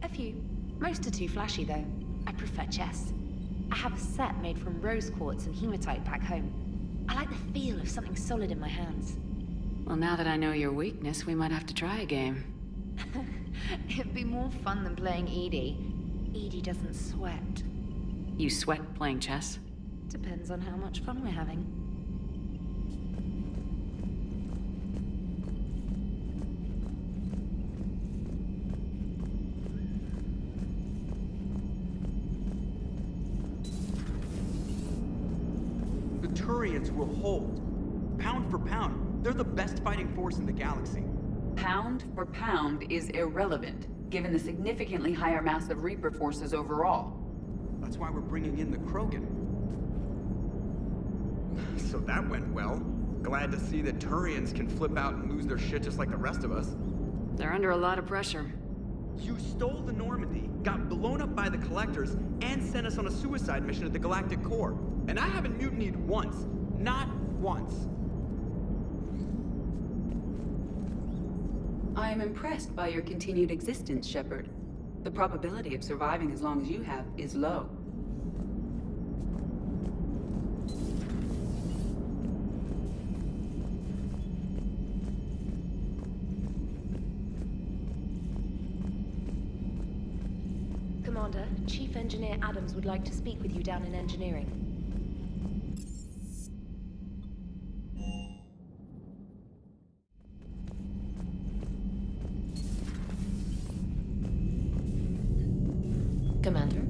A few. Most are too flashy, though. I prefer chess. I have a set made from rose quartz and hematite back home. I like the feel of something solid in my hands. Well, now that I know your weakness, we might have to try a game. It'd be more fun than playing Edie. Edie doesn't sweat. You sweat playing chess? Depends on how much fun we're having. The Turians will hold. Pound for pound, they're the best fighting force in the galaxy. Pound for pound is irrelevant, given the significantly higher mass of Reaper forces overall. That's why we're bringing in the Krogan. So that went well. Glad to see that Turians can flip out and lose their shit just like the rest of us. They're under a lot of pressure. You stole the Normandy, got blown up by the Collectors, and sent us on a suicide mission at the Galactic Core. And I haven't mutinied once. Not once. I am impressed by your continued existence, Shepard. The probability of surviving as long as you have is low. Commander, Chief Engineer Adams would like to speak with you down in engineering. Commander?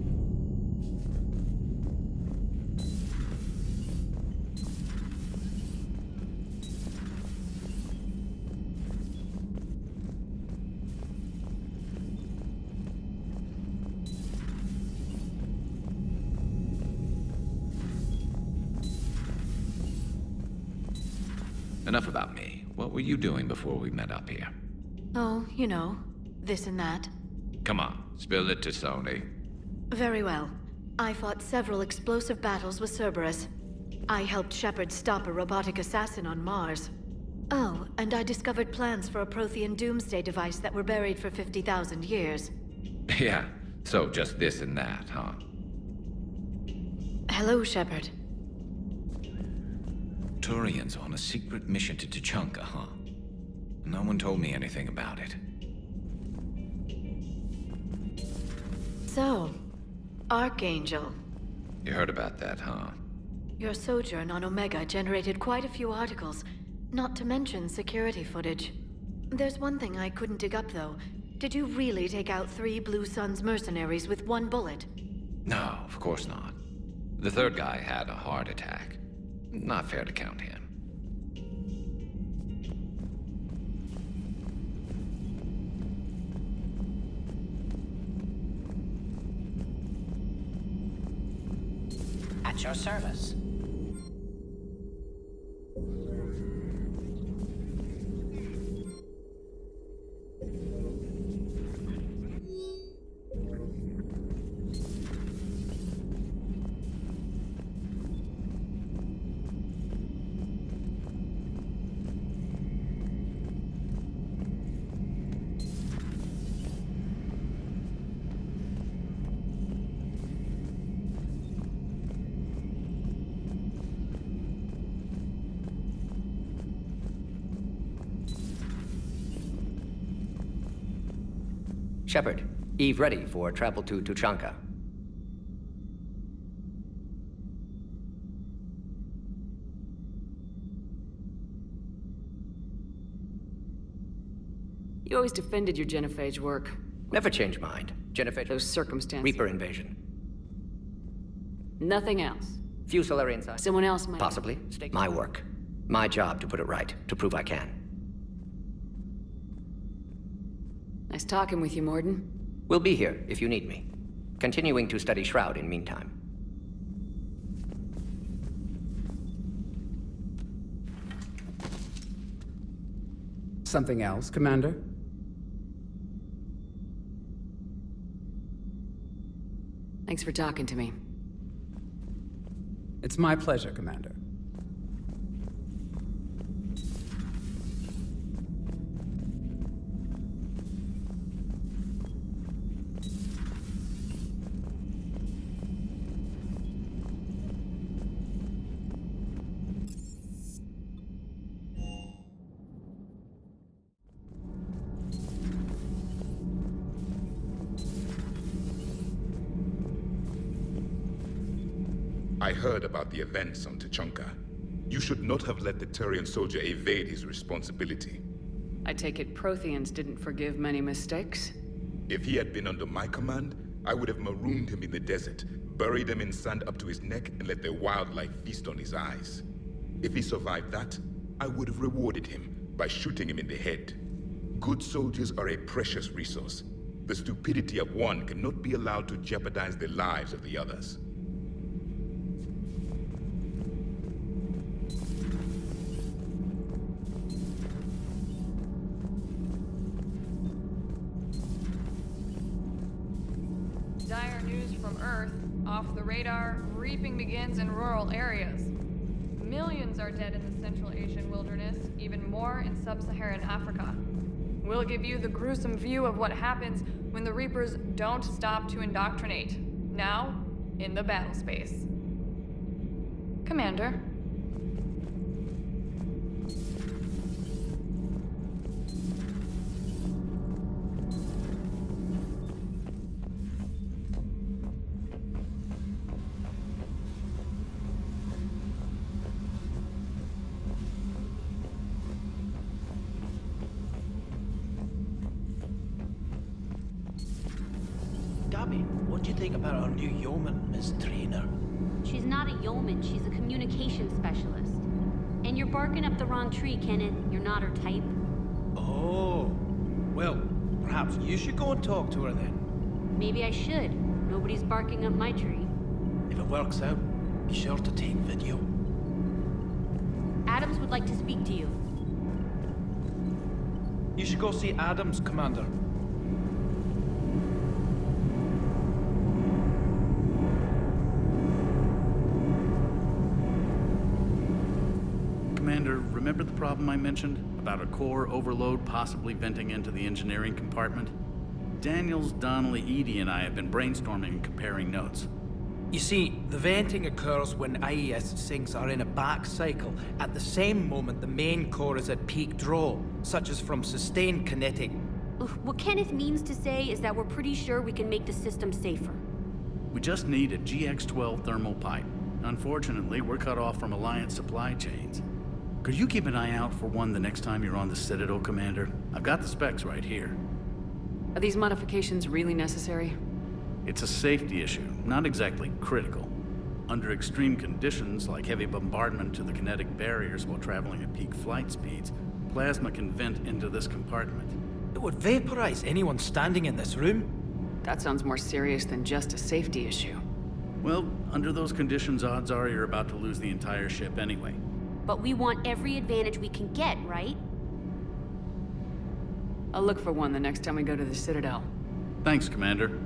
Enough about me. What were you doing before we met up here? Oh, you know, this and that. Come on, spill it to Sony. Very well. I fought several explosive battles with Cerberus. I helped Shepard stop a robotic assassin on Mars. Oh, and I discovered plans for a Prothean doomsday device that were buried for 50,000 years. Yeah, so just this and that, huh? Hello, Shepard. Turians on a secret mission to Tuchanka, huh? No one told me anything about it. So, Archangel. You heard about that, huh? Your sojourn on Omega generated quite a few articles, not to mention security footage. There's one thing I couldn't dig up, though. Did you really take out 3 Blue Suns mercenaries with 1 bullet? No, of course not. The third guy had a heart attack. Not fair to count him. At your service. Shepard, Eve ready for travel to Tuchanka. You always defended your genophage work. Never change mind. Genophage. Those circumstances. Reaper invasion. Nothing else. Few Solarian science. Someone else might. Possibly. My work. My job to put it right. To prove I can. Nice talking with you, Morden. We'll be here if you need me. Continuing to study Shroud in meantime. Something else, Commander? Thanks for talking to me. It's my pleasure, Commander. I heard about the events on Tuchanka. You should not have let the Turian soldier evade his responsibility. I take it Protheans didn't forgive many mistakes? If he had been under my command, I would have marooned him in the desert, buried him in sand up to his neck, and let the wildlife feast on his eyes. If he survived that, I would have rewarded him by shooting him in the head. Good soldiers are a precious resource. The stupidity of one cannot be allowed to jeopardize the lives of the others. Dire news from Earth. Off the radar, reaping begins in rural areas. Millions are dead in the Central Asian wilderness, even more in sub-Saharan Africa. We'll give you the gruesome view of what happens when the Reapers don't stop to indoctrinate. Now, in the battle space. Commander. Gabby, what do you think about our new yeoman, Miss Trainer? She's not a yeoman, she's a communications specialist. And you're barking up the wrong tree, Kenneth. You're not her type. Oh, well, perhaps you should go and talk to her then. Maybe I should. Nobody's barking up my tree. If it works out, be sure to take video. Adams would like to speak to you. You should go see Adams, Commander. Commander, remember the problem I mentioned? About a core overload possibly venting into the engineering compartment? Daniels, Donnelly, Edie, and I have been brainstorming and comparing notes. You see, the venting occurs when IES sinks are in a back cycle at the same moment the main core is at peak draw, such as from sustained kinetic. What Kenneth means to say is that we're pretty sure we can make the system safer. We just need a GX-12 thermal pipe. Unfortunately, we're cut off from Alliance supply chains. Could you keep an eye out for one the next time you're on the Citadel, Commander? I've got the specs right here. Are these modifications really necessary? It's a safety issue, not exactly critical. Under extreme conditions, like heavy bombardment to the kinetic barriers while traveling at peak flight speeds, plasma can vent into this compartment. It would vaporize anyone standing in this room. That sounds more serious than just a safety issue. Well, under those conditions, odds are you're about to lose the entire ship anyway. But we want every advantage we can get, right? I'll look for one the next time we go to the Citadel. Thanks, Commander.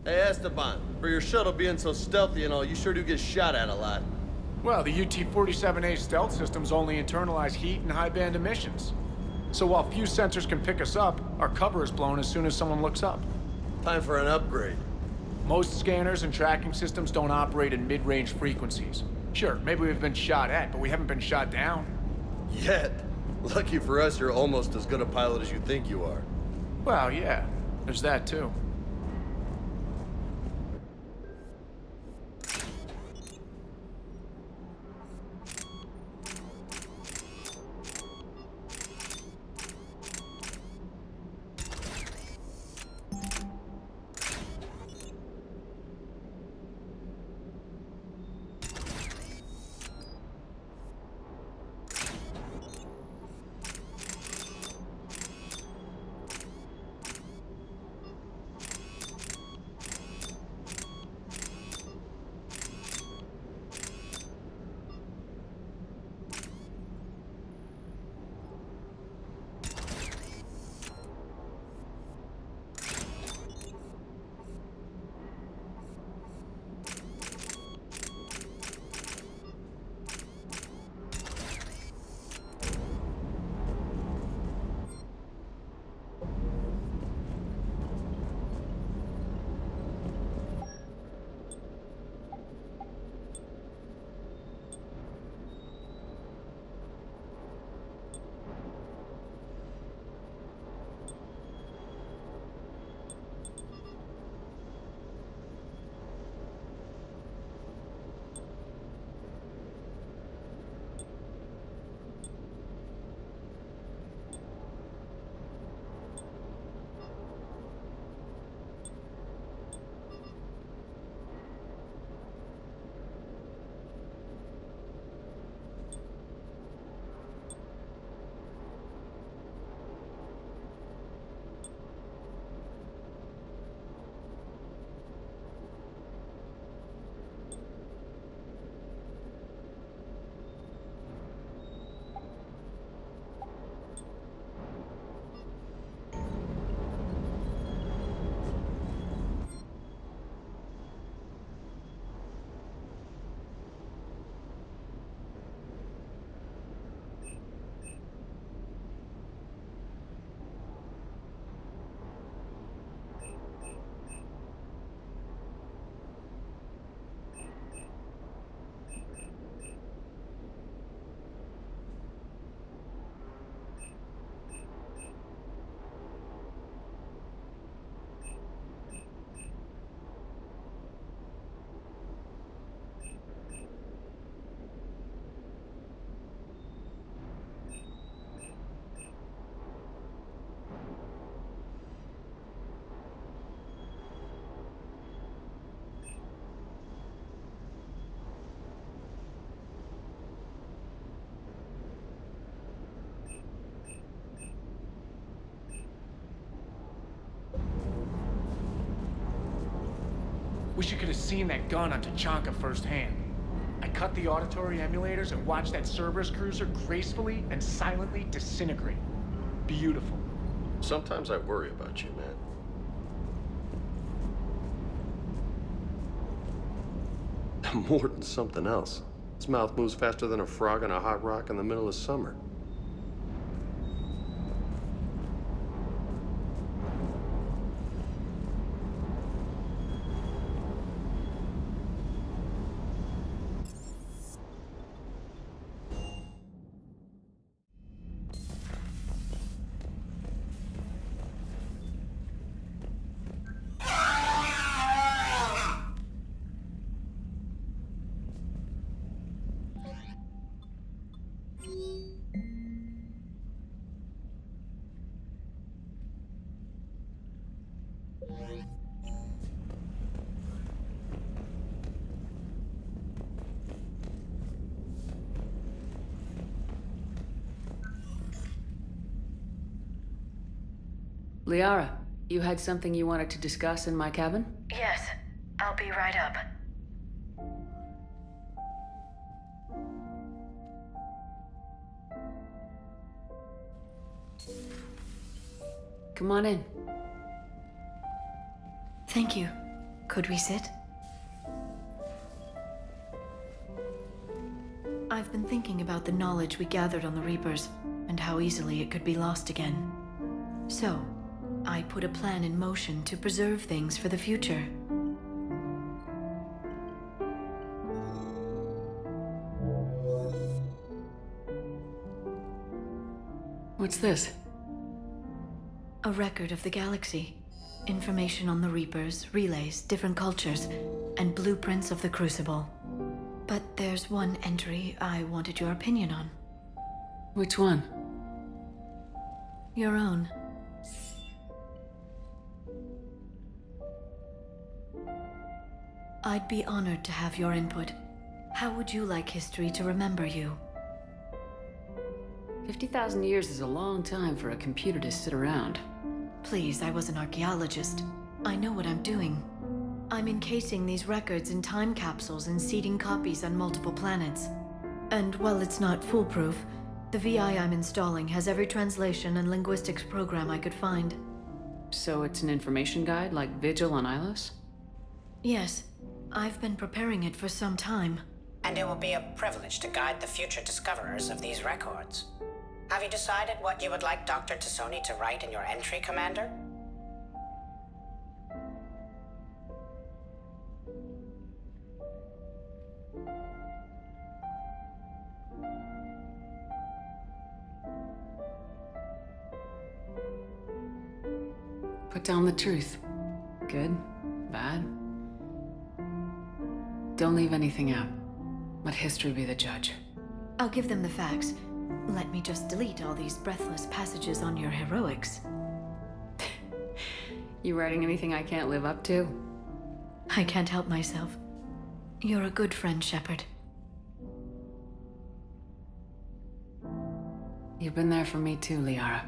Hey, Esteban, for your shuttle being so stealthy and all, you sure do get shot at a lot. Well, the UT-47A stealth systems only internalize heat and high-band emissions. So while few sensors can pick us up, our cover is blown as soon as someone looks up. Time for an upgrade. Most scanners and tracking systems don't operate in mid-range frequencies. Sure, maybe we've been shot at, but we haven't been shot down. Yet. Lucky for us, you're almost as good a pilot as you think you are. Well, yeah. There's that, too. Wish you could have seen that gun on Tachanka firsthand. I cut the auditory emulators and watched that Cerberus cruiser gracefully and silently disintegrate. Beautiful. Sometimes I worry about you, man. More than something else. His mouth moves faster than a frog on a hot rock in the middle of summer. Liara, you had something you wanted to discuss in my cabin? Yes, I'll be right up. Come on in. Thank you. Could we sit? I've been thinking about the knowledge we gathered on the Reapers, and how easily it could be lost again. So, I put a plan in motion to preserve things for the future. What's this? A record of the galaxy. Information on the Reapers, relays, different cultures, and blueprints of the Crucible. But there's one entry I wanted your opinion on. Which one? Your own. I'd be honored to have your input. How would you like history to remember you? 50,000 years is a long time for a computer to sit around. Please, I was an archaeologist. I know what I'm doing. I'm encasing these records in time capsules and seeding copies on multiple planets. And while it's not foolproof, the VI I'm installing has every translation and linguistics program I could find. So it's an information guide like Vigil on Ilos? Yes. I've been preparing it for some time. And it will be a privilege to guide the future discoverers of these records. Have you decided what you would like Dr. Tassoni to write in your entry, Commander? Put down the truth. Good? Bad? Don't leave anything out. Let history be the judge. I'll give them the facts. Let me just delete all these breathless passages on your heroics. You writing anything I can't live up to? I can't help myself. You're a good friend, Shepard. You've been there for me too, Liara.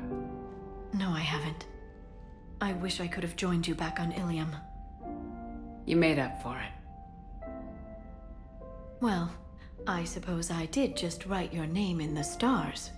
No, I haven't. I wish I could have joined you back on Ilium. You made up for it. Well, I suppose I did just write your name in the stars.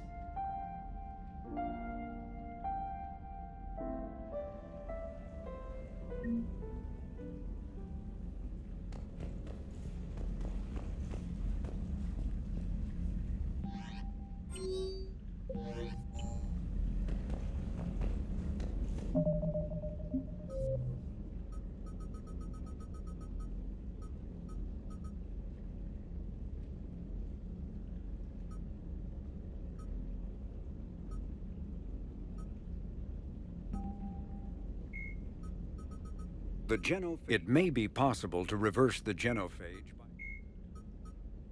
It may be possible to reverse the genophage by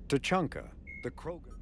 Tachanka, the Krogan.